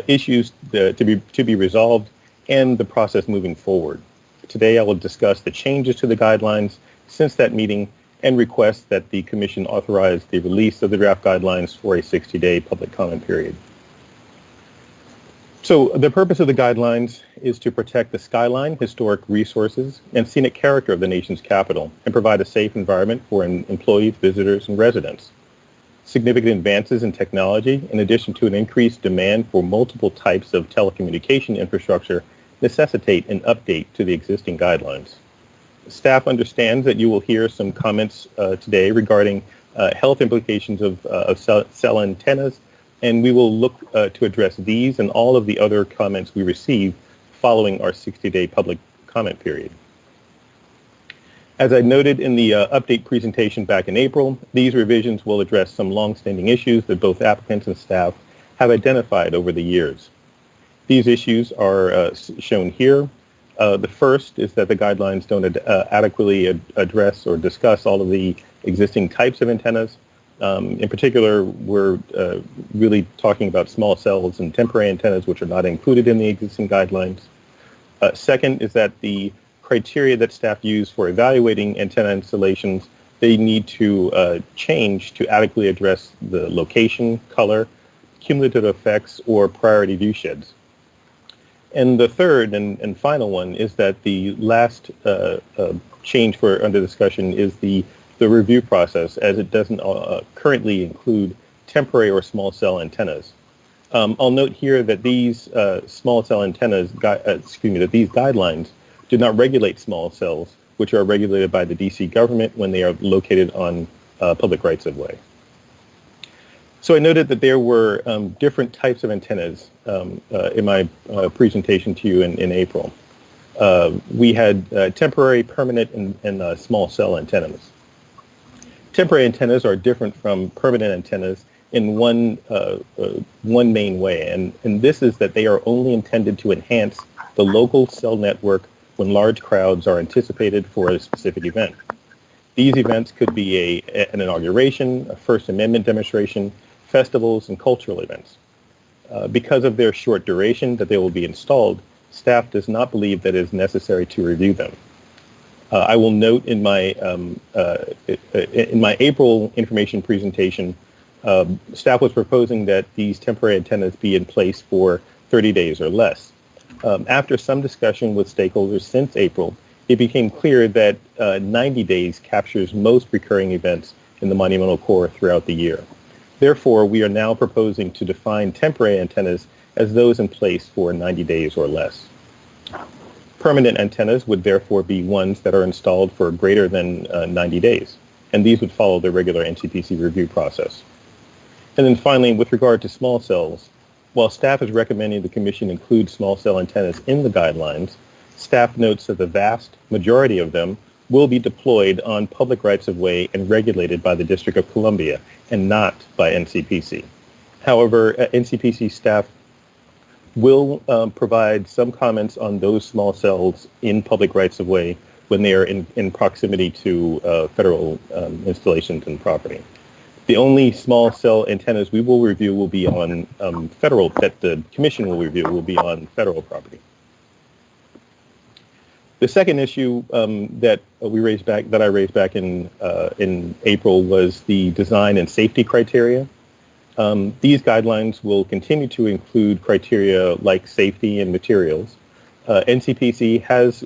issues to be resolved, and the process moving forward. Today, I will discuss the changes to the guidelines since that meeting and request that the Commission authorize the release of the draft guidelines for a 60-day public comment period. So the purpose of the guidelines is to protect the skyline, historic resources, and scenic character of the nation's capital and provide a safe environment for employees, visitors, and residents. Significant advances in technology, in addition to an increased demand for multiple types of telecommunication infrastructure, necessitate an update to the existing guidelines. Staff understands that you will hear some comments today regarding health implications of cell antennas, and we will look to address these and all of the other comments we receive following our 60-day public comment period. As I noted in the update presentation back in April, these revisions will address some long-standing issues that both applicants and staff have identified over the years. These issues are shown here. The first is that the guidelines don't adequately address or discuss all of the existing types of antennas. In particular, we're really talking about small cells and temporary antennas, which are not included in the existing guidelines. Second is that the criteria that staff use for evaluating antenna installations, they need to change to adequately address the location, color, cumulative effects, or priority viewsheds. And the third and final one is that the last change for under discussion is the review process, as it doesn't currently include temporary or small cell antennas. I'll note here that these small cell antennas, that these guidelines do not regulate small cells, which are regulated by the DC government when they are located on public rights of way. So I noted that there were different types of antennas in my presentation to you in April. We had temporary, permanent, and small cell antennas. Temporary antennas are different from permanent antennas in one main way, and this is that they are only intended to enhance the local cell network when large crowds are anticipated for a specific event. These events could be an inauguration, a First Amendment demonstration, festivals, and cultural events. Because of their short duration that they will be installed, staff does not believe that it is necessary to review them. I will note in my April information presentation, staff was proposing that these temporary antennas be in place for 30 days or less. After some discussion with stakeholders since April, it became clear that 90 days captures most recurring events in the monumental core throughout the year. Therefore, we are now proposing to define temporary antennas as those in place for 90 days or less. Permanent antennas would therefore be ones that are installed for greater than 90 days, and these would follow the regular NCPC review process. And then finally, with regard to small cells, while staff is recommending the Commission include small cell antennas in the guidelines, staff notes that the vast majority of them will be deployed on public rights-of-way and regulated by the District of Columbia and not by NCPC. However, NCPC staff will provide some comments on those small cells in public rights-of-way when they are in proximity to federal installations and property. The only small cell antennas we will review will be on that the Commission will review will be on federal property. The second issue that I raised back in April was the design and safety criteria. These guidelines will continue to include criteria like safety and materials. NCPC has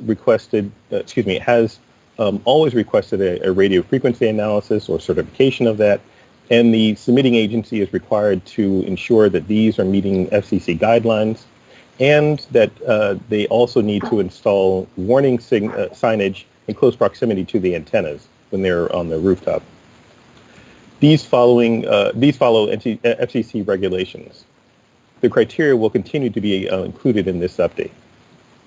always requested a radio frequency analysis or certification of that, and the submitting agency is required to ensure that these are meeting FCC guidelines, and that they also need to install warning signage in close proximity to the antennas when they're on the rooftop. These follow FCC regulations. The criteria will continue to be included in this update.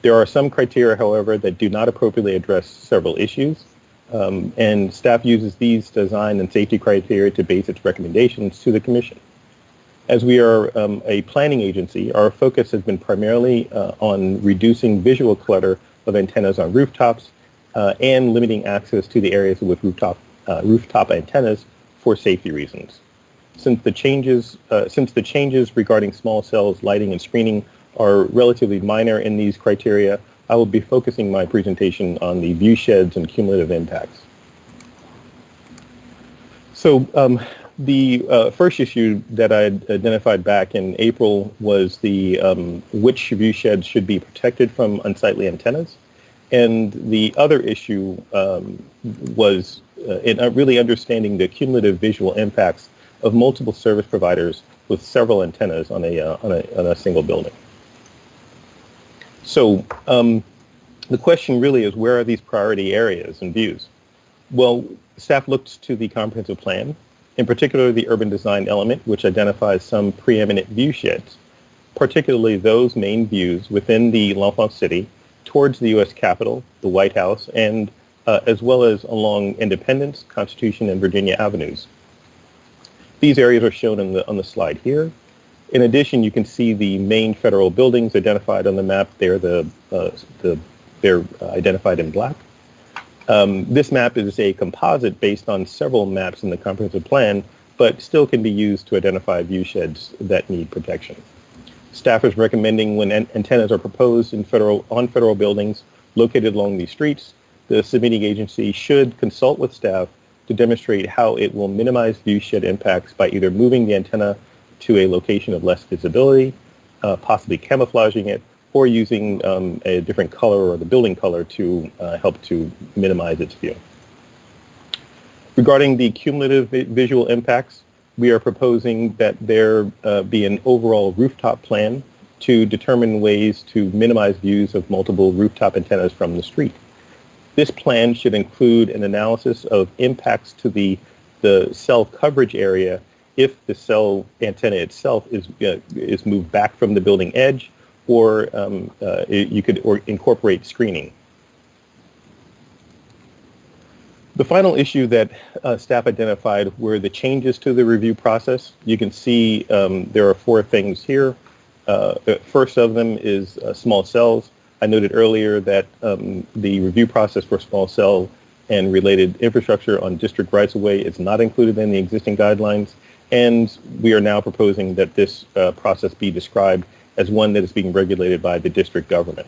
There are some criteria, however, that do not appropriately address several issues, and staff uses these design and safety criteria to base its recommendations to the Commission. As we are a planning agency, our focus has been primarily on reducing visual clutter of antennas on rooftops and limiting access to the areas with rooftop antennas for safety reasons. Since the changes regarding small cells, lighting, and screening are relatively minor in these criteria, I will be focusing my presentation on the view sheds and cumulative impacts. So the first issue that I identified back in April was the which view sheds should be protected from unsightly antennas. And the other issue was in really understanding the cumulative visual impacts of multiple service providers with several antennas on a single building. So the question really is, where are these priority areas and views? Well, staff looked to the comprehensive plan, in particular the urban design element, which identifies some preeminent view sheds, particularly those main views within the L'Enfant City towards the U.S. Capitol, the White House, and as well as along Independence, Constitution, and Virginia Avenues. These areas are shown on the slide here. In addition, you can see the main federal buildings identified on the map. They're identified in black. This map is a composite based on several maps in the comprehensive plan, but still can be used to identify view sheds that need protection. Staff is recommending when antennas are proposed on federal buildings located along these streets, the submitting agency should consult with staff to demonstrate how it will minimize view shed impacts by either moving the antenna to a location of less visibility, possibly camouflaging it, or using a different color or the building color to help to minimize its view. Regarding the cumulative visual impacts, we are proposing that there be an overall rooftop plan to determine ways to minimize views of multiple rooftop antennas from the street. This plan should include an analysis of impacts to the cell coverage area if the cell antenna itself is moved back from the building edge, or you could incorporate screening. The final issue that staff identified were the changes to the review process. You can see there are 4 things here. First of them is small cells. I noted earlier that the review process for small cell and related infrastructure on district rights-of-way is not included in the existing guidelines, and we are now proposing that this process be described as one that is being regulated by the district government.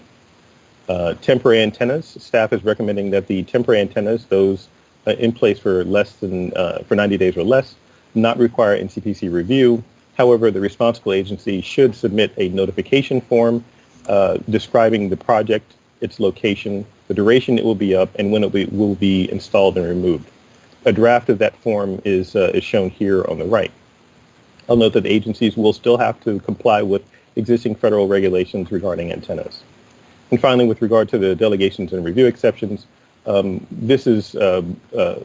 Temporary antennas, staff is recommending that the temporary antennas, those in place for for 90 days or less, not require NCPC review. However, the responsible agency should submit a notification form describing the project, its location, the duration it will be up, and when it will be installed and removed. A draft of that form is shown here on the right. I'll note that agencies will still have to comply with existing federal regulations regarding antennas. And finally, with regard to the delegations and review exceptions, this is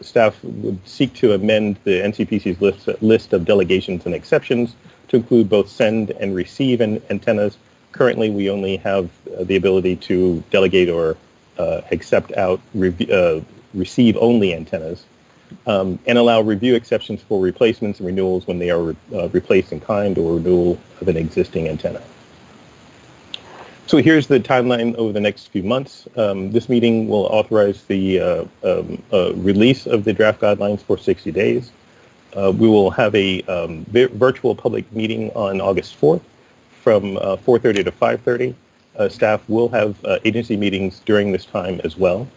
staff would seek to amend the NCPC's list of delegations and exceptions to include both send and receive antennas. Currently, we only have the ability to delegate or accept out receive only antennas, and allow review exceptions for replacements and renewals when they are replaced in kind or renewal of an existing antenna. So here's the timeline over the next few months. This meeting will authorize the release of the draft guidelines for 60 days. We will have a virtual public meeting on August 4th from 4:30 to 5:30. Staff will have agency meetings during this time as well.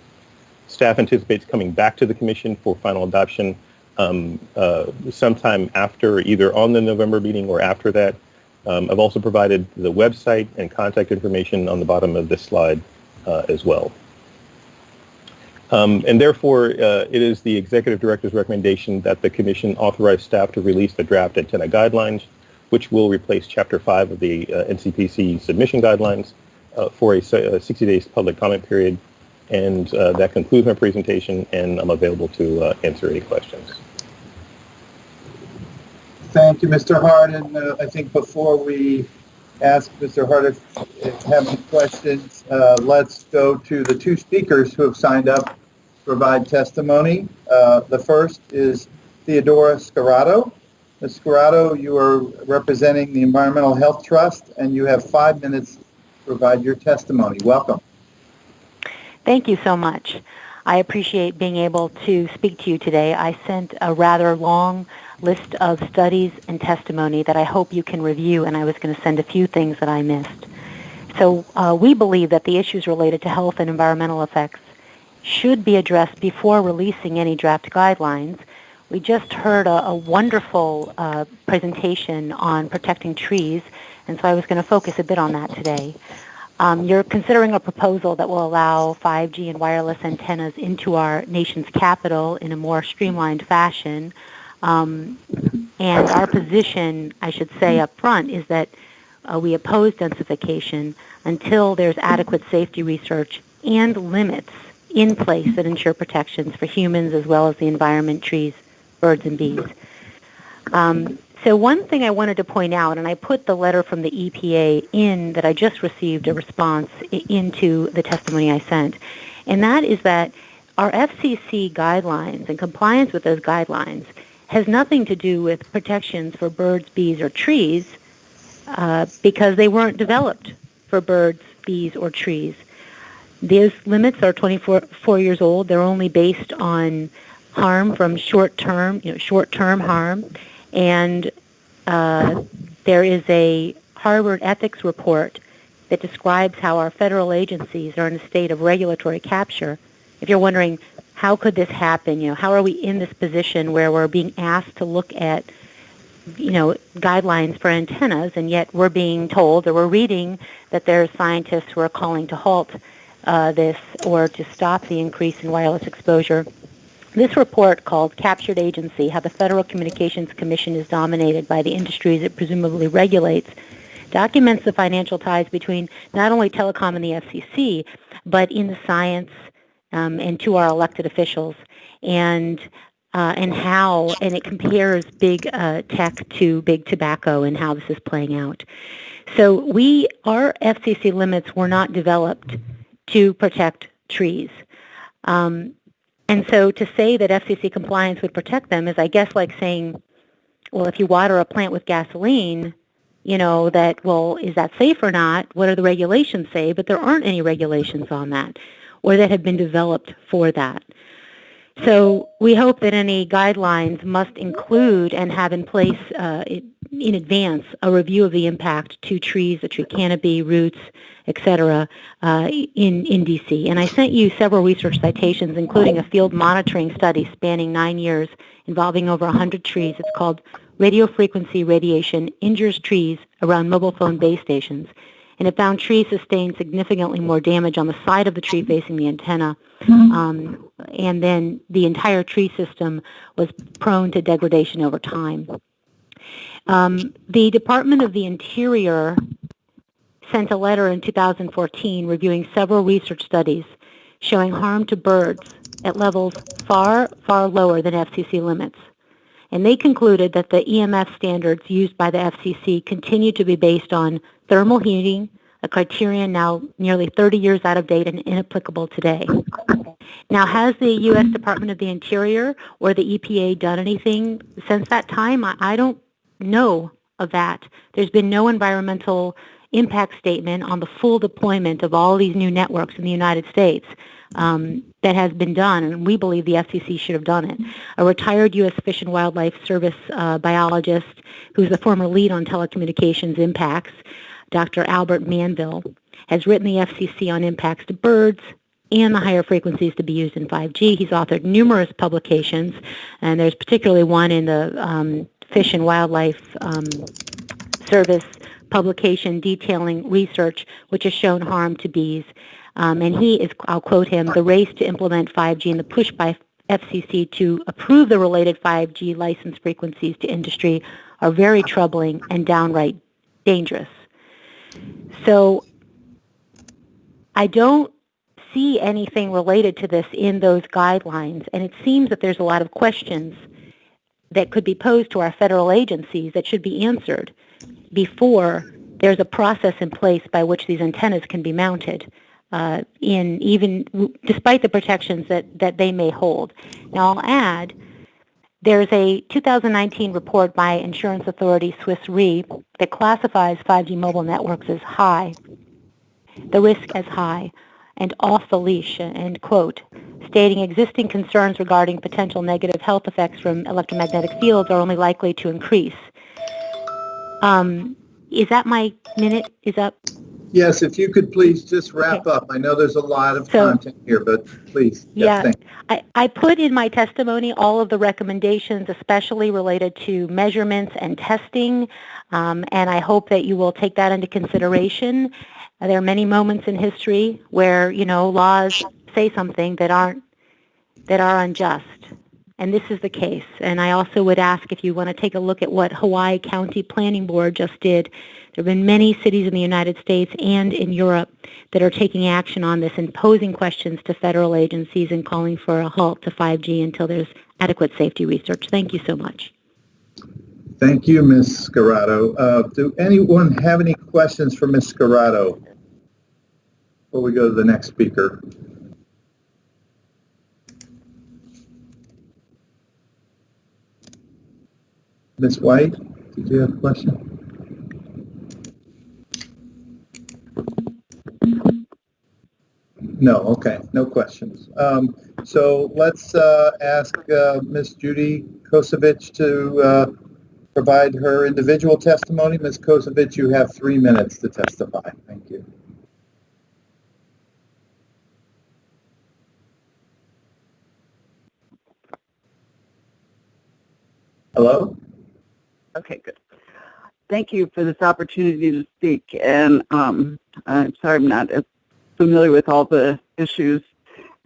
Staff anticipates coming back to the Commission for final adoption sometime after, either on the November meeting or after that. I've also provided the website and contact information on the bottom of this slide as well. And therefore, it is the Executive Director's recommendation that the Commission authorize staff to release the draft antenna guidelines, which will replace Chapter 5 of the NCPC submission guidelines for a 60 days public comment period. And that concludes my presentation, and I'm available to answer any questions. Thank you, Mr. Hart. And I think before we ask Mr. Hart if you have any questions, let's go to the two speakers who have signed up to provide testimony. The first is Theodora Scarato. Ms. Scarato, you are representing the Environmental Health Trust, and you have 5 minutes to provide your testimony. Welcome. Thank you so much. I appreciate being able to speak to you today. I sent a rather long list of studies and testimony that I hope you can review, and I was going to send a few things that I missed. So we believe that the issues related to health and environmental effects should be addressed before releasing any draft guidelines. We just heard a wonderful presentation on protecting trees, and so I was going to focus a bit on that today. You're considering a proposal that will allow 5G and wireless antennas into our nation's capital in a more streamlined fashion. And our position, I should say up front, is that we oppose densification until there's adequate safety research and limits in place that ensure protections for humans as well as the environment, trees, birds, and bees. So one thing I wanted to point out, and I put the letter from the EPA in that I just received a response into the testimony I sent, and that is that our FCC guidelines and compliance with those guidelines has nothing to do with protections for birds, bees, or trees because they weren't developed for birds, bees, or trees. Those limits are 24 years old. They're only based on harm from short-term harm. And there is a Harvard ethics report that describes how our federal agencies are in a state of regulatory capture. If you're wondering, how could this happen? How are we in this position where we're being asked to look at, guidelines for antennas, and yet we're being told, or we're reading, that there are scientists who are calling to halt this or to stop the increase in wireless exposure. This report, called Captured Agency, How the Federal Communications Commission is Dominated by the Industries it Presumably Regulates, documents the financial ties between not only telecom and the FCC, but in the science and to our elected officials, and it compares big tech to big tobacco and how this is playing out. So our FCC limits were not developed to protect trees. And so to say that FCC compliance would protect them is, I guess, like saying, well, if you water a plant with gasoline, is that safe or not? What do the regulations say? But there aren't any regulations on that or that have been developed for that. So we hope that any guidelines must include and have in place in advance a review of the impact to trees, the tree canopy, roots, etc. In D.C. And I sent you several research citations, including a field monitoring study spanning 9 years involving over 100 trees. It's called Radio Frequency Radiation Injures Trees Around Mobile Phone Base Stations. And it found trees sustained significantly more damage on the side of the tree facing the antenna. And then the entire tree system was prone to degradation over time. The Department of the Interior sent a letter in 2014 reviewing several research studies showing harm to birds at levels far, far lower than FCC limits. And they concluded that the EMF standards used by the FCC continue to be based on thermal heating, a criterion now nearly 30 years out of date and inapplicable today. Now, has the U.S. Department of the Interior or the EPA done anything since that time? I don't know of that. There's been no environmental impact statement on the full deployment of all these new networks in the United States that has been done, and we believe the FCC should have done it. A retired U.S. Fish and Wildlife Service biologist who's the former lead on telecommunications impacts, Dr. Albert Manville, has written the FCC on impacts to birds and the higher frequencies to be used in 5G. He's authored numerous publications, and there's particularly one in the Fish and Wildlife Service publication detailing research which has shown harm to bees. And he is, I'll quote him, "The race to implement 5G and the push by FCC to approve the related 5G license frequencies to industry are very troubling and downright dangerous." So I don't see anything related to this in those guidelines, and it seems that there's a lot of questions that could be posed to our federal agencies that should be answered before there's a process in place by which these antennas can be mounted, despite the protections that they may hold. Now, I'll add, there's a 2019 report by insurance authority Swiss Re that classifies 5G mobile networks as high, the risk as high, and off the leash, end quote, stating existing concerns regarding potential negative health effects from electromagnetic fields are only likely to increase. Is that my minute is up? Yes, if you could please just wrap up. I know there's a lot of content here, but please. Yeah, I put in my testimony all of the recommendations, especially related to measurements and testing, and I hope that you will take that into consideration. There are many moments in history where, laws say something that are unjust, and this is the case. And I also would ask if you want to take a look at what Hawaii County Planning Board just did. There have been many cities in the United States and in Europe that are taking action on this and posing questions to federal agencies and calling for a halt to 5G until there's adequate safety research. Thank you so much. Thank you, Ms. Scarato. Do anyone have any questions for Ms. Scarato before we go to the next speaker? Ms. White, did you have a question? No, okay, no questions. So let's ask Ms. Judy Kosovich to provide her individual testimony. Ms. Kosovich, you have 3 minutes to testify. Thank you. Hello? Okay, good. Thank you for this opportunity to speak. And I'm sorry I'm not as familiar with all the issues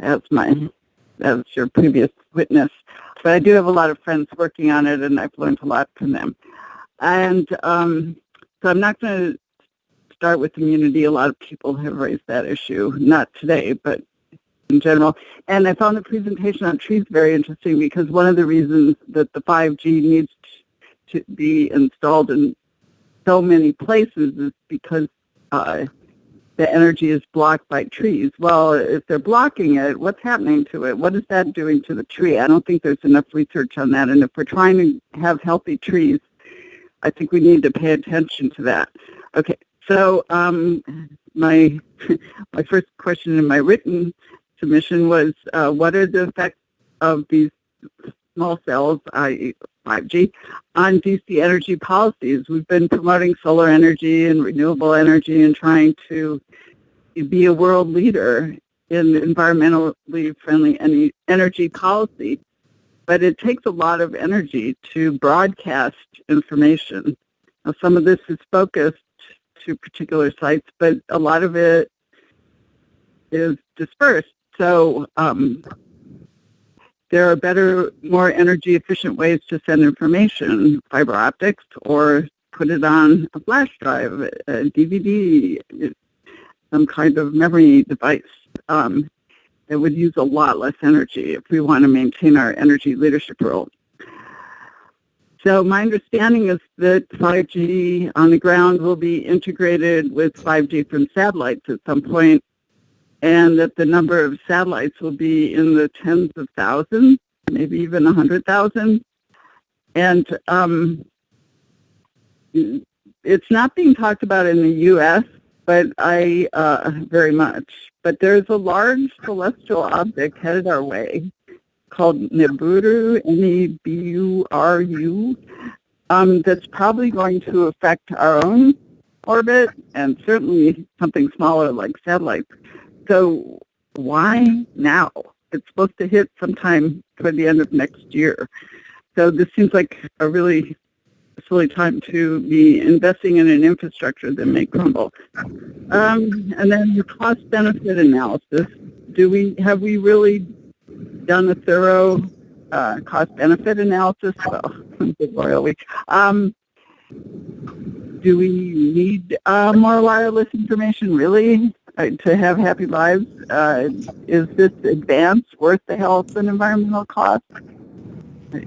as your previous witness, but I do have a lot of friends working on it, and I've learned a lot from them. And so I'm not going to start with immunity. A lot of people have raised that issue, not today, but in general. And I found the presentation on trees very interesting because one of the reasons that the 5G needs to be installed in so many places is because the energy is blocked by trees. Well, if they're blocking it, what's happening to it? What is that doing to the tree? I don't think there's enough research on that. And if we're trying to have healthy trees, I think we need to pay attention to that. Okay, so my first question in my written submission was, what are the effects of these small cells, i.e. 5G, on DC energy policies? We've been promoting solar energy and renewable energy and trying to be a world leader in environmentally friendly energy policy, but it takes a lot of energy to broadcast information. Now, some of this is focused to particular sites, but a lot of it is dispersed. So there are better, more energy efficient ways to send information, fiber optics or put it on a flash drive, a DVD, some kind of memory device. It would use a lot less energy if we want to maintain our energy leadership role. So my understanding is that 5G on the ground will be integrated with 5G from satellites at some point, and that the number of satellites will be in the tens of thousands, maybe even 100,000. And it's not being talked about in the U.S., but very much. But there's a large celestial object headed our way called Nibiru, N-E-B-U-R-U, that's probably going to affect our own orbit and certainly something smaller like satellites. So why now? It's supposed to hit sometime toward the end of next year. So this seems like a really silly time to be investing in an infrastructure that may crumble. And then the cost-benefit analysis. Have we really done a thorough cost-benefit analysis? Well, good Royal Week. Do we need more wireless information, really, to have happy lives? Is this advance worth the health and environmental costs?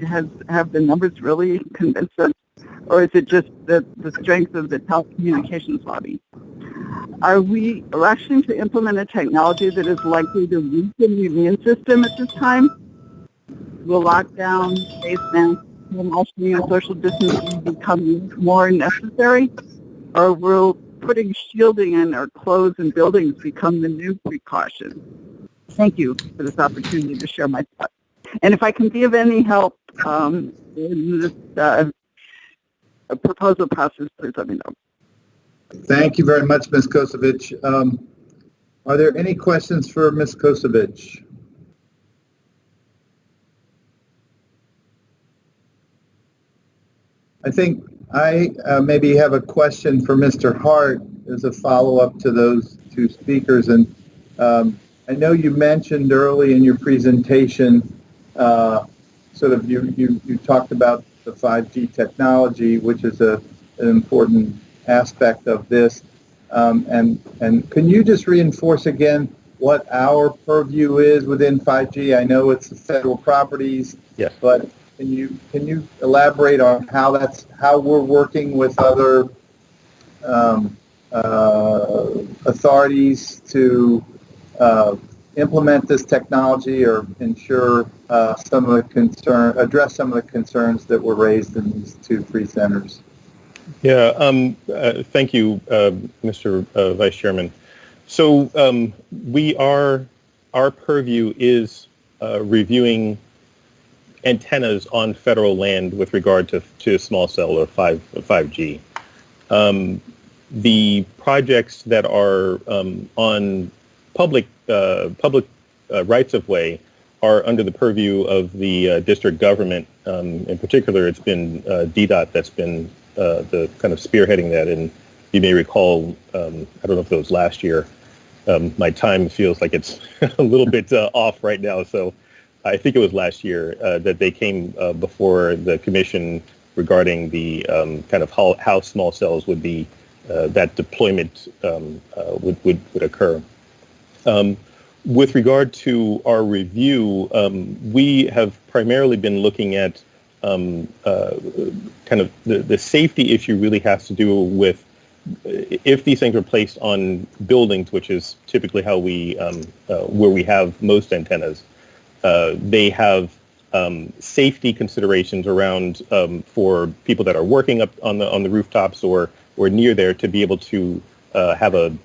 Have the numbers really convinced us? Or is it just the strength of the telecommunications lobby? Are we rushing to implement a technology that is likely to weaken the immune system at this time? Will lockdown, face masks, washing, and social distancing become more necessary? Or will putting shielding in our clothes and buildings become the new precaution? Thank you for this opportunity to share my thoughts. And if I can be of any help in this proposal process, please let me know. Thank you very much, Ms. Kosovich. Are there any questions for Ms. Kosovich? I think I maybe have a question for Mr. Hart as a follow-up to those two speakers. And I know you mentioned early in your presentation, sort of you talked about the 5G technology, which is an important aspect of this. And can you just reinforce again what our purview is within 5G? I know it's the federal properties, yes, but can you elaborate on how we're working with other authorities to implement this technology or ensure address some of the concerns that were raised in these three centers? Yeah, thank you, Mr. Vice Chairman. So our purview is reviewing antennas on federal land with regard to small cell or 5G. The projects that are on public rights of way are under the purview of the district government. In particular, it's been DDOT that's been the kind of spearheading that, and you may recall, I don't know if it was last year, my time feels like it's a little bit off right now, so I think it was last year that they came before the commission regarding the kind of how small cells would be, that deployment would occur. With regard to our review, we have primarily been looking at kind of the safety issue really has to do with if these things are placed on buildings, which is typically how we where we have most antennas. They have safety considerations around for people that are working up on the rooftops or near there to be able to have a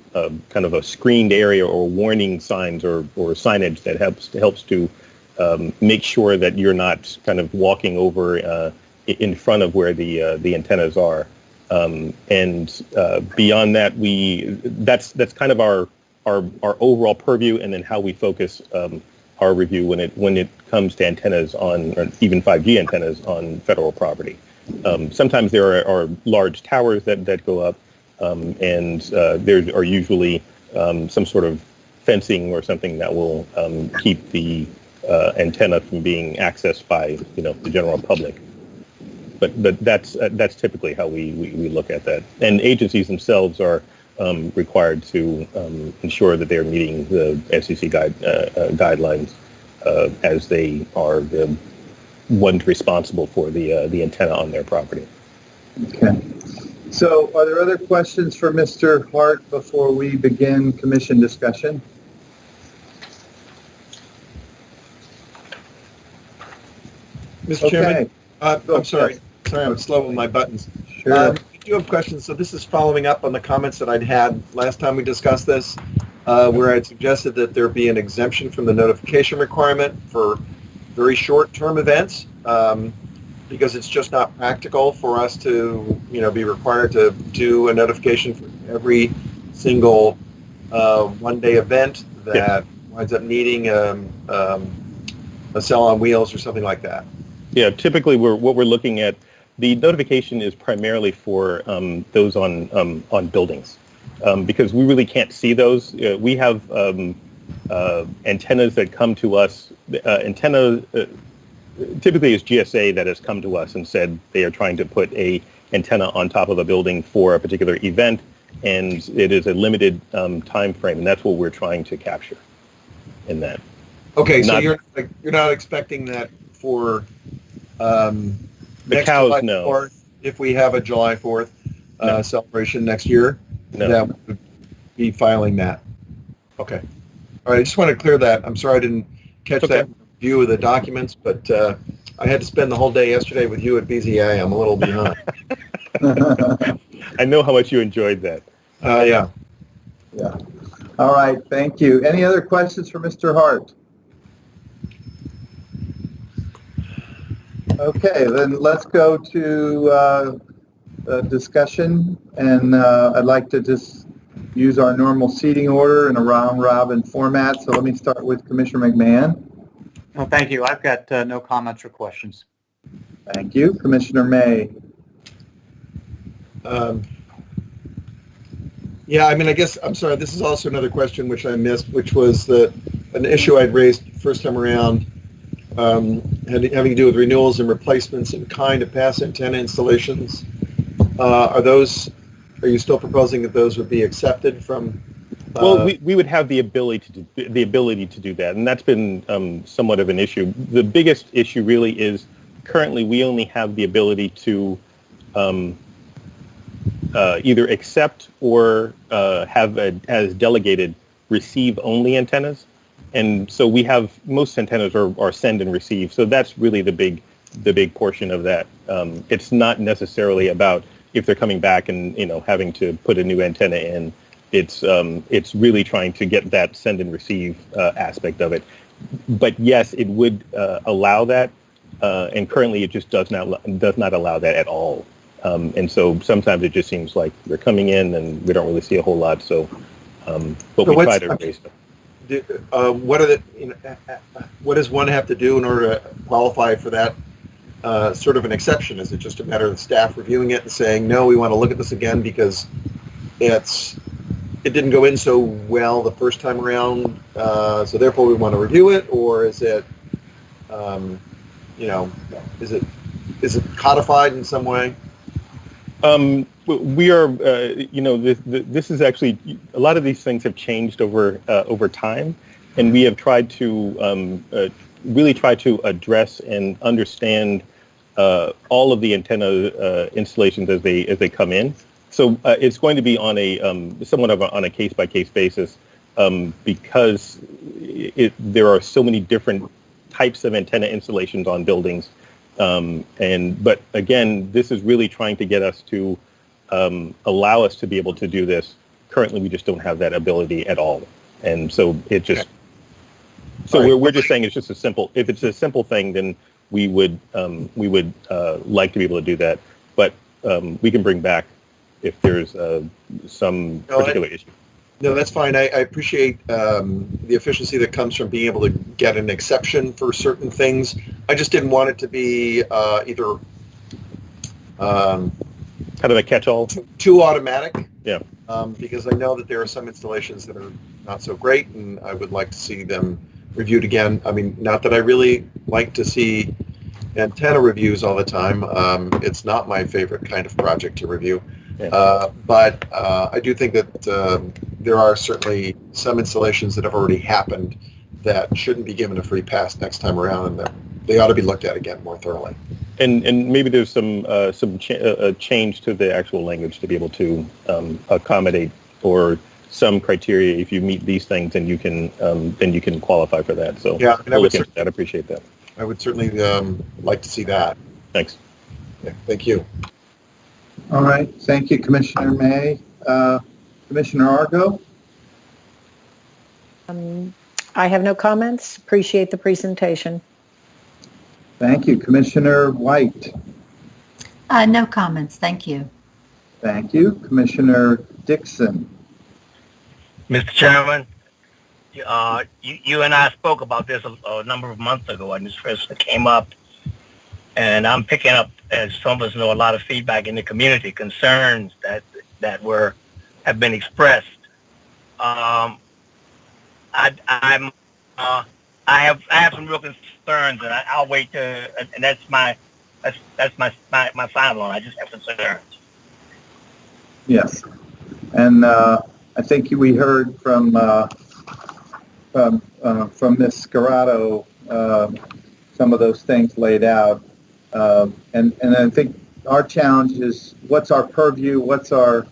kind of a screened area or warning signs or signage that helps to make sure that you're not kind of walking over in front of where the antennas are. And beyond that, that's kind of our overall purview, and then how we focus our review when it comes to antennas on, or even 5G antennas on federal property. Sometimes there are large towers that go up, and there are usually some sort of fencing or something that will keep the antenna from being accessed by the general public. But that's typically how we look at that. And agencies themselves are required to ensure that they're meeting the SEC guidelines as they are the ones responsible for the antenna on their property. Okay. So are there other questions for Mr. Hart before we begin commission discussion? Mr. Chairman, I'm sorry, I'm slow on my buttons. Sure. I do have questions. So this is following up on the comments that I'd had last time we discussed this, where I'd suggested that there be an exemption from the notification requirement for very short-term events, because it's just not practical for us to, be required to do a notification for every single one-day event that winds up needing a cell on wheels or something like that. Yeah, typically what we're looking at, the notification is primarily for those on buildings, because we really can't see those. We have antennas that come to us. Typically it's GSA that has come to us and said they are trying to put a antenna on top of a building for a particular event, and it is a limited time frame, and that's what we're trying to capture in that. Okay, so you're not expecting that for the next cows, July no. 4th, if we have a July 4th No. celebration next year, No. that would be filing that. Okay. All right, I just want to clear that. I'm sorry I didn't catch that view of the documents, but I had to spend the whole day yesterday with you at BZA. I'm a little behind. I know how much you enjoyed that. Yeah. Yeah. All right, thank you. Any other questions for Mr. Hart? Okay, then let's go to discussion, and I'd like to just use our normal seating order in a round-robin format. So let me start with Commissioner McMahon. Well, thank you. I've got no comments or questions. Thank you. Commissioner May. Yeah, I mean, I guess, I'm sorry, this is also another question which I missed, which was an issue I'd raised first time around, having to do with renewals and replacements in kind of past antenna installations. Are you still proposing that those would be accepted from? Well, we would have the ability to do that, and that's been somewhat of an issue. The biggest issue really is currently we only have the ability to either accept or have as delegated receive-only antennas, and so we have most antennas are send and receive. So that's really the big portion of that. It's not necessarily about if they're coming back and having to put a new antenna in. It's really trying to get that send and receive aspect of it. But yes, it would allow that, and currently it just does not allow that at all. And so sometimes it just seems like they're coming in and we don't really see a whole lot. So, but we try to raise them. What does one have to do in order to qualify for that sort of an exception? Is it just a matter of the staff reviewing it and saying, no, we want to look at this again because it didn't go in so well the first time around, so therefore we want to review it? Or is it, is it codified in some way? We are, this is actually, a lot of these things have changed over time, and we have tried to really try to address and understand all of the antenna installations as they come in. So it's going to be on a somewhat of on a case-by-case basis because there are so many different types of antenna installations on buildings. But again, this is really trying to get us to allow us to be able to do this. Currently, we just don't have that ability at all, and so it just. So we're just saying it's just a simple. If it's a simple thing, then we would like to be able to do that, but we can bring back if there's some particular issue. No, that's fine. I appreciate the efficiency that comes from being able to get an exception for certain things. I just didn't want it to be either kind of a catch-all, too automatic. Yeah. Because I know that there are some installations that are not so great, and I would like to see them reviewed again. I mean, not that I really like to see antenna reviews all the time. It's not my favorite kind of project to review. Yeah. But I do think that there are certainly some installations that have already happened that shouldn't be given a free pass next time around, and that they ought to be looked at again more thoroughly. And maybe there's some change to the actual language to be able to accommodate or some criteria. If you meet these things, then you can qualify for that. So yeah, and I'd appreciate that. I would certainly like to see that. Thanks. Yeah, thank you. All right. Thank you, Commissioner May. Commissioner Argo? I have no comments. Appreciate the presentation. Thank you. Commissioner White? No comments. Thank you. Thank you. Commissioner Dixon? Mr. Chairman, you and I spoke about this a number of months ago when this first came up, and I'm picking up, as some of us know, a lot of feedback in the community, concerns that have been expressed. I have some real concerns, and I'll wait to, and that's my final one. I just have concerns. Yes. And I think we heard from Ms. Scarato some of those things laid out. And I think our challenge is what's our purview, what's our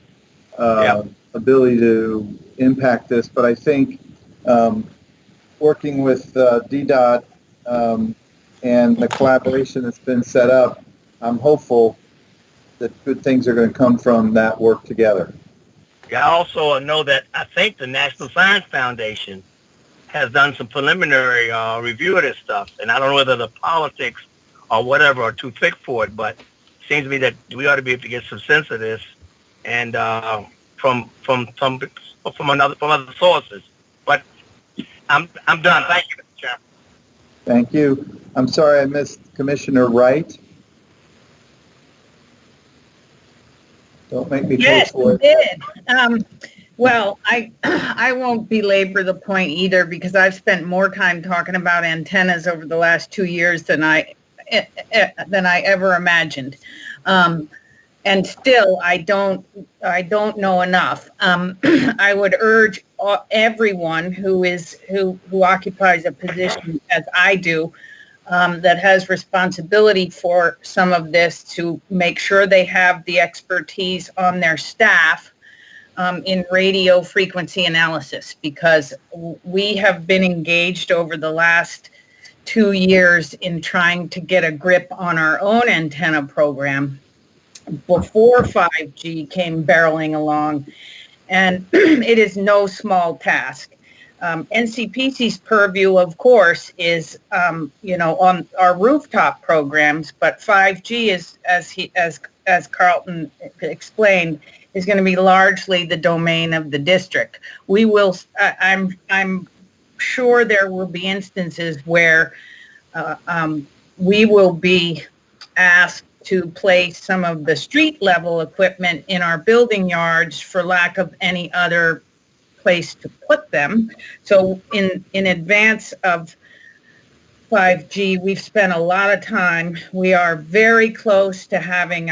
ability to impact this. But I think working with DDOT and the collaboration that's been set up, I'm hopeful that good things are going to come from that work together. Yeah, I also know that I think the National Science Foundation has done some preliminary review of this stuff, and I don't know whether the politics or whatever are too thick for it, but it seems to me that we ought to be able to get some sense of this, and from other sources. But I'm done. Thank you, Mr. Chairman. Thank you. I'm sorry I missed Commissioner Wright. Don't make me pay for it. Yes, you did. Well, I won't belabor the point either, because I've spent more time talking about antennas over the last 2 years than I ever imagined. And still, I don't know enough. I would urge everyone who occupies a position, as I do, that has responsibility for some of this, to make sure they have the expertise on their staff in radio frequency analysis, because we have been engaged over the last 2 years in trying to get a grip on our own antenna program before 5G came barreling along, and it is no small task. NCPC's purview, of course, is on our rooftop programs, but 5G is, as Carlton explained, is going to be largely the domain of the district. We will. I'm sure there will be instances where we will be asked to place some of the street level equipment in our building yards for lack of any other place to put them. So in advance of 5G, we've spent a lot of time. We are very close to having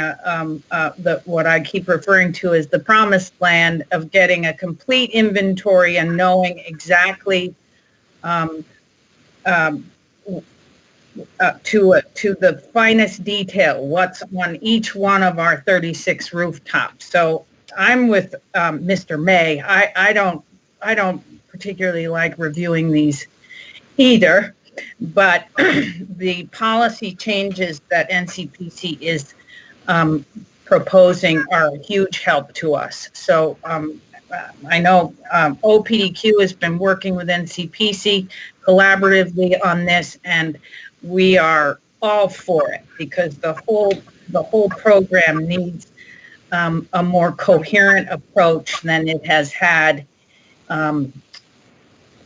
what I keep referring to as the promised land of getting a complete inventory and knowing exactly to the finest detail what's on each one of our 36 rooftops. So I'm with Mr. May. I don't particularly like reviewing these either, but the policy changes that NCPC is proposing are a huge help to us. So I know OPDQ has been working with NCPC collaboratively on this, and we are all for it, because the whole program needs a more coherent approach than it has had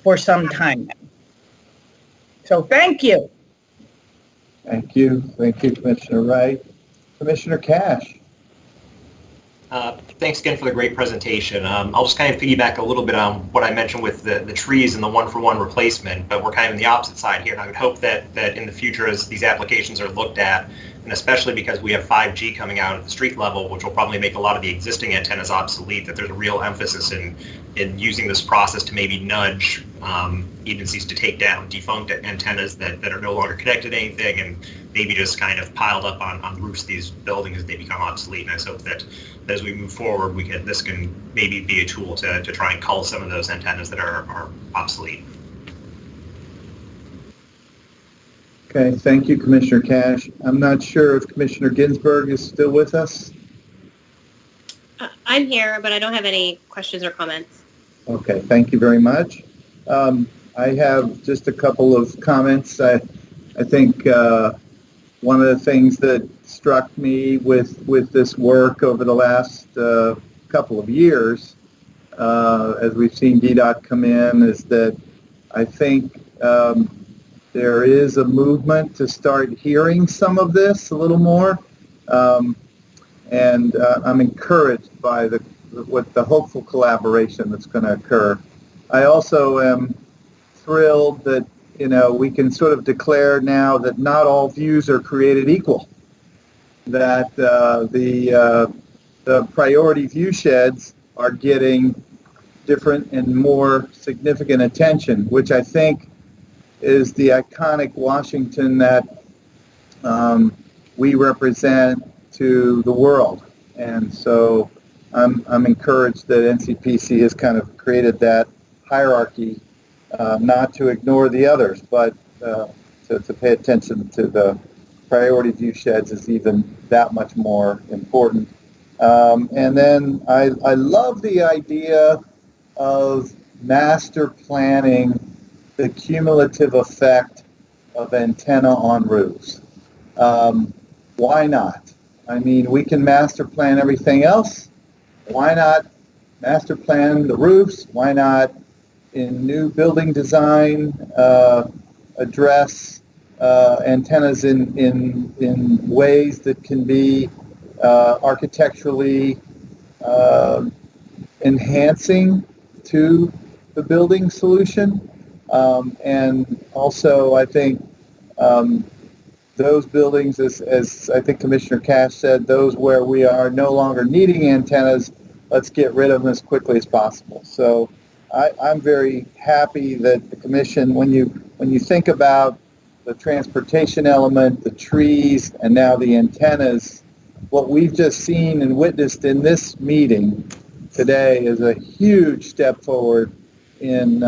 for some time now. So thank you. Thank you. Thank you, Commissioner Wright. Commissioner Cash. Thanks again for the great presentation. I'll just kind of piggyback a little bit on what I mentioned with the trees and the one-for-one replacement, but we're kind of on the opposite side here. And I would hope that in the future, as these applications are looked at, and especially because we have 5G coming out at the street level, which will probably make a lot of the existing antennas obsolete, that there's a real emphasis in using this process to maybe nudge agencies to take down defunct antennas that are no longer connected to anything, and maybe just kind of piled up on roofs of these buildings as they become obsolete. And I just hope that as we move forward, this can maybe be a tool to try and cull some of those antennas that are obsolete. Okay, thank you, Commissioner Cash. I'm not sure if Commissioner Ginsburg is still with us. I'm here, but I don't have any questions or comments. Okay, thank you very much. I have just a couple of comments. I think one of the things that struck me with this work over the last couple of years, as we've seen DDOT come in, is that I think there is a movement to start hearing some of this a little more, and I'm encouraged by the hopeful collaboration that's going to occur. I also am thrilled that we can sort of declare now that not all views are created equal, that the priority view sheds are getting different and more significant attention, which I think is the iconic Washington that we represent to the world. And so I'm encouraged that NCPC has kind of created that hierarchy, not to ignore the others, but to pay attention to the priority view sheds is even that much more important. And then I love the idea of master planning the cumulative effect of antenna on roofs. Why not? I mean, we can master plan everything else. Why not master plan the roofs? Why not, in new building design, address antennas in ways that can be architecturally enhancing to the building solution? And also, I think those buildings, as I think Commissioner Cash said, those where we are no longer needing antennas, let's get rid of them as quickly as possible. So I'm very happy that the Commission, when you think about the transportation element, the trees, and now the antennas, what we've just seen and witnessed in this meeting today is a huge step forward in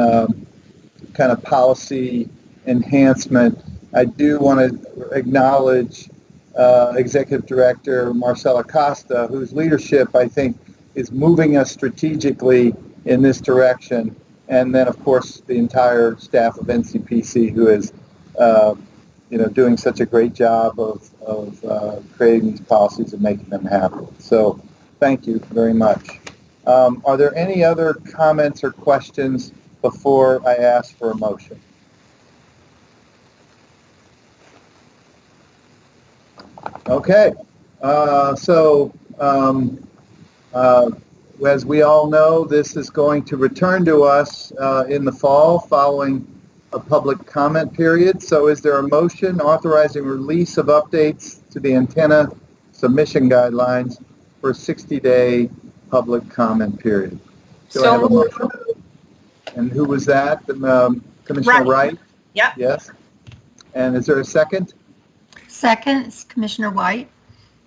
kind of policy enhancement. I do want to acknowledge Executive Director Marcela Costa, whose leadership I think is moving us strategically in this direction, and then of course the entire staff of NCPC, who is doing such a great job of creating these policies and making them happen. So thank you very much. Are there any other comments or questions before I ask for a motion? Okay, as we all know, this is going to return to us in the fall following a public comment period. So is there a motion authorizing release of updates to the antenna submission guidelines for a 60-day public comment period? Do I have a motion? And who was that? Commissioner Wright? Yep. Yes. And is there a second? Second, Commissioner White.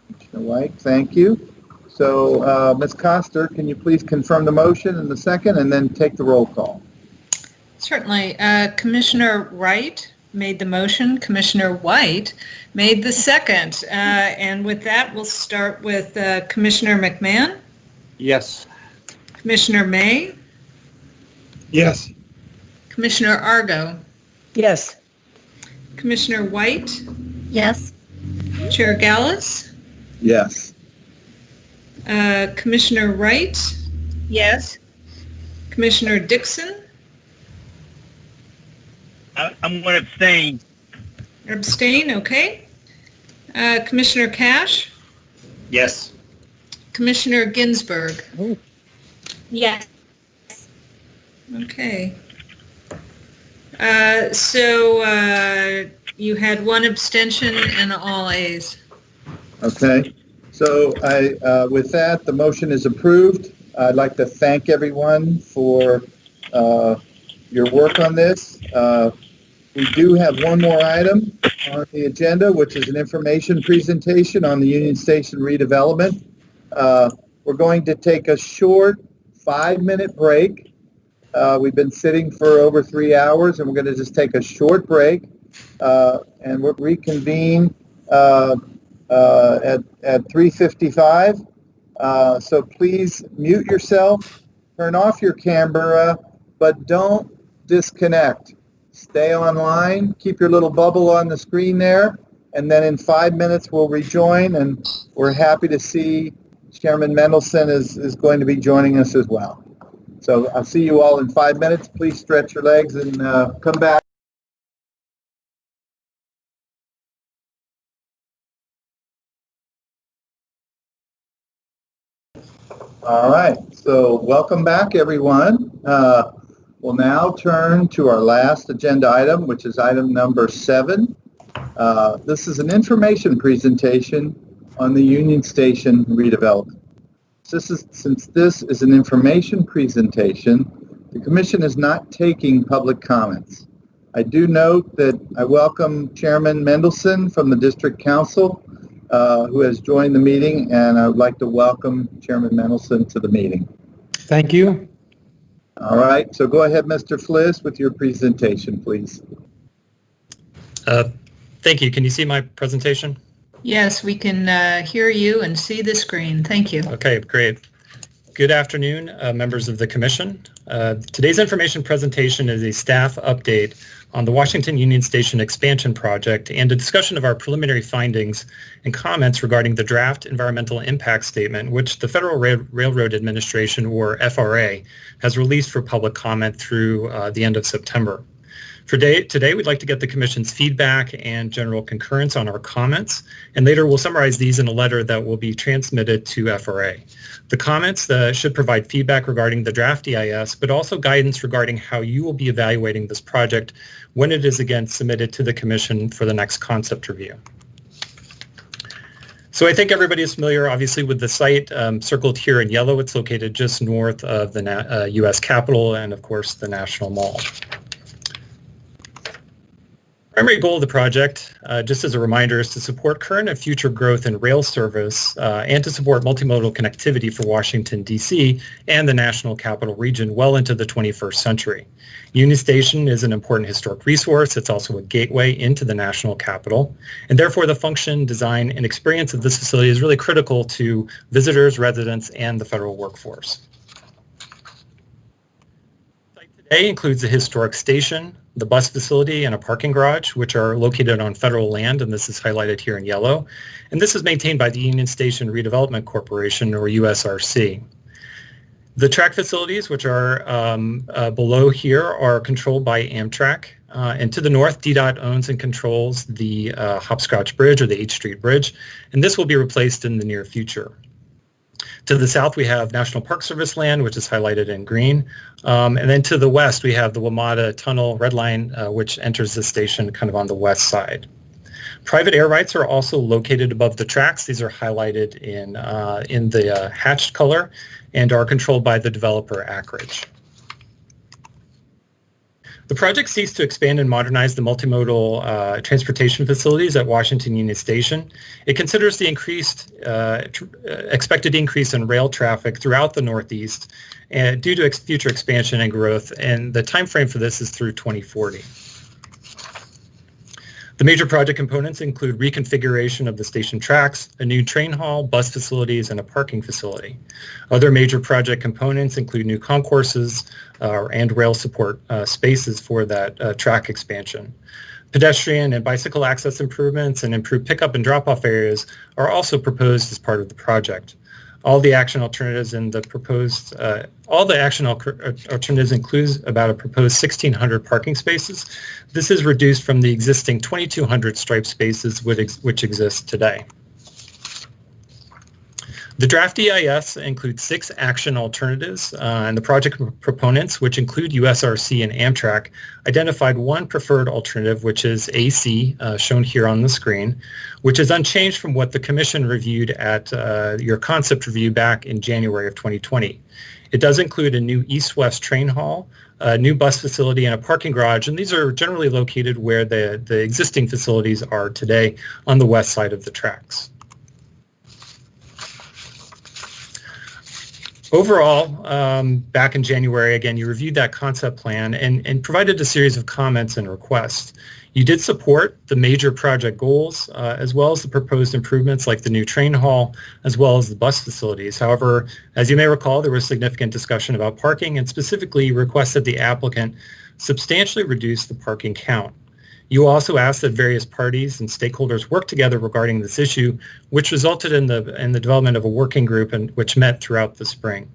Commissioner White, thank you. So, Ms. Coster, can you please confirm the motion and the second, and then take the roll call? Certainly. Commissioner Wright made the motion. Commissioner White made the second. And with that, we'll start with Commissioner McMahon. Yes. Commissioner May. Yes. Commissioner Argo. Yes. Commissioner White. Yes. Chair Gallus. Yes. Commissioner Wright. Yes. Commissioner Dixon. I'm going to abstain. Abstain, okay. Commissioner Cash. Yes. Commissioner Ginsburg. Yes. Okay. So you had one abstention and all A's. Okay. So with that, the motion is approved. I'd like to thank everyone for your work on this. We do have one more item on the agenda, which is an information presentation on the Union Station redevelopment. We're going to take a short 5-minute break. We've been sitting for over 3 hours, and we're going to just take a short break, and we'll reconvene at 3:55. So please mute yourself, turn off your camera, but don't disconnect. Stay online, keep your little bubble on the screen there, and then in 5 minutes we'll rejoin, and we're happy to see Chairman Mendelson is going to be joining us as well. So I'll see you all in 5 minutes. Please stretch your legs and come back. All right, so welcome back, everyone. We'll now turn to our last agenda item, which is item number 7. This is an information presentation on the Union Station redevelopment. Since this is an information presentation, the Commission is not taking public comments. I do note that I welcome Chairman Mendelson from the District Council, who has joined the meeting, and I would like to welcome Chairman Mendelson to the meeting. Thank you. All right, so go ahead, Mr. Fliss, with your presentation, please. Thank you. Can you see my presentation? Yes, we can hear you and see the screen. Thank you. Okay, great. Good afternoon, members of the Commission. Today's information presentation is a staff update on the Washington Union Station expansion project and a discussion of our preliminary findings and comments regarding the draft environmental impact statement, which the Federal Railroad Administration, or FRA, has released for public comment through the end of September. Today, we'd like to get the Commission's feedback and general concurrence on our comments, and later we'll summarize these in a letter that will be transmitted to FRA. The comments should provide feedback regarding the draft EIS, but also guidance regarding how you will be evaluating this project when it is again submitted to the Commission for the next concept review. So I think everybody is familiar, obviously, with the site circled here in yellow. It's located just north of the U.S. Capitol and, of course, the National Mall. Primary goal of the project, just as a reminder, is to support current and future growth in rail service and to support multimodal connectivity for Washington, D.C. and the National Capital Region well into the 21st century. Union Station is an important historic resource. It's also a gateway into the National Capital, and therefore the function, design, and experience of this facility is really critical to visitors, residents, and the federal workforce. The site today includes a historic station, the bus facility, and a parking garage, which are located on federal land, and this is highlighted here in yellow. And this is maintained by the Union Station Redevelopment Corporation, or USRC. The track facilities, which are below here, are controlled by Amtrak. And to the north, DDOT owns and controls the Hopscotch Bridge, or the H Street Bridge, and this will be replaced in the near future. To the south, we have National Park Service land, which is highlighted in green. And then to the west, we have the WMATA Tunnel Red Line, which enters the station kind of on the west side. Private air rights are also located above the tracks. These are highlighted in the hatched color and are controlled by the developer Ackridge. The project seeks to expand and modernize the multimodal transportation facilities at Washington Union Station. It considers the expected increase in rail traffic throughout the Northeast due to future expansion and growth, and the time frame for this is through 2040. The major project components include reconfiguration of the station tracks, a new train hall, bus facilities, and a parking facility. Other major project components include new concourses and rail support spaces for that track expansion. Pedestrian and bicycle access improvements and improved pickup and drop-off areas are also proposed as part of the project. All the action alternatives in the proposed, alternatives includes about a proposed 1,600 parking spaces. This is reduced from the existing 2,200 striped spaces which exist today. The draft EIS includes 6 action alternatives, and the project proponents, which include USRC and Amtrak, identified one preferred alternative, which is AC, shown here on the screen, which is unchanged from what the Commission reviewed at your concept review back in January of 2020. It does include a new east-west train hall, a new bus facility, and a parking garage, and these are generally located where the existing facilities are today on the west side of the tracks. Overall, back in January, again, you reviewed that concept plan and provided a series of comments and requests. You did support the major project goals, as well as the proposed improvements like the new train hall, as well as the bus facilities. However, as you may recall, there was significant discussion about parking, and specifically requested the applicant substantially reduce the parking count. You also asked that various parties and stakeholders work together regarding this issue, which resulted in the development of a working group and which met throughout the spring.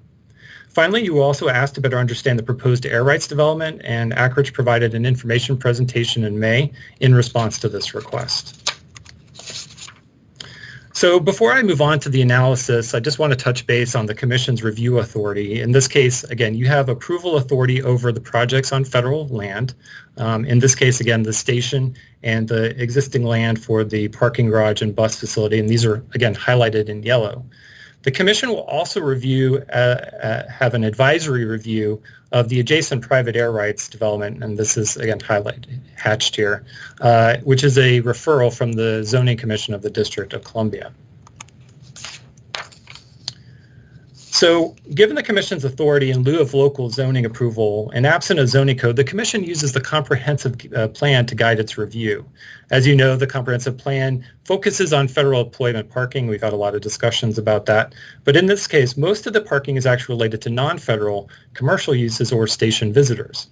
Finally, you also asked to better understand the proposed air rights development, and Ackridge provided an information presentation in May in response to this request. So before I move on to the analysis, I just want to touch base on the Commission's review authority. In this case, again, you have approval authority over the projects on federal land. In this case, again, the station and the existing land for the parking garage and bus facility, and these are, again, highlighted in yellow. The Commission will also review, have an advisory review of the adjacent private air rights development, and this is, again, hatched here, which is a referral from the Zoning Commission of the District of Columbia. So, given the Commission's authority in lieu of local zoning approval and absent a zoning code, the Commission uses the comprehensive plan to guide its review. As you know, the comprehensive plan focuses on federal employment parking. We've had a lot of discussions about that. But in this case, most of the parking is actually related to non-federal commercial uses or station visitors.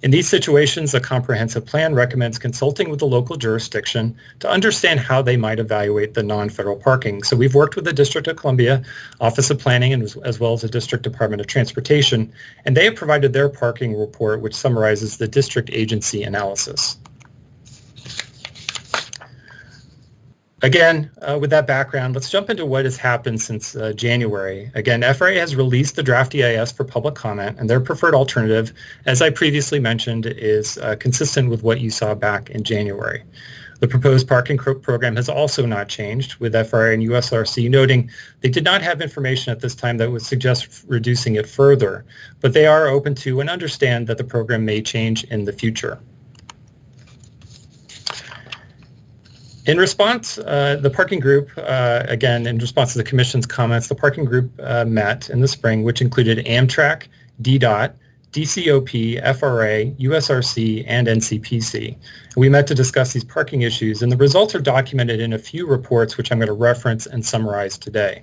In these situations, the comprehensive plan recommends consulting with the local jurisdiction to understand how they might evaluate the non-federal parking. So we've worked with the District of Columbia Office of Planning and as well as the District Department of Transportation, and they have provided their parking report, which summarizes the district agency analysis. Again, with that background, let's jump into what has happened since January. Again, FRA has released the draft EIS for public comment, and their preferred alternative, as I previously mentioned, is consistent with what you saw back in January. The proposed parking program has also not changed, with FRA and USRC noting they did not have information at this time that would suggest reducing it further, but they are open to and understand that the program may change in the future. In response, the parking group, again, in response to the Commission's comments, the parking group met in the spring, which included Amtrak, DDOT, DCOP, FRA, USRC, and NCPC. We met to discuss these parking issues, and the results are documented in a few reports, which I'm going to reference and summarize today.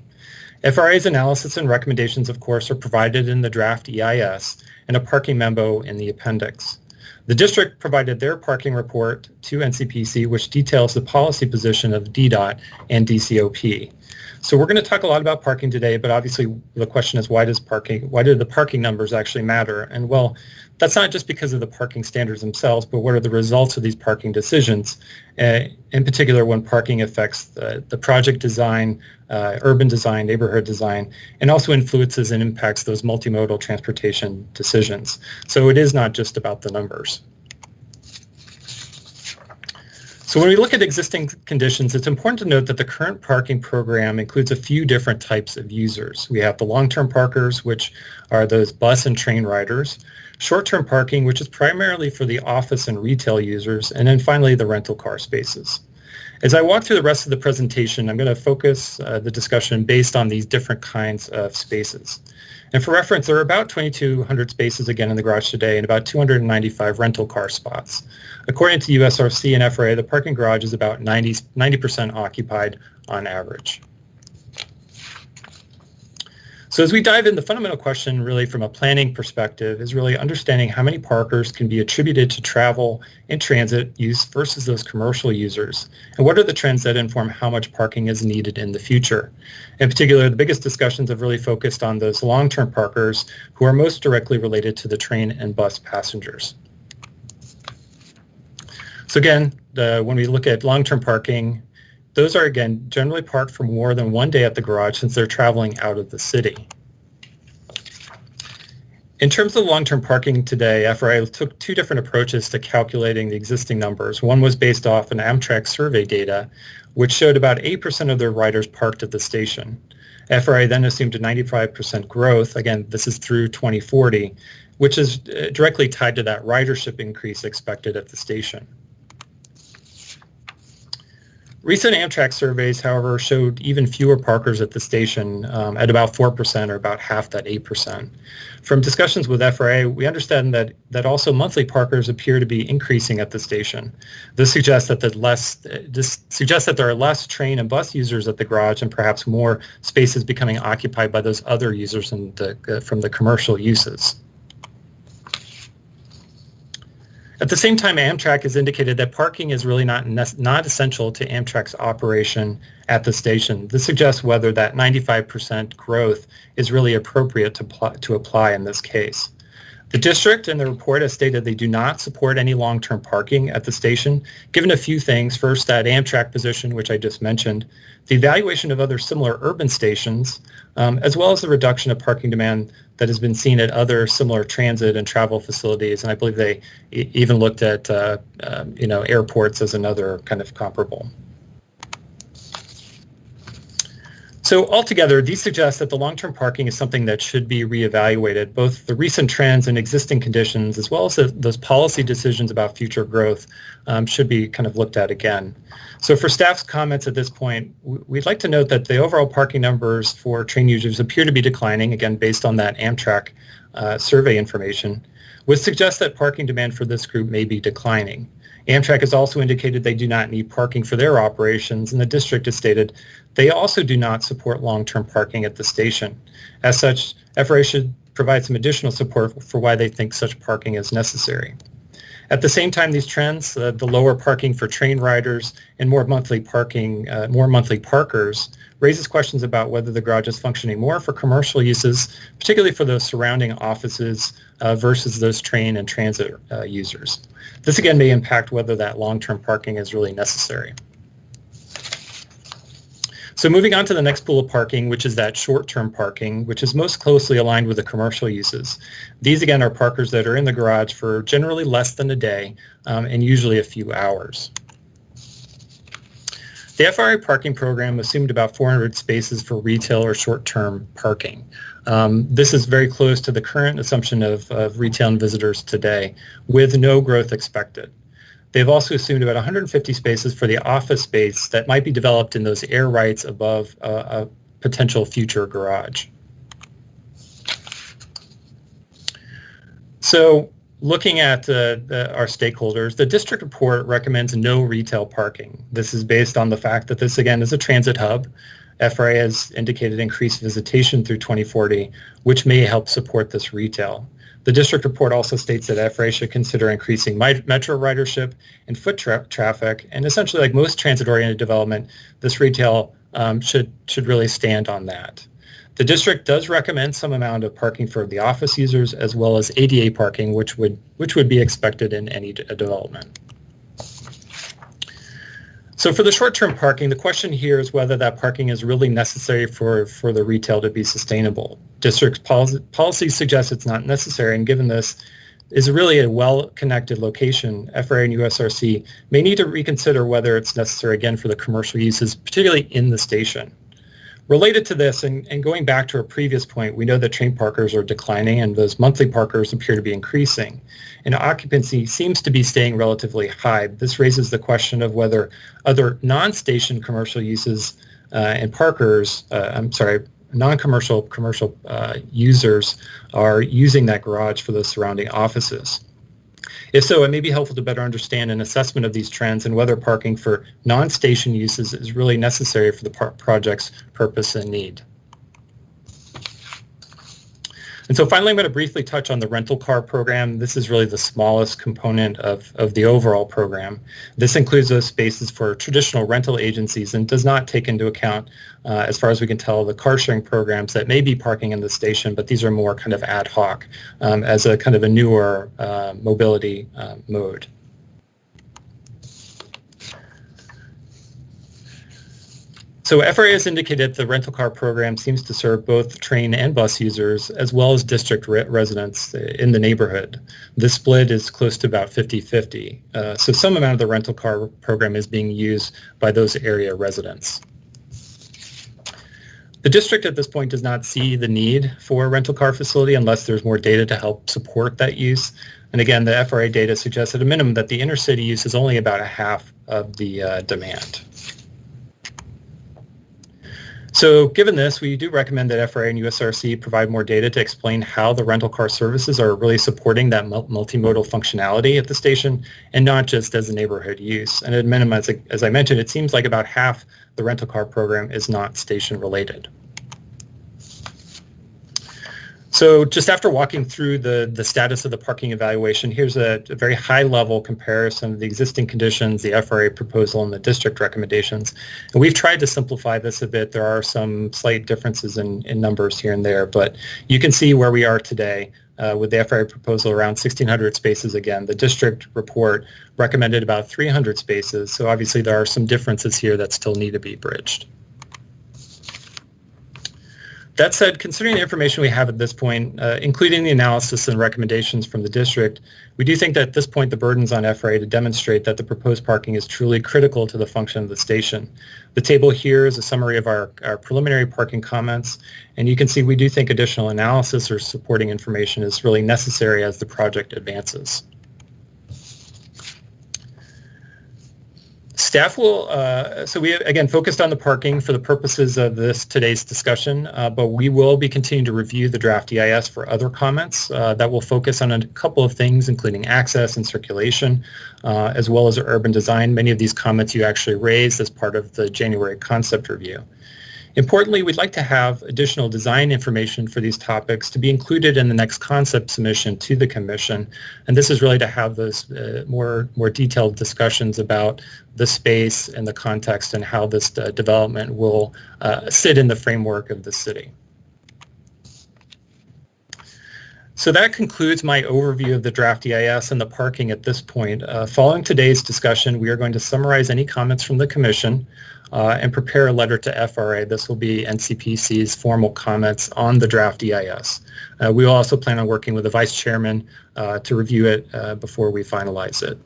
FRA's analysis and recommendations, of course, are provided in the draft EIS and a parking memo in the appendix. The district provided their parking report to NCPC, which details the policy position of DDOT and DCOP. So we're going to talk a lot about parking today, but obviously the question is, why do the parking numbers actually matter? And well, that's not just because of the parking standards themselves, but what are the results of these parking decisions, in particular when parking affects the project design, urban design, neighborhood design, and also influences and impacts those multimodal transportation decisions. So it is not just about the numbers. So when we look at existing conditions, it's important to note that the current parking program includes a few different types of users. We have the long-term parkers, which are those bus and train riders, short-term parking, which is primarily for the office and retail users, and then finally the rental car spaces. As I walk through the rest of the presentation, I'm going to focus the discussion based on these different kinds of spaces. And for reference, there are about 2,200 spaces again in the garage today and about 295 rental car spots. According to USRC and FRA, the parking garage is about 90% occupied on average. So as we dive in, the fundamental question really from a planning perspective is really understanding how many parkers can be attributed to travel and transit use versus those commercial users, and what are the trends that inform how much parking is needed in the future. In particular, the biggest discussions have really focused on those long-term parkers who are most directly related to the train and bus passengers. So again, when we look at long-term parking, Those are, again, generally parked for more than one day at the garage since they're traveling out of the city. In terms of long-term parking today, FRA took two different approaches to calculating the existing numbers. One was based off an Amtrak survey data, which showed about 8% of their riders parked at the station. FRA then assumed a 95% growth, again, this is through 2040, which is directly tied to that ridership increase expected at the station. Recent Amtrak surveys, however, showed even fewer parkers at the station at about 4% or about half that 8%. From discussions with FRA, we understand that also monthly parkers appear to be increasing at the station. This suggests that there are less train and bus users at the garage and perhaps more spaces becoming occupied by those other users from the commercial uses. At the same time, Amtrak has indicated that parking is really not essential to Amtrak's operation at the station. This suggests whether that 95% growth is really appropriate to apply in this case. The district in the report has stated they do not support any long-term parking at the station, given a few things. First, that Amtrak position, which I just mentioned, the evaluation of other similar urban stations, as well as the reduction of parking demand that has been seen at other similar transit and travel facilities. And I believe they even looked at airports as another kind of comparable. So altogether, these suggest that the long-term parking is something that should be reevaluated. Both the recent trends and existing conditions, as well as those policy decisions about future growth, should be kind of looked at again. So for staff's comments at this point, we'd like to note that the overall parking numbers for train users appear to be declining, again, based on that Amtrak survey information, which suggests that parking demand for this group may be declining. Amtrak has also indicated they do not need parking for their operations, and the district has stated they also do not support long-term parking at the station. As such, FRA should provide some additional support for why they think such parking is necessary. At the same time, these trends, the lower parking for train riders and more monthly parkers, raises questions about whether the garage is functioning more for commercial uses, particularly for those surrounding offices versus those train and transit users. This again may impact whether that long-term parking is really necessary. So moving on to the next pool of parking, which is that short-term parking, which is most closely aligned with the commercial uses. These again are parkers that are in the garage for generally less than a day and usually a few hours. The FRA parking program assumed about 400 spaces for retail or short-term parking. This is very close to the current assumption of retail and visitors today, with no growth expected. They've also assumed about 150 spaces for the office space that might be developed in those air rights above a potential future garage. So looking at our stakeholders, the district report recommends no retail parking. This is based on the fact that this, again, is a transit hub. FRA has indicated increased visitation through 2040, which may help support this retail. The district report also states that FRA should consider increasing metro ridership and foot traffic, and essentially, like most transit-oriented development, this retail should really stand on that. The district does recommend some amount of parking for the office users, as well as ADA parking, which would be expected in any development. So for the short-term parking, the question here is whether that parking is really necessary for the retail to be sustainable. District policy suggests it's not necessary, and given this is really a well-connected location, FRA and USRC may need to reconsider whether it's necessary again for the commercial uses, particularly in the station. Related to this, and going back to our previous point, we know that train parkers are declining and those monthly parkers appear to be increasing, and occupancy seems to be staying relatively high. This raises the question of whether other non-station commercial uses and parkers, non-commercial commercial users are using that garage for the surrounding offices. If so, it may be helpful to better understand an assessment of these trends and whether parking for non-station uses is really necessary for the project's purpose and need. And so finally, I'm going to briefly touch on the rental car program. This is really the smallest component of the overall program. This includes those spaces for traditional rental agencies and does not take into account, as far as we can tell, the car sharing programs that may be parking in the station, but these are more kind of ad hoc as a kind of a newer mobility mode. So FRA has indicated the rental car program seems to serve both train and bus users as well as district residents in the neighborhood. This split is close to about 50-50. So some amount of the rental car program is being used by those area residents. The district at this point does not see the need for a rental car facility unless there's more data to help support that use. And again, the FRA data suggests at a minimum that the intercity use is only about a half of the demand. So given this, we do recommend that FRA and USRC provide more data to explain how the rental car services are really supporting that multimodal functionality at the station and not just as a neighborhood use. And at minimum, as I mentioned, it seems like about half the rental car program is not station related. So just after walking through the status of the parking evaluation, here's a very high-level comparison of the existing conditions, the FRA proposal, and the district recommendations. And we've tried to simplify this a bit. There are some slight differences in numbers here and there, but you can see where we are today with the FRA proposal around 1,600 spaces again. The district report recommended about 300 spaces, so obviously there are some differences here that still need to be bridged. That said, considering the information we have at this point, including the analysis and recommendations from the district, we do think that at this point the burden's on FRA to demonstrate that the proposed parking is truly critical to the function of the station. The table here is a summary of our preliminary parking comments, and you can see we do think additional analysis or supporting information is really necessary as the project advances. Staff will, so we again focused on the parking for the purposes of today's discussion, but we will be continuing to review the draft EIS for other comments that will focus on a couple of things, including access and circulation, as well as urban design. Many of these comments you actually raised as part of the January concept review. Importantly, we'd like to have additional design information for these topics to be included in the next concept submission to the Commission. And this is really to have those more detailed discussions about the space and the context and how this development will sit in the framework of the city. So that concludes my overview of the draft EIS and the parking at this point. Following today's discussion, we are going to summarize any comments from the Commission and prepare a letter to FRA. This will be NCPC's formal comments on the draft EIS. We will also plan on working with the Vice Chairman to review it before we finalize it.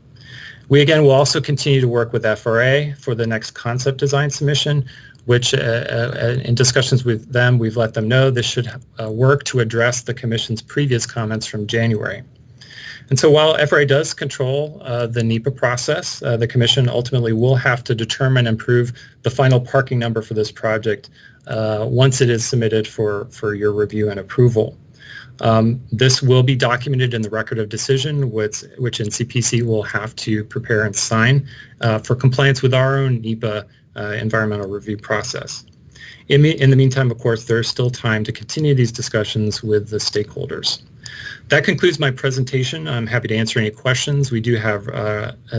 We again will also continue to work with FRA for the next concept design submission, which in discussions with them, we've let them know this should work to address the Commission's previous comments from January. And so while FRA does control the NEPA process, the Commission ultimately will have to determine and approve the final parking number for this project once it is submitted for your review and approval. This will be documented in the record of decision, which NCPC will have to prepare and sign for compliance with our own NEPA environmental review process. In the meantime, of course, there's still time to continue these discussions with the stakeholders. That concludes my presentation. I'm happy to answer any questions. We do have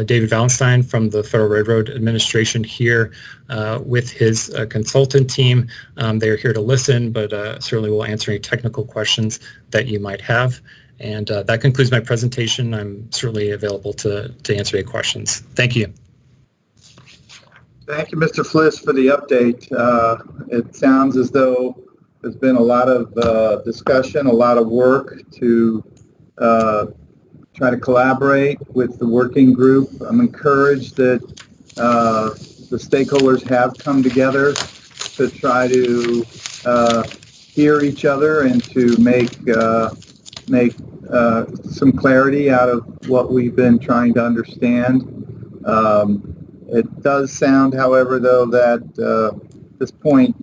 David Valenstein from the Federal Railroad Administration here with his consultant team. They are here to listen, but certainly will answer any technical questions that you might have. And that concludes my presentation. I'm certainly available to answer any questions. Thank you. Thank you, Mr. Fliss, for the update. It sounds as though there's been a lot of discussion, a lot of work to try to collaborate with the working group. I'm encouraged that the stakeholders have come together to try to hear each other and to make some clarity out of what we've been trying to understand. It does sound, however, though, that at this point,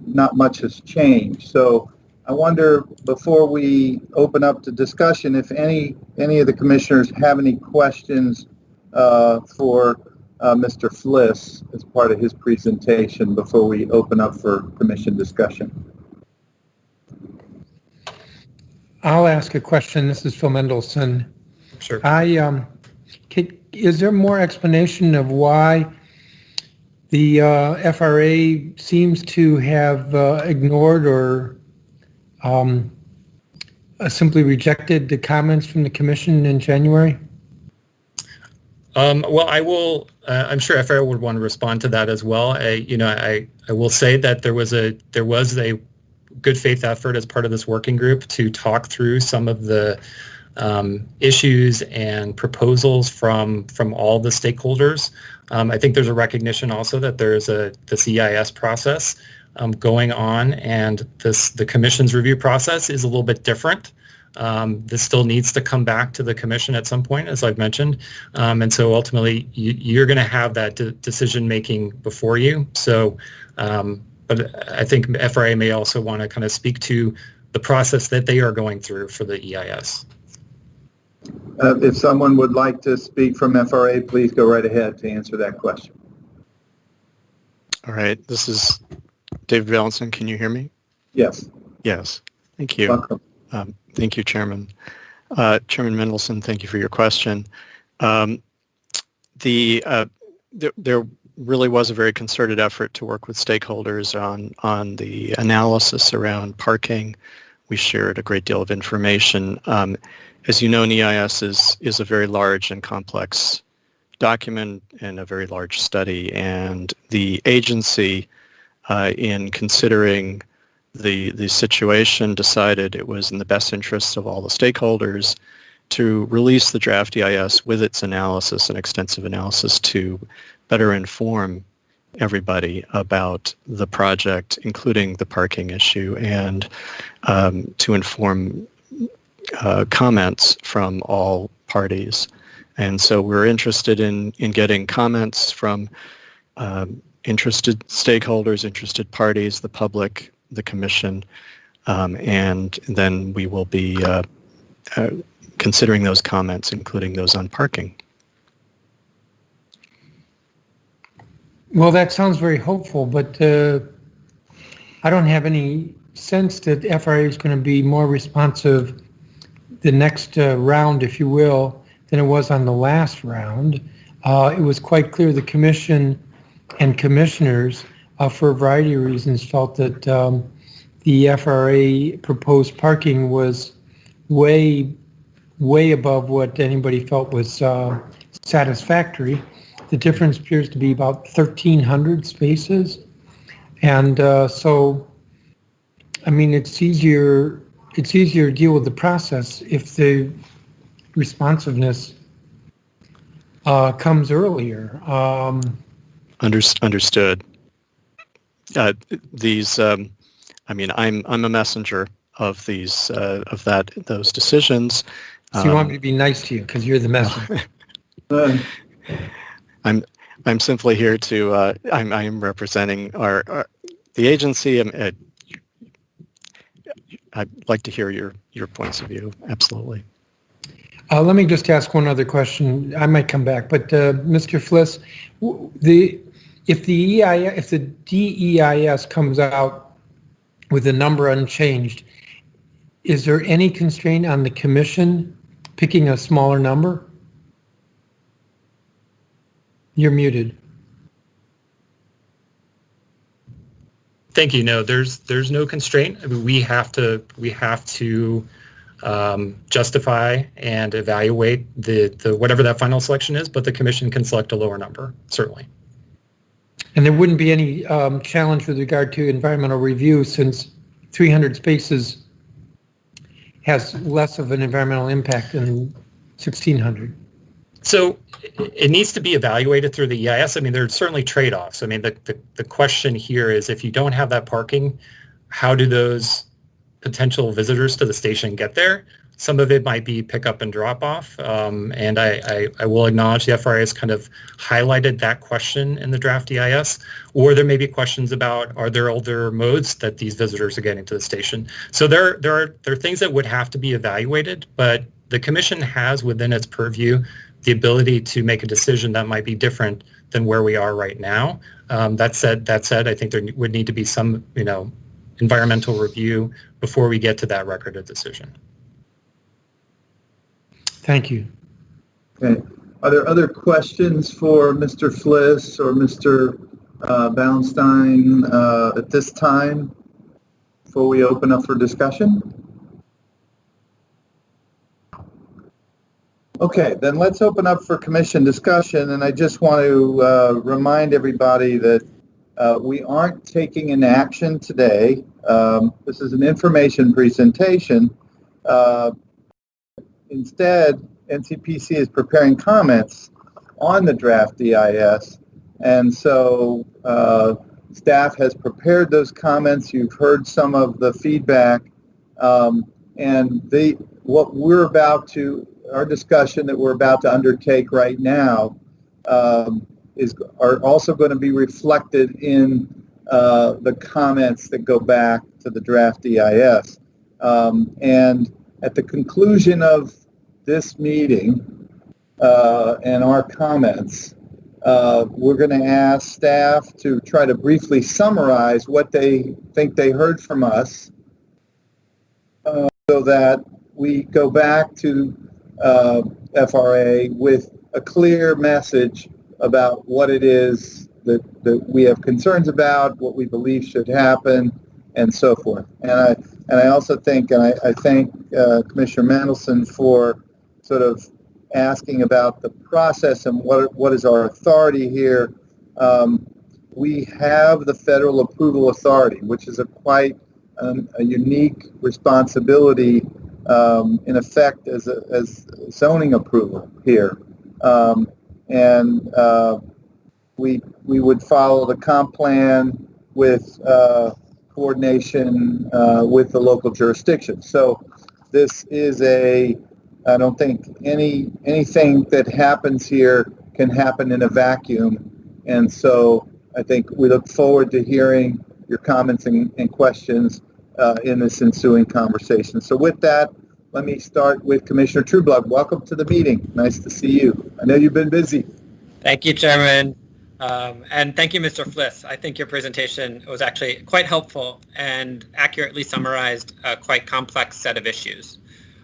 not much has changed. So I wonder, before we open up to discussion, if any of the commissioners have any questions for Mr. Fliss as part of his presentation before we open up for commission discussion. I'll ask a question. This is Phil Mendelson. Sure. Is there more explanation of why the FRA seems to have ignored or simply rejected the comments from the Commission in January? Well, I will. I'm sure FRA would want to respond to that as well. I will say that there was a good faith effort as part of this working group to talk through some of the issues and proposals from all the stakeholders. I think there's a recognition also that there's this EIS process going on, and the commission's review process is a little bit different. This still needs to come back to the commission at some point, as I've mentioned, and so ultimately you're going to have that decision making before you. So, but I think FRA may also want to kind of speak to the process that they are going through for the EIS. If someone would like to speak from FRA, please go right ahead to answer that question. All right, this is David Valenson. Can you hear me? Yes. Yes. Thank you. Welcome. Thank you, Chairman. Chairman Mendelson, thank you for your question. There really was a very concerted effort to work with stakeholders on the analysis around parking. We shared a great deal of information. As you know, an EIS is a very large and complex document and a very large study, and the agency, in considering the situation, decided it was in the best interest of all the stakeholders to release the draft EIS with its analysis and extensive analysis to better inform everybody about the project, including the parking issue, and to inform comments from all parties. And so we're interested in getting comments from interested stakeholders, interested parties, the public, the commission, and then we will be considering those comments, including those on parking. Well, that sounds very hopeful, but I don't have any sense that FRA is going to be more responsive the next round, if you will, than it was on the last round. It was quite clear the commission and commissioners, for a variety of reasons, felt that the FRA proposed parking was way above what anybody felt was satisfactory. The difference appears to be about 1,300 spaces. And so, I mean, it's easier to deal with the process if the responsiveness comes earlier. Understood. I mean, I'm a messenger of those decisions. So you want me to be nice to you because you're the messenger. I'm simply here to. I'm representing the agency. I'd like to hear your points of view. Absolutely. Let me just ask one other question. I might come back, but Mr. Fliss, if the DEIS comes out with a number unchanged, is there any constraint on the commission picking a smaller number? You're muted. Thank you. No, there's no constraint. I mean, we have to justify and evaluate the whatever that final selection is, but the commission can select a lower number, certainly. And there wouldn't be any challenge with regard to environmental review, since 300 spaces has less of an environmental impact than 1,600. So it needs to be evaluated through the EIS. I mean, there's certainly trade-offs. I mean, the question here is, if you don't have that parking, how do those potential visitors to the station get there? Some of it might be pick up and drop off. And I will acknowledge the FRA has kind of highlighted that question in the draft EIS, or there may be questions about, are there other modes that these visitors are getting to the station? So there are things that would have to be evaluated, but the commission has within its purview the ability to make a decision that might be different than where we are right now. That said, I think there would need to be some, environmental review before we get to that record of decision. Thank you. Okay. Are there other questions for Mr. Fliss or Mr. Ballenstein at this time before we open up for discussion? Okay, then let's open up for commission discussion, and I just want to remind everybody that we aren't taking an action today. This is an information presentation. Instead, NCPC is preparing comments on the draft DIS, and so staff has prepared those comments. You've heard some of the feedback, and our discussion that we're about to undertake right now are also going to be reflected in the comments that go back to the draft DIS. And at the conclusion of this meeting and our comments, we're going to ask staff to try to briefly summarize what they think they heard from us so that we go back to FRA with a clear message about what it is that we have concerns about, what we believe should happen, and so forth. And I also think, and I thank Commissioner Mendelson for sort of asking about the process and what is our authority here. We have the federal approval authority, which is quite a unique responsibility in effect as zoning approval here. We would follow the comp plan with coordination with the local jurisdiction. So this is I don't think anything that happens here can happen in a vacuum. And so I think we look forward to hearing your comments and questions in this ensuing conversation. So with that, let me start with Commissioner Trueblood. Welcome to the meeting. Nice to see you. I know you've been busy. Thank you, Chairman. And thank you, Mr. Fliss. I think your presentation was actually quite helpful and accurately summarized a quite complex set of issues.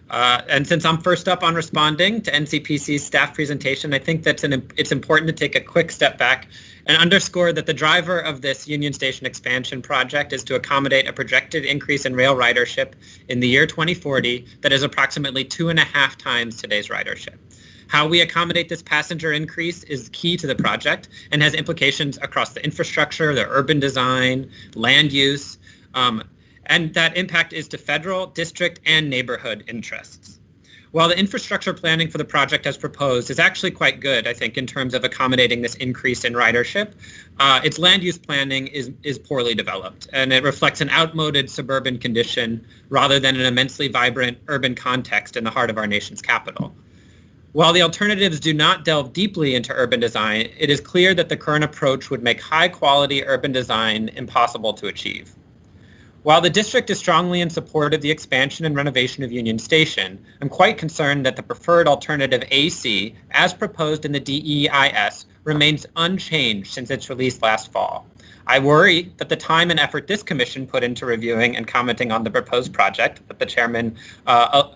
And since I'm first up on responding to NCPC's staff presentation, I think that it's important to take a quick step back and underscore that the driver of this Union Station expansion project is to accommodate a projected increase in rail ridership in the year 2040 that is approximately 2.5 times today's ridership. How we accommodate this passenger increase is key to the project and has implications across the infrastructure, the urban design, land use, and that impact is to federal, district, and neighborhood interests. While the infrastructure planning for the project as proposed is actually quite good, I think, in terms of accommodating this increase in ridership, its land use planning is poorly developed, and it reflects an outmoded suburban condition rather than an immensely vibrant urban context in the heart of our nation's capital. While the alternatives do not delve deeply into urban design, it is clear that the current approach would make high-quality urban design impossible to achieve. While the district is strongly in support of the expansion and renovation of Union Station, I'm quite concerned that the preferred alternative AC, as proposed in the DEIS, remains unchanged since its release last fall. I worry that the time and effort this commission put into reviewing and commenting on the proposed project that the chairman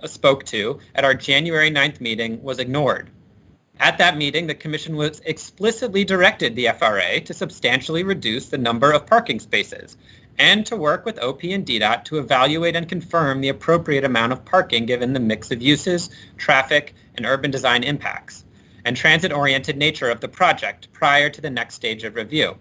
spoke to at our January 9th meeting was ignored. At that meeting, the commission was explicitly directed the FRA to substantially reduce the number of parking spaces and to work with OP and DDOT to evaluate and confirm the appropriate amount of parking given the mix of uses, traffic, and urban design impacts, and transit-oriented nature of the project prior to the next stage of review.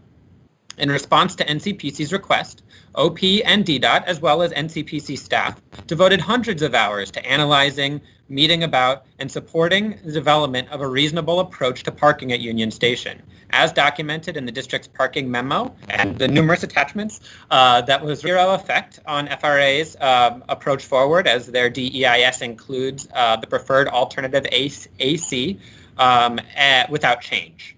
In response to NCPC's request, OP and DDOT, as well as NCPC staff, devoted hundreds of hours to analyzing, meeting about, and supporting the development of a reasonable approach to parking at Union Station, as documented in the district's parking memo and the numerous attachments that was zero effect on FRA's approach forward, as their DEIS includes the preferred alternative AC without change.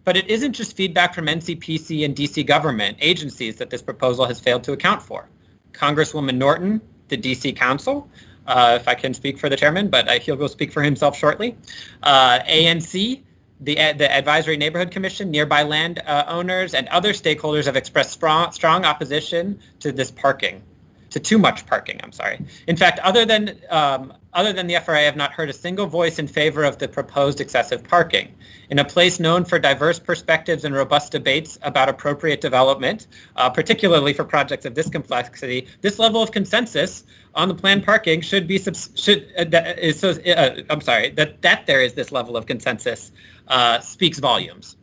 But it isn't just feedback from NCPC and DC government agencies that this proposal has failed to account for. Congresswoman Norton, the DC Council, if I can speak for the chairman, but he'll go speak for himself shortly, ANC, the Advisory Neighborhood Commission, nearby land owners, and other stakeholders have expressed strong opposition to this parking. to too much parking, I'm sorry. In fact, other than the FRA, I have not heard a single voice in favor of the proposed excessive parking. In a place known for diverse perspectives and robust debates about appropriate development, particularly for projects of this complexity, this level of consensus on the planned parking that there is this level of consensus speaks volumes.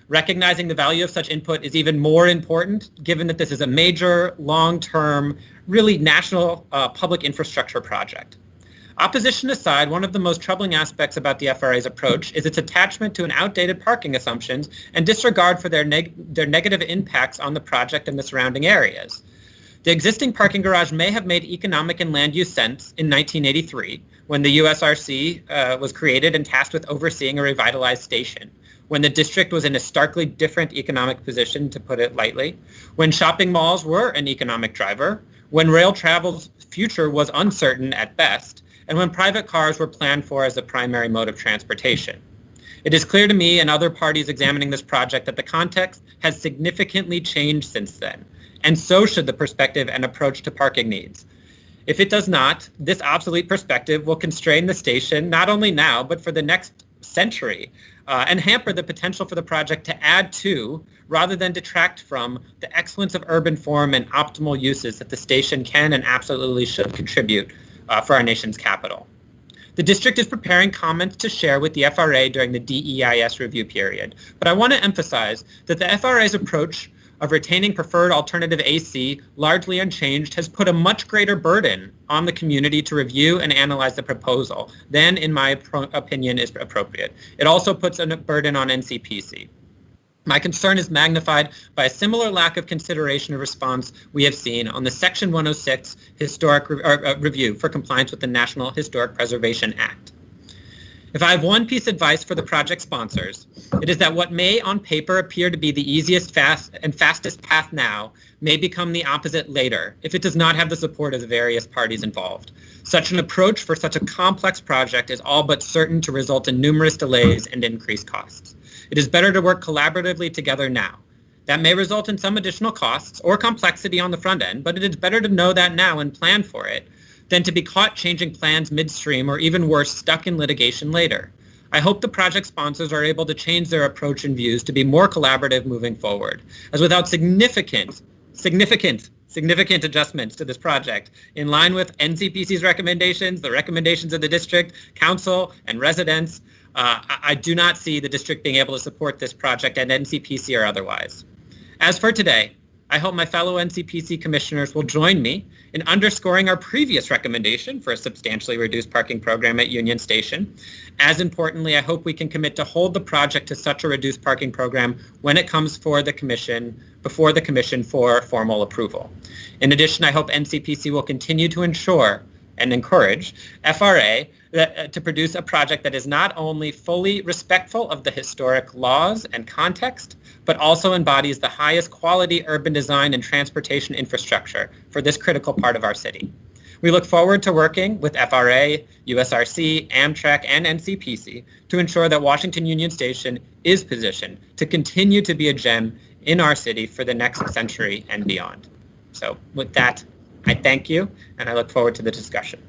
Recognizing the value of such input is even more important given that this is a major, long-term, really national public infrastructure project. Opposition aside, one of the most troubling aspects about the FRA's approach is its attachment to an outdated parking assumptions and disregard for their negative impacts on the project and the surrounding areas. The existing parking garage may have made economic and land use sense in 1983 when the USRC was created and tasked with overseeing a revitalized station, when the district was in a starkly different economic position, to put it lightly, when shopping malls were an economic driver, when rail travel's future was uncertain at best, and when private cars were planned for as the primary mode of transportation. It is clear to me and other parties examining this project that the context has significantly changed since then, and so should the perspective and approach to parking needs. If it does not, this obsolete perspective will constrain the station not only now, but for the next century, and hamper the potential for the project to add to, rather than detract from, the excellence of urban form and optimal uses that the station can and absolutely should contribute for our nation's capital. The district is preparing comments to share with the FRA during the DEIS review period, but I want to emphasize that the FRA's approach of retaining preferred alternative AC largely unchanged has put a much greater burden on the community to review and analyze the proposal than, in my opinion, is appropriate. It also puts a burden on NCPC. My concern is magnified by a similar lack of consideration or response we have seen on the Section 106 historic review for compliance with the National Historic Preservation Act. If I have one piece of advice for the project sponsors, it is that what may on paper appear to be the easiest, fastest path now may become the opposite later if it does not have the support of the various parties involved. Such an approach for such a complex project is all but certain to result in numerous delays and increased costs. It is better to work collaboratively together now. That may result in some additional costs or complexity on the front end, but it is better to know that now and plan for it than to be caught changing plans midstream or even worse, stuck in litigation later. I hope the project sponsors are able to change their approach and views to be more collaborative moving forward, as without significant adjustments to this project, in line with NCPC's recommendations, the recommendations of the district, council, and residents, I do not see the district being able to support this project at NCPC or otherwise. As for today, I hope my fellow NCPC commissioners will join me in underscoring our previous recommendation for a substantially reduced parking program at Union Station. As importantly, I hope we can commit to hold the project to such a reduced parking program when it comes before the commission for formal approval. In addition, I hope NCPC will continue to ensure and encourage FRA to produce a project that is not only fully respectful of the historic laws and context, but also embodies the highest quality urban design and transportation infrastructure for this critical part of our city. We look forward to working with FRA, USRC, Amtrak, and NCPC to ensure that Washington Union Station is positioned to continue to be a gem in our city for the next century and beyond. So with that, I thank you, and I look forward to the discussion.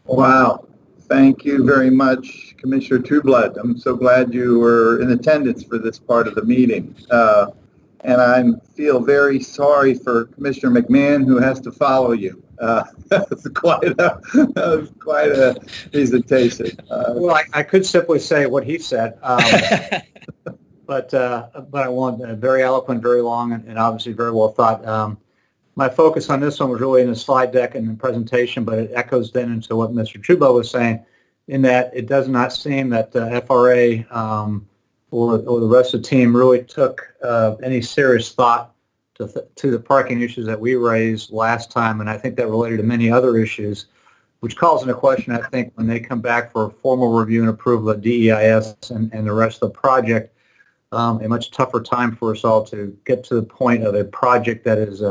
Wow. Thank you very much, Commissioner Trueblood. I'm so glad you were in attendance for this part of the meeting. And I feel very sorry for Commissioner McMahon, who has to follow you. That's quite a presentation. Well, I could simply say what he said, but I won't. Very eloquent, very long, and obviously very well thought. My focus on this one was really in the slide deck and the presentation, but it echoes then into what Mr. Trueblood was saying, in that it does not seem that the FRA or the rest of the team really took any serious thought to the parking issues that we raised last time, and I think that related to many other issues, which calls into question, I think, when they come back for a formal review and approval of DEIS and the rest of the project, a much tougher time for us all to get to the point of a project that is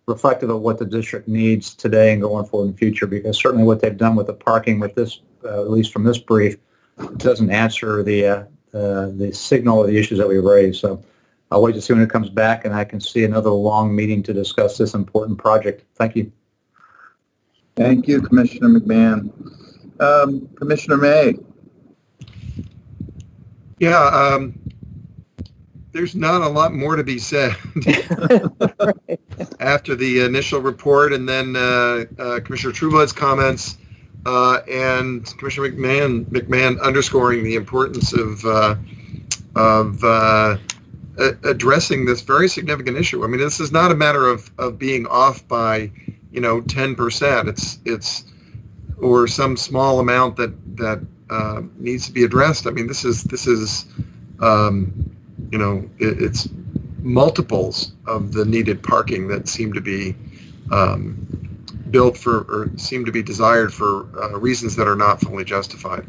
reflective of what the district needs today and going forward in the future, because certainly what they've done with the parking with this, at least from this brief, doesn't answer the signal of the issues that we raised. So I'll wait to see when it comes back, and I can see another long meeting to discuss this important project. Thank you. Thank you, Commissioner McMahon. Commissioner May. Yeah, there's not a lot more to be said after the initial report, and then Commissioner Trueblood's comments and Commissioner McMahon underscoring the importance of addressing this very significant issue. I mean, this is not a matter of being off by 10%. It's or some small amount that needs to be addressed. I mean, this is it's multiples of the needed parking that seem to be built for or seem to be desired for reasons that are not fully justified.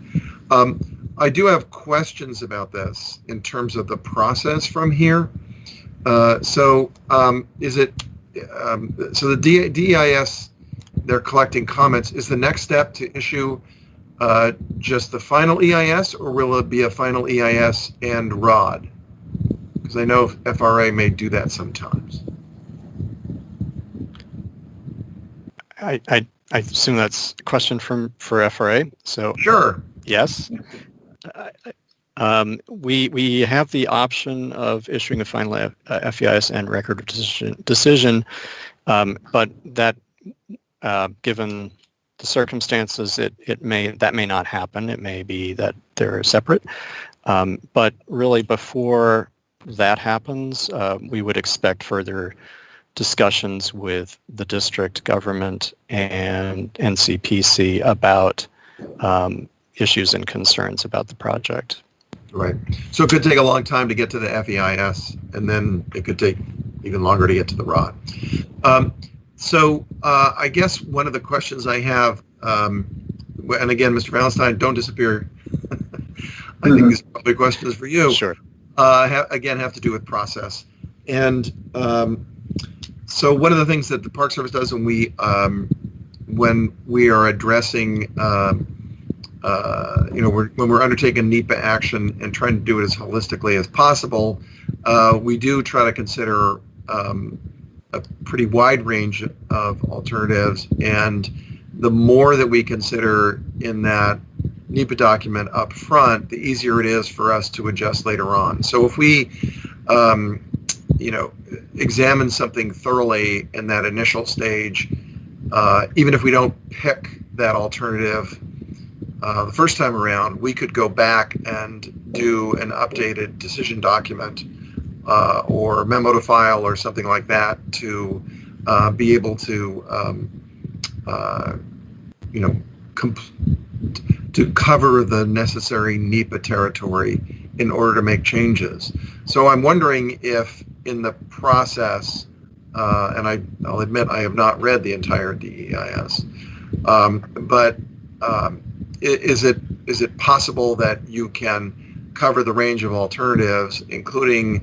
I do have questions about this in terms of the process from here. So the DEIS, they're collecting comments. Is the next step to issue just the final EIS, or will it be a final EIS and ROD? Because I know FRA may do that sometimes. I assume that's a question for FRA. So sure. Yes. We have the option of issuing a final FEIS and record of decision, but that given the circumstances, that may not happen. It may be that they're separate. But really, before that happens, we would expect further discussions with the district government and NCPC about issues and concerns about the project. Right. So it could take a long time to get to the FEIS, and then it could take even longer to get to the ROD. So I guess one of the questions I have, and again, Mr. Valentine, don't disappear. I think this probably question is for you. Sure. Again, have to do with process. And so one of the things that the Park Service does when we are addressing, when we're undertaking NEPA action and trying to do it as holistically as possible, we do try to consider a pretty wide range of alternatives, and the more that we consider in that NEPA document up front, the easier it is for us to adjust later on. So if we, examine something thoroughly in that initial stage, even if we don't pick that alternative the first time around, we could go back and do an updated decision document or memo to file or something like that to be able to, to cover the necessary NEPA territory in order to make changes. So I'm wondering if in the process, and I'll admit I have not read the entire DEIS, but is it possible that you can cover the range of alternatives, including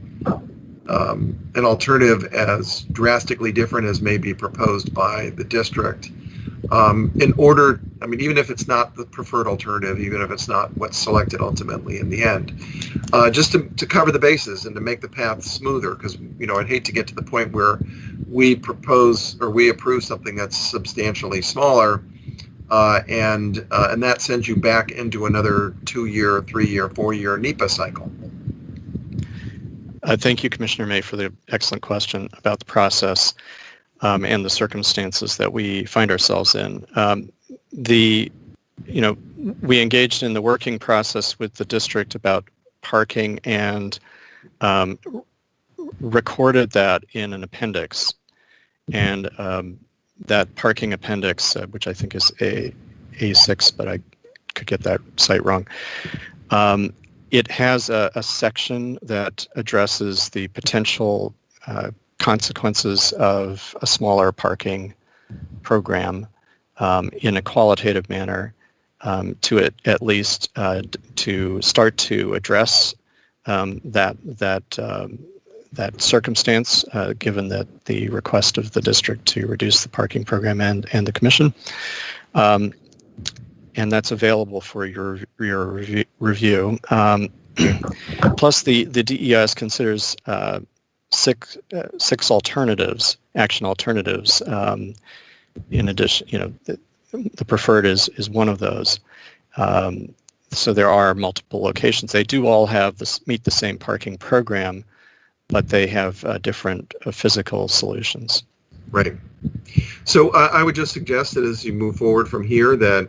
an alternative as drastically different as may be proposed by the district, in order, even if it's not the preferred alternative, even if it's not what's selected ultimately in the end, just to cover the bases and to make the path smoother, because, I'd hate to get to the point where we propose or we approve something that's substantially smaller, and that sends you back into another 2-year, 3-year, 4-year NEPA cycle. Thank you, Commissioner May, for the excellent question about the process and the circumstances that we find ourselves in. We engaged in the working process with the district about parking and recorded that in an appendix. And that parking appendix, which I think is A6, but I could get that site wrong, it has a section that addresses the potential consequences of a smaller parking program in a qualitative manner to at least to start to address that circumstance, given that the request of the district to reduce the parking program and the commission. And that's available for your review. Plus, the DEIS considers six action alternatives. In addition, the preferred is one of those. So there are multiple locations. They do all meet the same parking program, but they have different physical solutions. Right. So I would just suggest that as you move forward from here, that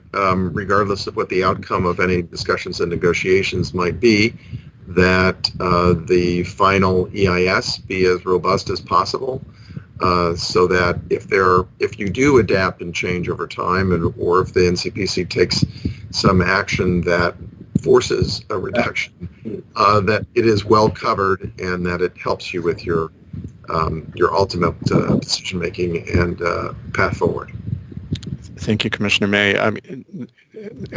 regardless of what the outcome of any discussions and negotiations might be, that the final EIS be as robust as possible, so that if you do adapt and change over time, or if the NCPC takes some action that forces a reduction, that it is well covered and that it helps you with your ultimate decision making and path forward. Thank you, Commissioner May.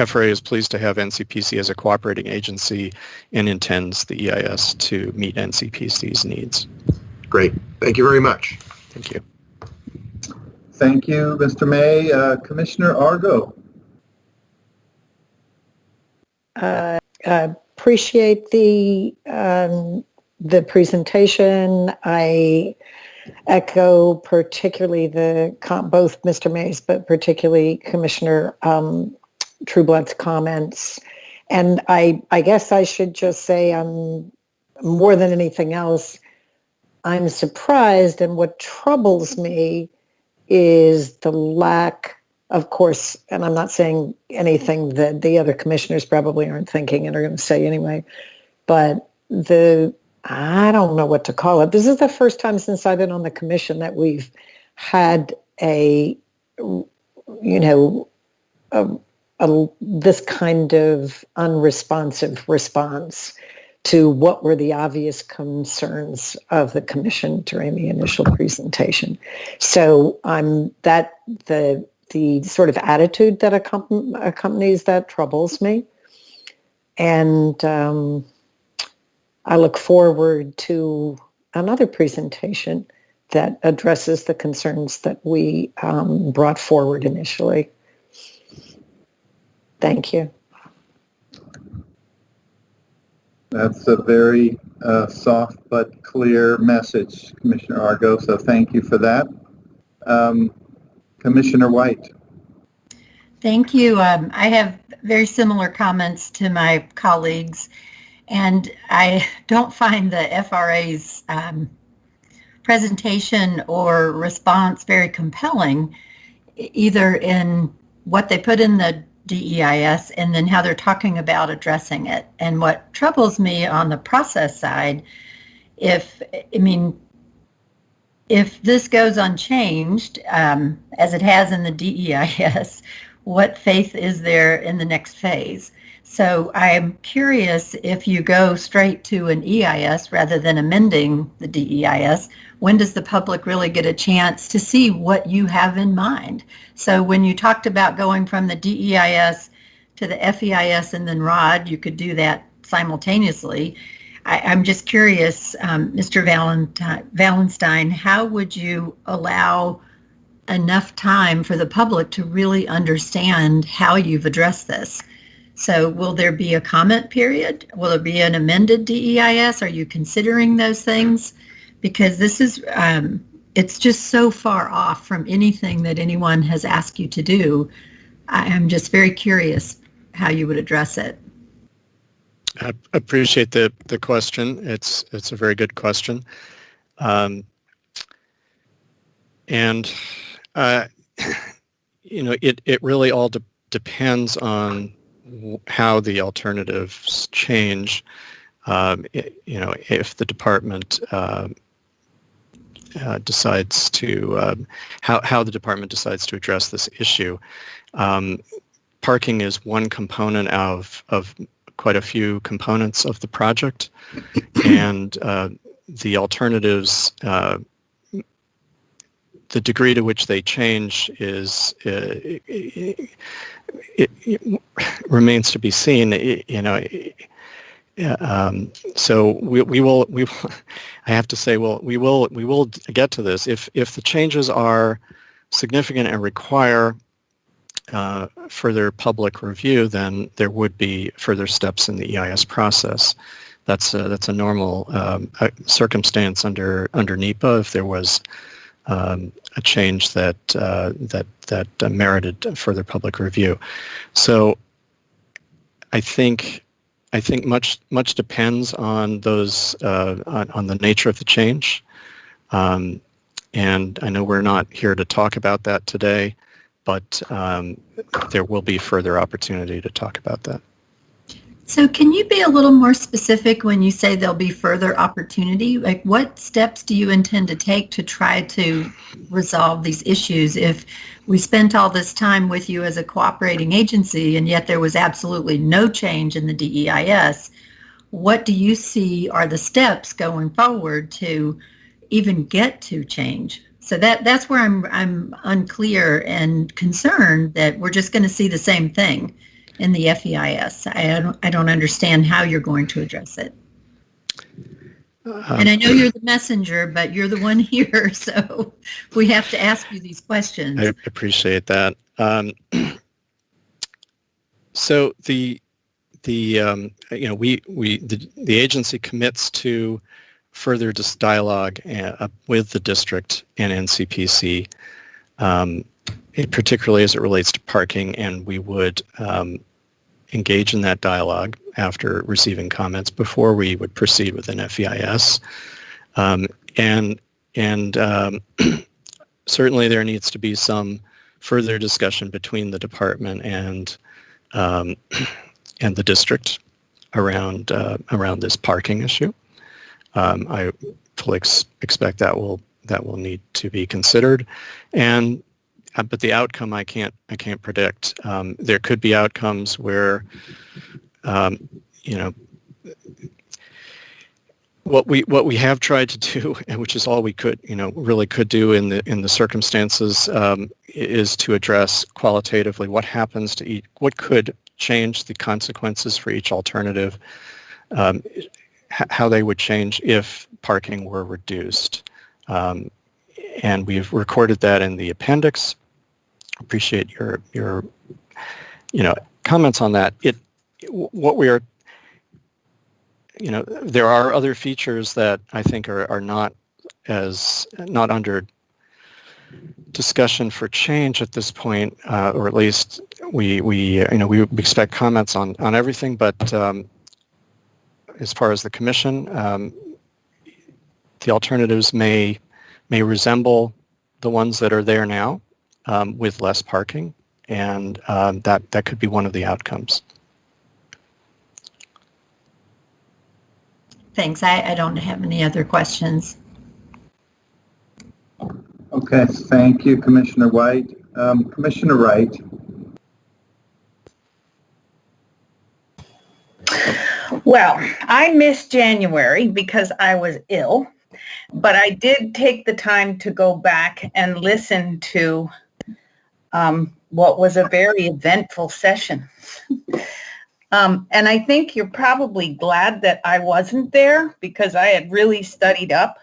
FRA is pleased to have NCPC as a cooperating agency and intends the EIS to meet NCPC's needs. Great. Thank you very much. Thank you. Thank you, Mr. May. Commissioner Argo. Appreciate the presentation. I echo particularly both Mr. May's, but particularly Commissioner Trueblood's comments. And I guess I should just say, more than anything else, I'm surprised, and what troubles me is the lack, of course, and I'm not saying anything that the other commissioners probably aren't thinking and are going to say anyway, but I don't know what to call it. This is the first time since I've been on the commission that we've had this kind of unresponsive response to what were the obvious concerns of the commission during the initial presentation. So the sort of attitude that accompanies that troubles me. And I look forward to another presentation that addresses the concerns that we brought forward initially. Thank you. That's a very soft but clear message, Commissioner Argo, so thank you for that. Commissioner White. Thank you. I have very similar comments to my colleagues, and I don't find the FRA's presentation or response very compelling, either in what they put in the DEIS and then how they're talking about addressing it. And what troubles me on the process side, if this goes unchanged, as it has in the DEIS, what faith is there in the next phase? So I'm curious, if you go straight to an EIS rather than amending the DEIS, when does the public really get a chance to see what you have in mind? So when you talked about going from the DEIS to the FEIS and then ROD, you could do that simultaneously. I'm just curious, Mr. Valenstein, how would you allow enough time for the public to really understand how you've addressed this? So will there be a comment period? Will there be an amended DEIS? Are you considering those things? Because this is, it's just so far off from anything that anyone has asked you to do. I'm just very curious how you would address it. I appreciate the question. It's a very good question. It really all depends on how the alternatives change. If the department decides to how the department decides to address this issue. Parking is one component of quite a few components of the project, and the alternatives, the degree to which they change is it remains to be seen. So we will. I have to say, we will get to this if the changes are significant and require further public review, then there would be further steps in the EIS process. That's a normal circumstance under NEPA if there was a change that merited further public review. So I think much depends on those on the nature of the change, and I know we're not here to talk about that today, but there will be further opportunity to talk about that. So can you be a little more specific when you say there'll be further opportunity? Like, what steps do you intend to take to try to resolve these issues? If we spent all this time with you as a cooperating agency and yet there was absolutely no change in the DEIS, what do you see are the steps going forward to even get to change? So that's where I'm unclear and concerned that we're just going to see the same thing in the FEIS. I don't understand how you're going to address it. And I know you're the messenger, but you're the one here, so we have to ask you these questions. I appreciate that. So the agency commits to further dialogue with the district and NCPC, particularly as it relates to parking, and we would engage in that dialogue after receiving comments before we would proceed with an FEIS. And certainly there needs to be some further discussion between the department and the district around this parking issue. I fully expect that will need to be considered, but the outcome I can't predict. There could be outcomes where what we have tried to do, and which is all we could really could do in the circumstances, is to address qualitatively what happens to each, what could change the consequences for each alternative, how they would change if parking were reduced. And we've recorded that in the appendix. Appreciate your comments on that. What we are, there are other features that I think are not under discussion for change at this point, or at least we expect comments on everything. But as far as the commission, the alternatives may resemble the ones that are there now, with less parking, and that could be one of the outcomes. Thanks. I don't have any other questions. Okay, thank you, Commissioner White. Commissioner Wright. Well, I missed January because I was ill, but I did take the time to go back and listen to what was a very eventful session. And I think you're probably glad that I wasn't there because I had really studied up.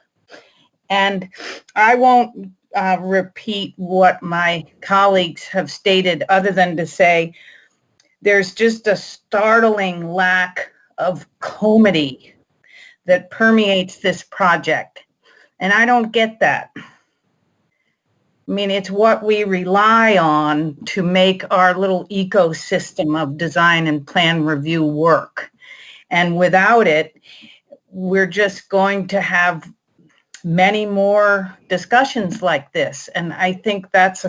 And I won't repeat what my colleagues have stated other than to say there's just a startling lack of comity that permeates this project. And I don't get that. I mean, it's what we rely on to make our little ecosystem of design and plan review work. And without it, we're just going to have many more discussions like this. And I think that's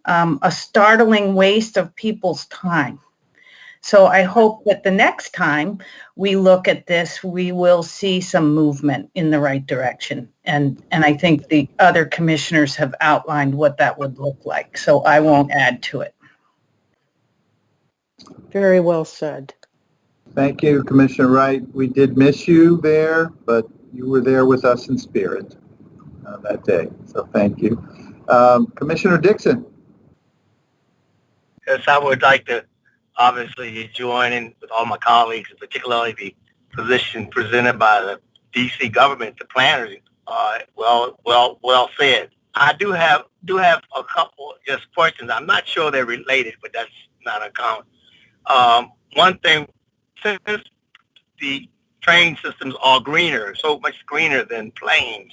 a startling waste of people's time. So I hope that the next time we look at this, we will see some movement in the right direction. And I think the other commissioners have outlined what that would look like. So I won't add to it. Very well said. Thank you, Commissioner Wright. We did miss you there, but you were there with us in spirit that day. So thank you. Commissioner Dixon. Yes, I would like to obviously join in with all my colleagues, and particularly the position presented by the D.C. government, the planners. Well said. I do have a couple just questions. I'm not sure they're related, but that's not uncommon. One thing, since the train systems are greener, so much greener than planes,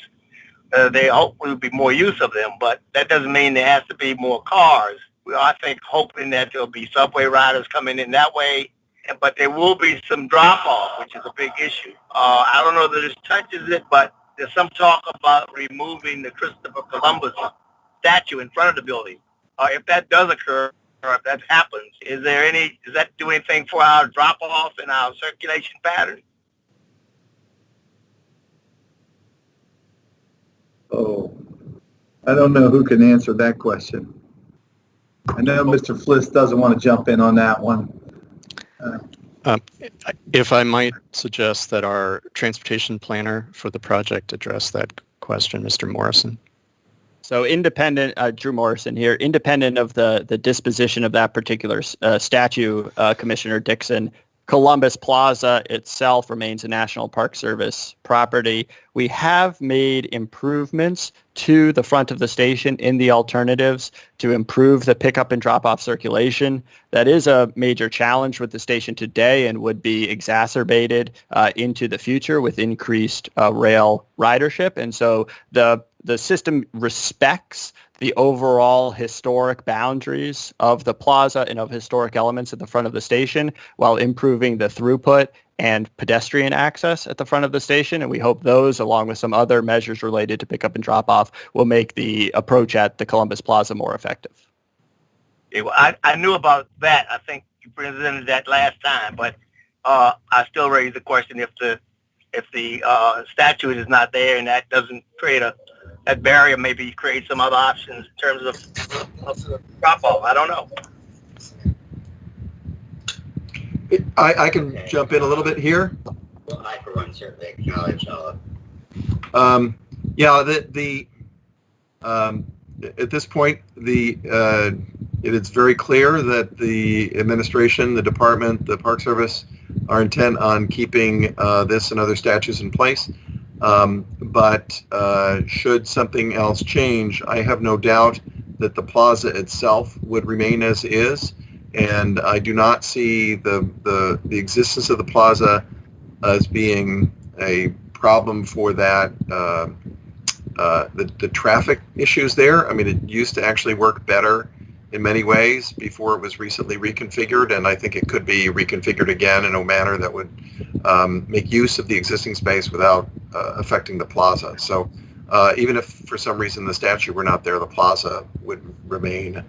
they hopefully will be more use of them, but that doesn't mean there has to be more cars. We are, I think, hoping that there'll be subway riders coming in that way, but there will be some drop-off, which is a big issue. I don't know that this touches it, but there's some talk about removing the Christopher Columbus statue in front of the building. If that does occur, or if that happens, does that do anything for our drop-off and our circulation pattern? Oh, I don't know who can answer that question. I know Mr. Fliss doesn't want to jump in on that one. If I might suggest that our transportation planner for the project address that question, Mr. Morrison. So independent, Drew Morrison here, independent of the disposition of that particular statue, Commissioner Dixon, Columbus Plaza itself remains a National Park Service property. We have made improvements to the front of the station in the alternatives to improve the pickup and drop-off circulation. That is a major challenge with the station today and would be exacerbated into the future with increased rail ridership. And so the system respects the overall historic boundaries of the plaza and of historic elements at the front of the station while improving the throughput and pedestrian access at the front of the station. And we hope those, along with some other measures related to pickup and drop off, will make the approach at the Columbus Plaza more effective. Yeah, well, I knew about that. I think you presented that last time, but I still raise the question if the statue is not there and that doesn't create that barrier, maybe create some other options in terms of drop-off. I don't know. I can jump in a little bit here. Well, I, for one, certainly acknowledge at this point, it is very clear that the administration, the department, the Park Service are intent on keeping this and other statues in place. But should something else change, I have no doubt that the plaza itself would remain as is, and I do not see the existence of the plaza as being a problem for that. The traffic issues there. I mean, it used to actually work better in many ways before it was recently reconfigured, and I think it could be reconfigured again in a manner that would make use of the existing space without affecting the plaza. So even if for some reason the statue were not there, the plaza would remain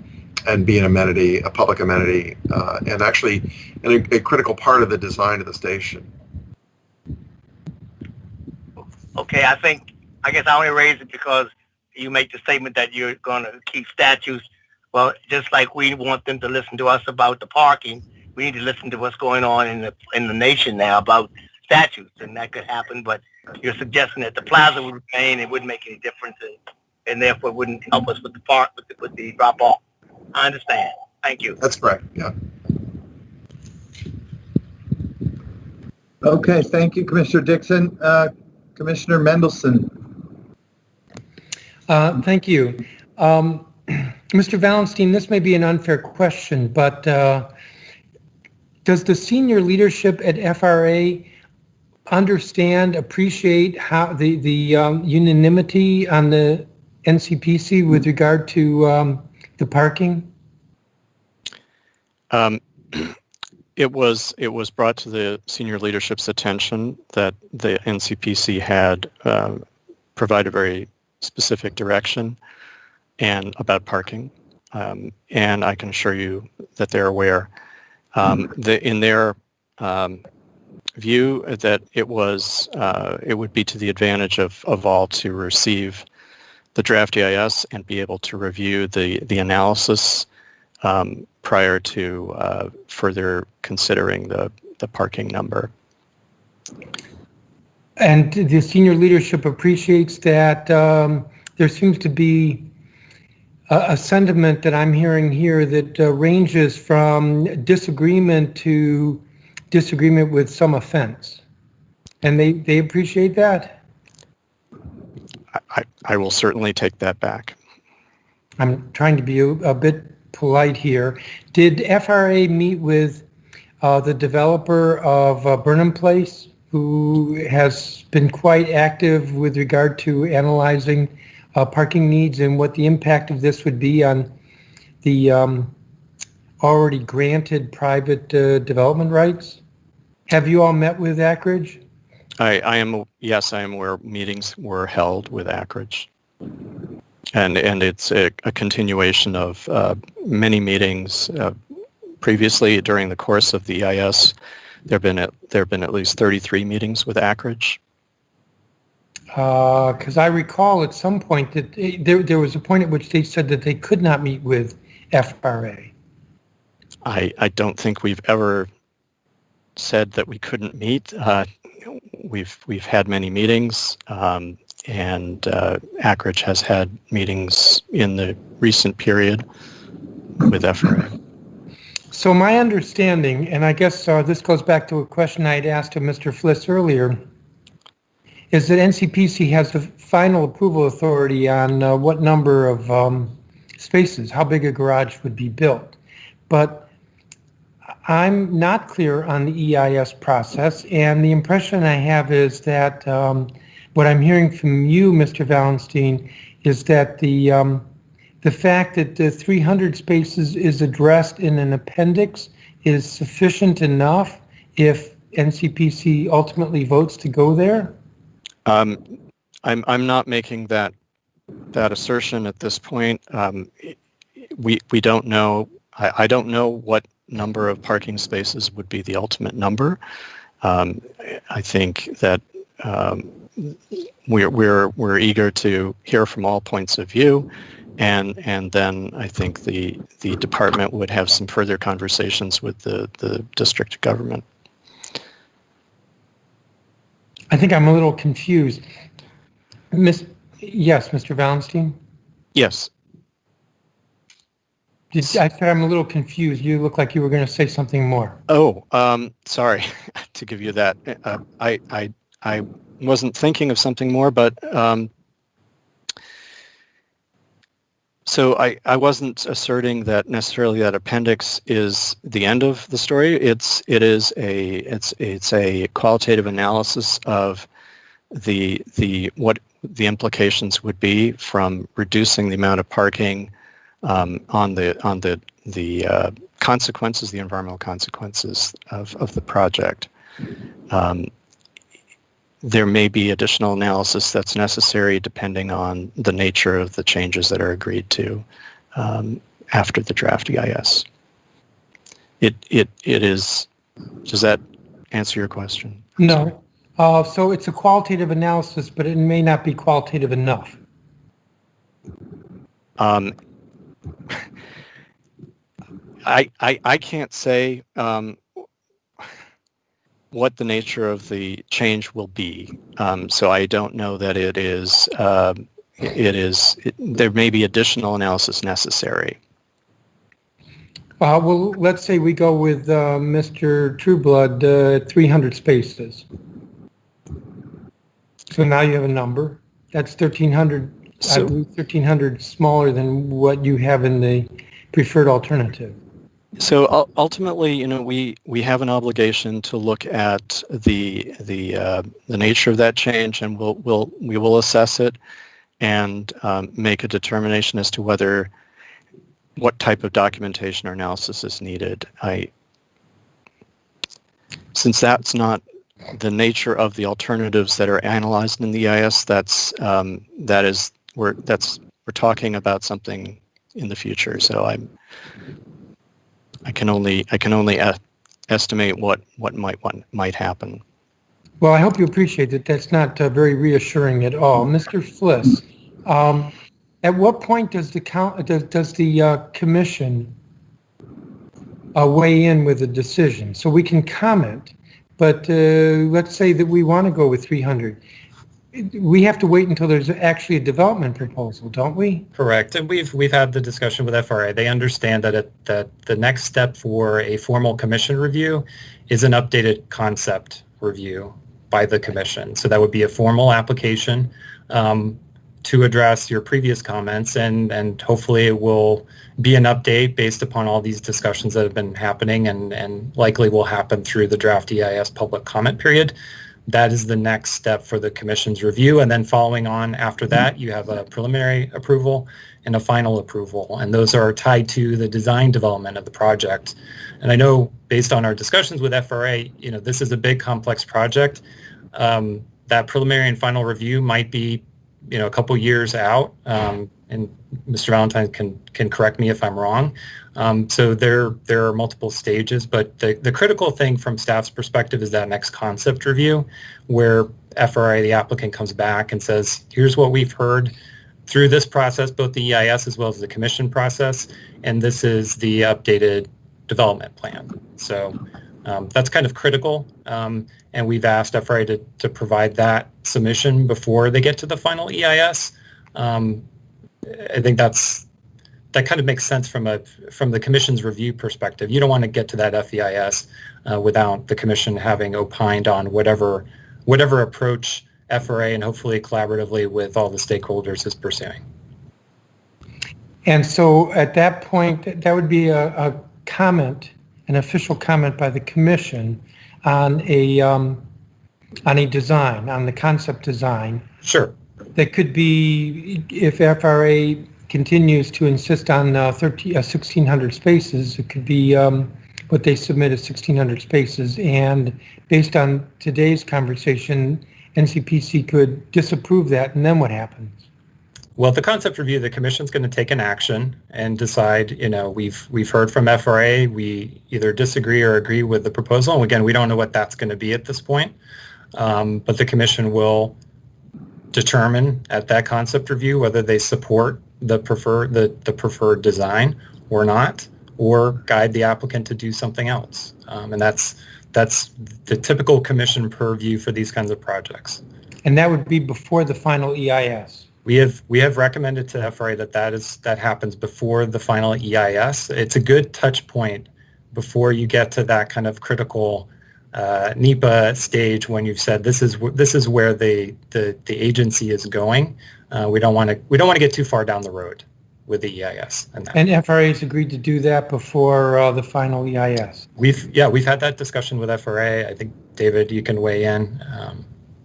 and be an amenity, a public amenity, and actually a critical part of the design of the station. Okay, I guess I only raised it because you make the statement that you're going to keep statues. Well, just like we want them to listen to us about the parking, we need to listen to what's going on in the nation now about statues, and that could happen. But you're suggesting that the plaza would remain; it wouldn't make any difference, and therefore wouldn't help us with the park with the drop off. I understand. Thank you. That's correct. Yeah. Okay, thank you, Commissioner Dixon. Commissioner Mendelson. Thank you. Mr. Valenstein, this may be an unfair question, but does the senior leadership at FRA understand, appreciate how the unanimity on the NCPC with regard to the parking? It was brought to the senior leadership's attention that the NCPC had provided very specific direction and about parking, and I can assure you that they're aware. In their view, that it would be to the advantage of all to receive the draft EIS and be able to review the analysis prior to further considering the parking number. And the senior leadership appreciates that. There seems to be a sentiment that I'm hearing here that ranges from disagreement to disagreement with some offense. And they appreciate that? I will certainly take that back. I'm trying to be a bit polite here. Did FRA meet with the developer of Burnham Place, who has been quite active with regard to analyzing parking needs and what the impact of this would be on the already granted private development rights? Have you all met with Ackridge? Yes, I am aware meetings were held with Ackridge. And it's a continuation of many meetings previously during the course of the EIS. There have been at least 33 meetings with Ackridge. Because I recall at some point that there was a point at which they said that they could not meet with FRA. I don't think we've ever said that we couldn't meet. We've had many meetings, and Ackridge has had meetings in the recent period with FRA. So my understanding, and I guess this goes back to a question I had asked of Mr. Fliss earlier, is that NCPC has the final approval authority on what number of spaces, how big a garage would be built. But I'm not clear on the EIS process, and the impression I have is that what I'm hearing from you, Mr. Valenstein, is that the fact that the 300 spaces is addressed in an appendix is sufficient enough if NCPC ultimately votes to go there? I'm not making that assertion at this point. We don't know. I don't know what number of parking spaces would be the ultimate number. I think that we're eager to hear from all points of view, and then I think the department would have some further conversations with the district government. I think I'm a little confused. Yes, Mr. Valenstein? Yes. I said I'm a little confused. You look like you were going to say something more. Oh, sorry to give you that. I wasn't thinking of something more, but so I wasn't asserting that necessarily that appendix is the end of the story. It's a qualitative analysis of what the implications would be from reducing the amount of parking on the consequences, the environmental consequences of the project. There may be additional analysis that's necessary depending on the nature of the changes that are agreed to after the draft EIS. It is. Does that answer your question? No. So it's a qualitative analysis, but it may not be qualitative enough. I can't say what the nature of the change will be. So I don't know that it is. There may be additional analysis necessary. Well, let's say we go with Mr. Trueblood, 300 spaces. So now you have a number. That's 1,300. I believe 1,300 smaller than what you have in the preferred alternative. So ultimately, we have an obligation to look at the nature of that change, and we will assess it and make a determination as to what type of documentation or analysis is needed. Since that's not the nature of the alternatives that are analyzed in the EIS, we're talking about something in the future. So I can only estimate what might happen. Well, I hope you appreciate that. That's not very reassuring at all, Mr. Fliss. At what point does the commission weigh in with a decision? So we can comment, but let's say that we want to go with 300. We have to wait until there's actually a development proposal, don't we? Correct, and we've had the discussion with FRA. They understand that the next step for a formal commission review is an updated concept review by the commission. So that would be a formal application, to address your previous comments, and hopefully it will be an update based upon all these discussions that have been happening and likely will happen through the draft EIS public comment period. That is the next step for the Commission's review, and then following on after that, you have a preliminary approval and a final approval, and those are tied to the design development of the project. And I know based on our discussions with FRA, this is a big complex project. That preliminary and final review might be a couple years out, and Mr. Valentine can correct me if I'm wrong. So there are multiple stages, but the critical thing from staff's perspective is that next concept review, where FRA, the applicant, comes back and says, here's what we've heard through this process, both the EIS as well as the commission process, and this is the updated development plan. So that's kind of critical, and we've asked FRA to provide that submission before they get to the final EIS. I think that kind of makes sense from the Commission's review perspective. You don't want to get to that FEIS without the Commission having opined on whatever approach FRA and hopefully collaboratively with all the stakeholders is pursuing. And so at that point, that would be a comment, an official comment by the Commission on a design, on the concept design. Sure. That could be, if FRA continues to insist on 1,600 spaces, it could be what they submit as 1,600 spaces. And based on today's conversation, NCPC could disapprove that, and then what happens? Well, the concept review, the Commission's going to take an action and decide, we've heard from FRA, we either disagree or agree with the proposal. And again, we don't know what that's going to be at this point, but the Commission will determine at that concept review whether they support the preferred design or not, or guide the applicant to do something else. And that's the typical Commission purview for these kinds of projects. And that would be before the final EIS. We have recommended to FRA that happens before the final EIS. It's a good touch point before you get to that kind of critical NEPA stage when you've said this is where the agency is going. We don't want to get too far down the road with the EIS. And FRA has agreed to do that before the final EIS. We've had that discussion with FRA. I think David, you can weigh in.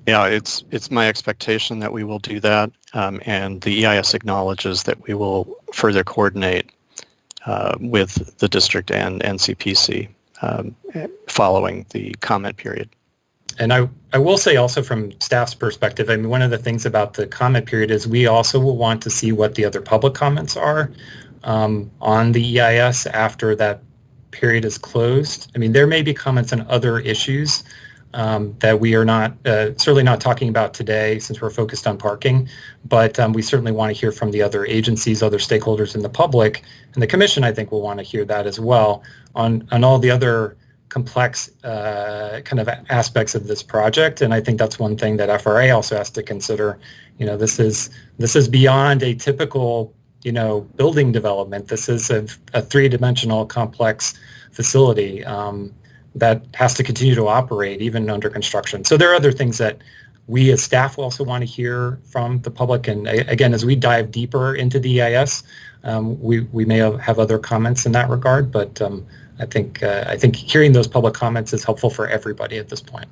Yeah, it's my expectation that we will do that, and the EIS acknowledges that we will further coordinate with the district and NCPC following the comment period. And I will say also from staff's perspective, I mean, one of the things about the comment period is we also will want to see what the other public comments are on the EIS after that period is closed. I mean, there may be comments on other issues that we are not certainly not talking about today since we're focused on parking, but we certainly want to hear from the other agencies, other stakeholders in the public, and the Commission, I think, will want to hear that as well on all the other complex kind of aspects of this project. And I think that's one thing that FRA also has to consider. This is beyond a typical building development. This is a three-dimensional complex facility that has to continue to operate even under construction. So there are other things that we as staff also want to hear from the public. And again, as we dive deeper into the EIS, we may have other comments in that regard, but I think hearing those public comments is helpful for everybody at this point.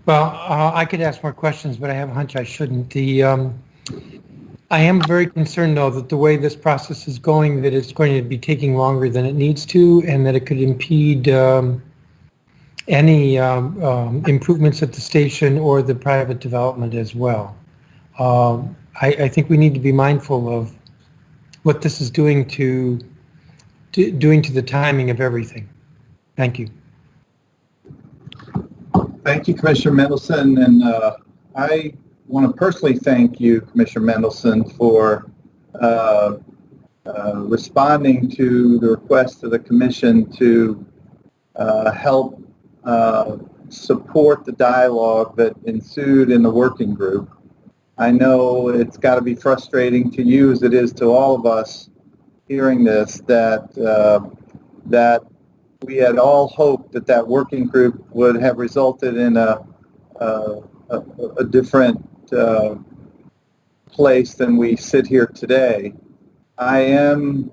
Well, I could ask more questions, but I have a hunch I shouldn't. I am very concerned, though, that the way this process is going, that it's going to be taking longer than it needs to, and that it could impede any improvements at the station or the private development as well. I think we need to be mindful of what this is doing to the timing of everything. Thank you. Thank you, Commissioner Mendelson, and I want to personally thank you, Commissioner Mendelson, for responding to the request of the Commission to help support the dialogue that ensued in the working group. I know it's got to be frustrating to you as it is to all of us hearing this, that we had all hoped that working group would have resulted in a different place than we sit here today, I am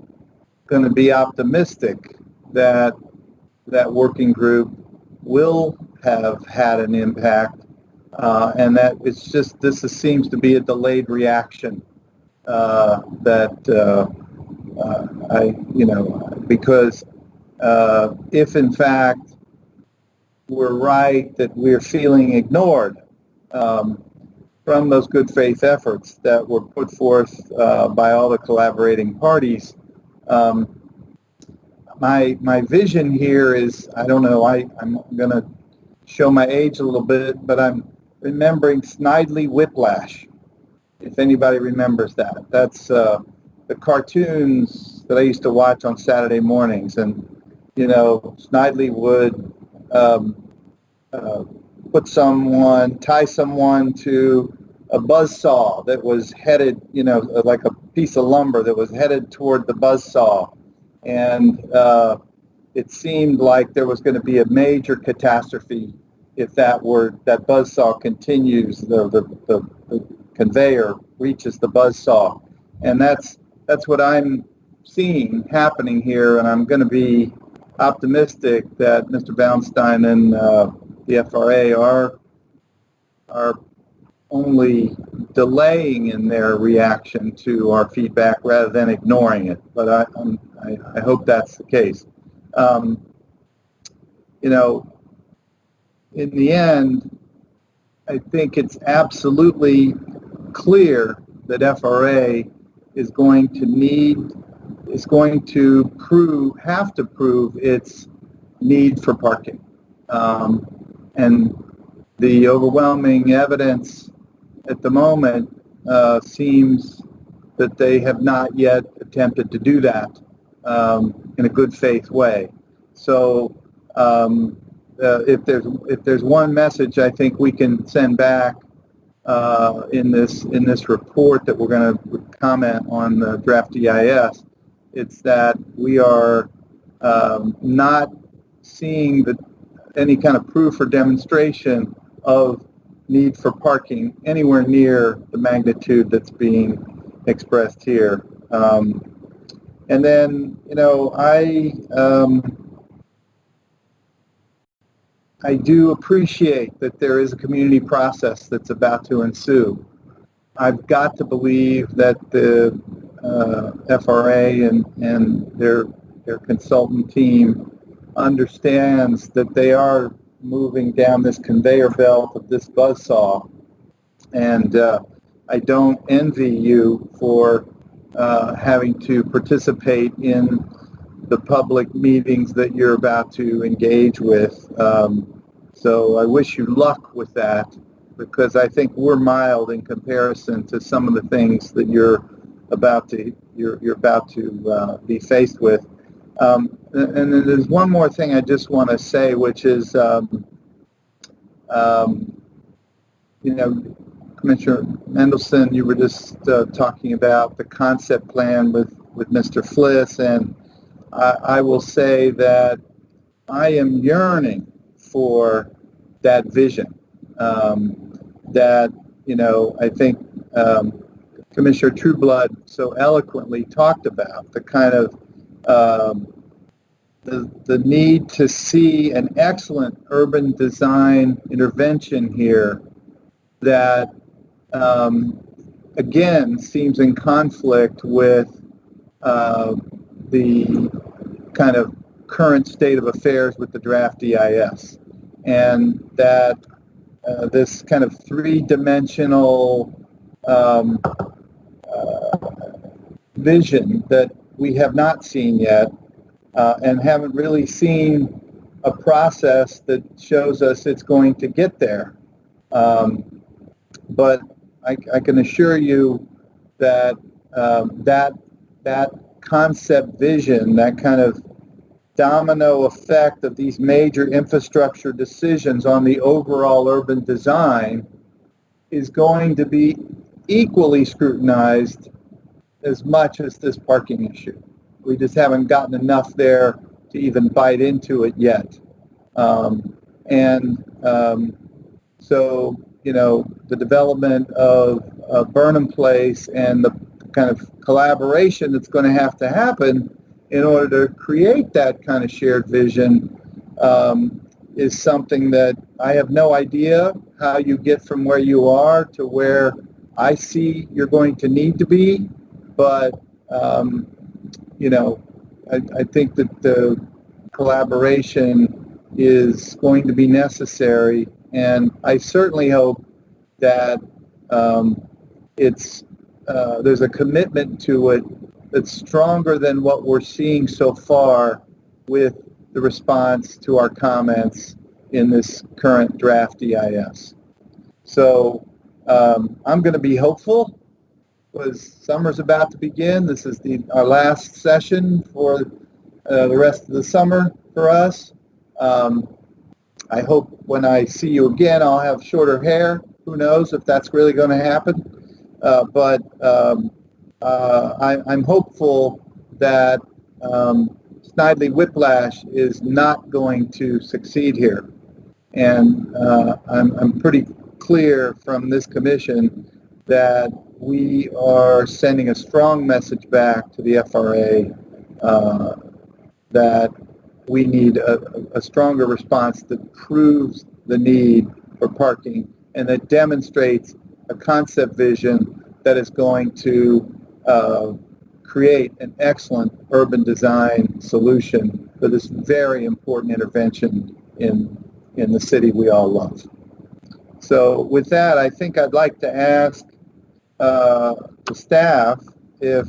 going to be optimistic that that working group will have had an impact, and that it's just seems to be a delayed reaction because if in fact we're right that we're feeling ignored from those good faith efforts that were put forth by all the collaborating parties, my vision here is, I don't know, I'm going to show my age a little bit, but I'm remembering Snidely Whiplash, if anybody remembers that. That's the cartoons that I used to watch on Saturday mornings, and Snidely would tie someone to a buzzsaw that was headed, like a piece of lumber that was headed toward the buzzsaw. And it seemed like there was going to be a major catastrophe if that buzzsaw continues, the conveyor reaches the buzzsaw. And that's what I'm seeing happening here, and I'm going to be optimistic that Mr. Ballenstein and the FRA are only delaying in their reaction to our feedback rather than ignoring it. But I hope that's the case. In the end, I think it's absolutely clear that FRA is going to have to prove its need for parking. And the overwhelming evidence at the moment seems that they have not yet attempted to do that in a good faith way. So if there's one message I think we can send back in this report that we're going to comment on the draft EIS, it's that we are not seeing any kind of proof or demonstration of need for parking anywhere near the magnitude that's being expressed here. And then, I do appreciate that there is a community process that's about to ensue. I've got to believe that the FRA and their consultant team understands that they are moving down this conveyor belt of this buzzsaw, and I don't envy you for having to participate in the public meetings that you're about to engage with. So I wish you luck with that, because I think we're mild in comparison to some of the things that you're about to be faced with. And then there's one more thing I just want to say, which is, Commissioner Mendelson, you were just talking about the concept plan with Mr. Fliss, and I will say that I am yearning for that vision that, I think Commissioner Trueblood so eloquently talked about, the kind of the need to see an excellent urban design intervention here that, again, seems in conflict with the kind of current state of affairs with the draft EIS, and that this kind of three-dimensional vision that we have not seen yet, and haven't really seen a process that shows us it's going to get there. But I can assure you that that concept vision, that kind of domino effect of these major infrastructure decisions on the overall urban design is going to be equally scrutinized as much as this parking issue. We just haven't gotten enough there to even bite into it yet. So, the development of Burnham Place and the kind of collaboration that's going to happen in order to create that kind of shared vision is something that I have no idea how you get from where you are to where I see you're going to need to be. But, I think that the collaboration is going to be necessary. And I certainly hope that there's a commitment to it that's stronger than what we're seeing so far with the response to our comments in this current draft EIS. So I'm going to be hopeful because summer's about to begin. This is our last session for the rest of the summer for us. I hope when I see you again, I'll have shorter hair. Who knows if that's really going to happen? But I'm hopeful that Snidely Whiplash is not going to succeed here. And I'm pretty clear from this commission that we are sending a strong message back to the FRA that we need a stronger response that proves the need for parking and that demonstrates a concept vision that is going to create an excellent urban design solution for this very important intervention in the city we all love. So with that, I think I'd like to ask the staff if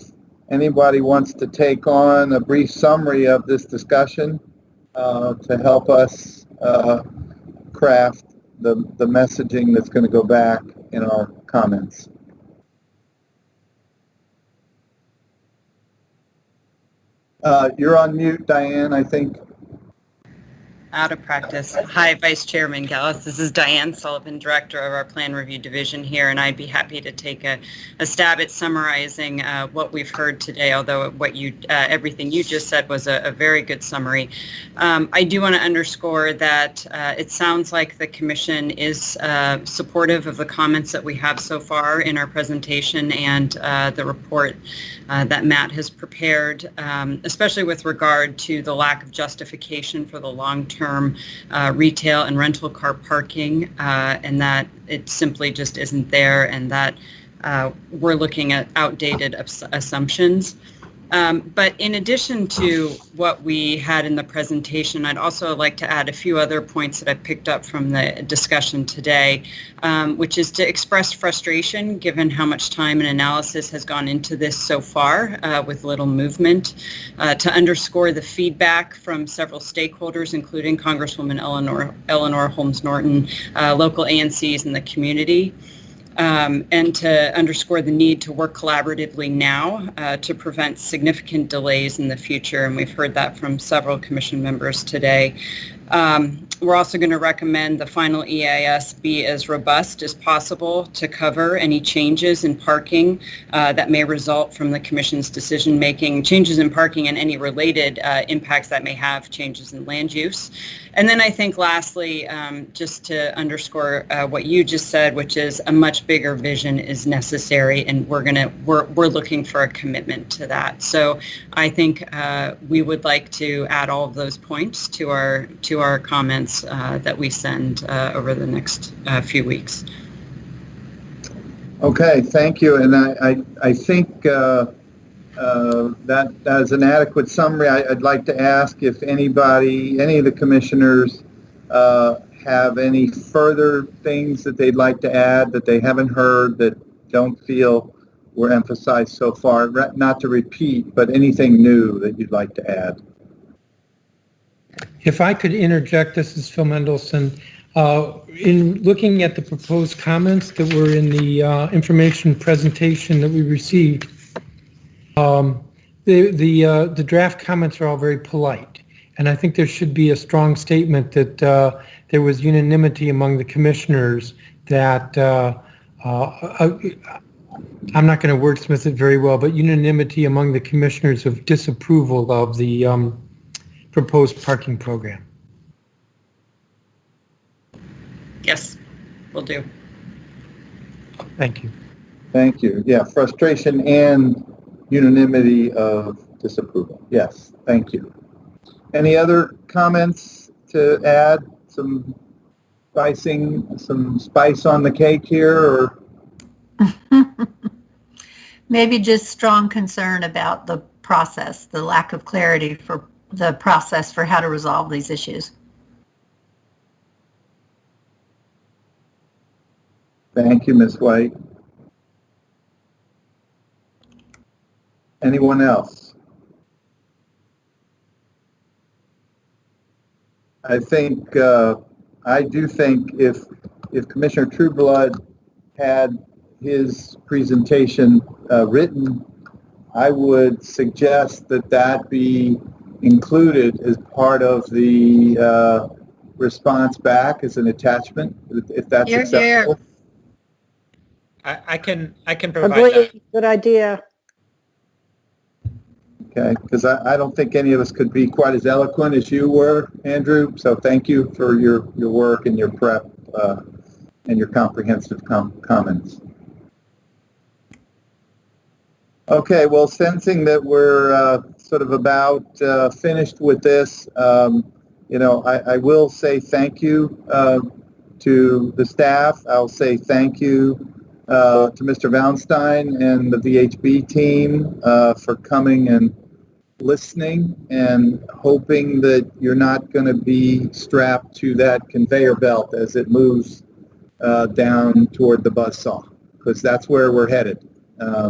anybody wants to take on a brief summary of this discussion to help us craft the messaging that's going to go back in our comments. You're on mute, Diane, I think. Out of practice. Hi, Vice Chairman Gallus. This is Diane Sullivan, Director of our Plan Review Division here, and I'd be happy to take a stab at summarizing what we've heard today, although everything you just said was a very good summary. I do want to underscore that it sounds like the Commission is supportive of the comments that we have so far in our presentation and the report that Matt has prepared, especially with regard to the lack of justification for the long-term retail and rental car parking, and that it simply just isn't there, and that we're looking at outdated assumptions. But in addition to what we had in the presentation, I'd also like to add a few other points that I picked up from the discussion today, which is to express frustration given how much time and analysis has gone into this so far with little movement, to underscore the feedback from several stakeholders, including Congresswoman Eleanor Holmes Norton, local ANCs, and the community. And to underscore the need to work collaboratively now to prevent significant delays in the future, and we've heard that from several Commission members today. We're also going to recommend the final EIS be as robust as possible to cover any changes in parking that may result from the Commission's decision-making, changes in parking and any related impacts that may have changes in land use. And then I think lastly, just to underscore what you just said, which is a much bigger vision is necessary, and we're looking for a commitment to that. So I think we would like to add all of those points to our comments that we send over the next few weeks. Okay, thank you. And I think that is an adequate summary. I'd like to ask if any of the commissioners have any further things that they'd like to add that they haven't heard, that don't feel were emphasized so far. Not to repeat, but anything new that you'd like to add. If I could interject, this is Phil Mendelson. In looking at the proposed comments that were in the information presentation that we received, the draft comments are all very polite, and I think there should be a strong statement that there was unanimity among the commissioners that I'm not going to wordsmith it very well, but unanimity among the commissioners of disapproval of the proposed parking program. Yes, will do. Thank you. Thank you. Yeah, frustration and unanimity of disapproval. Yes, thank you. Any other comments to add? Some spice on the cake here, or? Maybe just strong concern about the process, the lack of clarity for the process for how to resolve these issues. Thank you, Ms. White. Anyone else? I do think if Commissioner Trueblood had his presentation written, I would suggest that be included as part of the response back as an attachment, if that's acceptable. I can provide that. Good idea. Okay, because I don't think any of us could be quite as eloquent as you were, Andrew. So thank you for your work and your prep and your comprehensive comments. Okay, well, sensing that we're sort of about finished with this, I will say thank you to the staff. I'll say thank you to Mr. Valentine and the VHB team for coming and listening and hoping that you're not going to be strapped to that conveyor belt as it moves down toward the buzzsaw, because that's where we're headed. I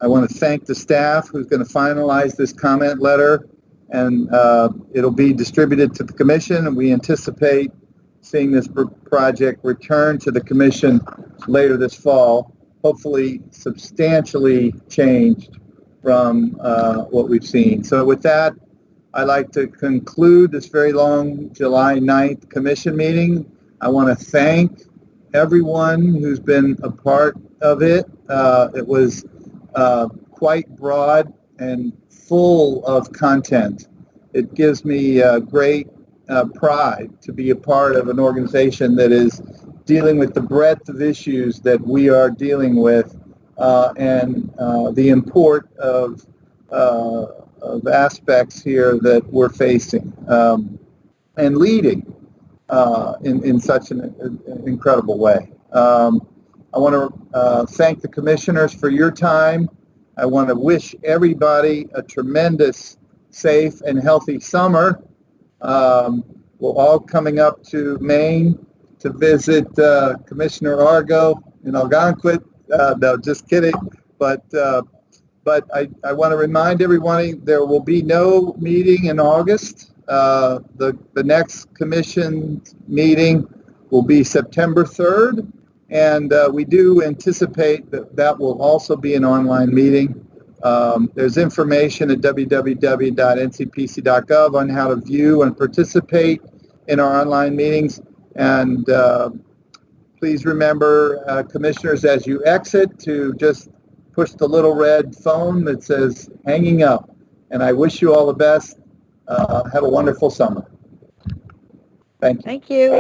want to thank the staff who's going to finalize this comment letter, and it'll be distributed to the commission, and we anticipate seeing this project return to the commission later this fall, hopefully substantially changed from what we've seen. So with that, I'd like to conclude this very long July 9th commission meeting. I want to thank everyone who's been a part of it. It was quite broad and full of content. It gives me great pride to be a part of an organization that is dealing with the breadth of issues that we are dealing with, and the import of aspects here that we're facing, and leading in such an incredible way. I want to thank the commissioners for your time. I want to wish everybody a tremendous, safe, and healthy summer. We're all coming up to Maine to visit Commissioner Argo in Algonquin. No, just kidding. But I want to remind everyone there will be no meeting in August. The next commission meeting will be September 3rd, and we do anticipate that will also be an online meeting. There's information at www.ncpc.gov on how to view and participate in our online meetings. And please remember, commissioners, as you exit, to just push the little red phone that says hanging up. And I wish you all the best. Have a wonderful summer. Thank you. Thank you.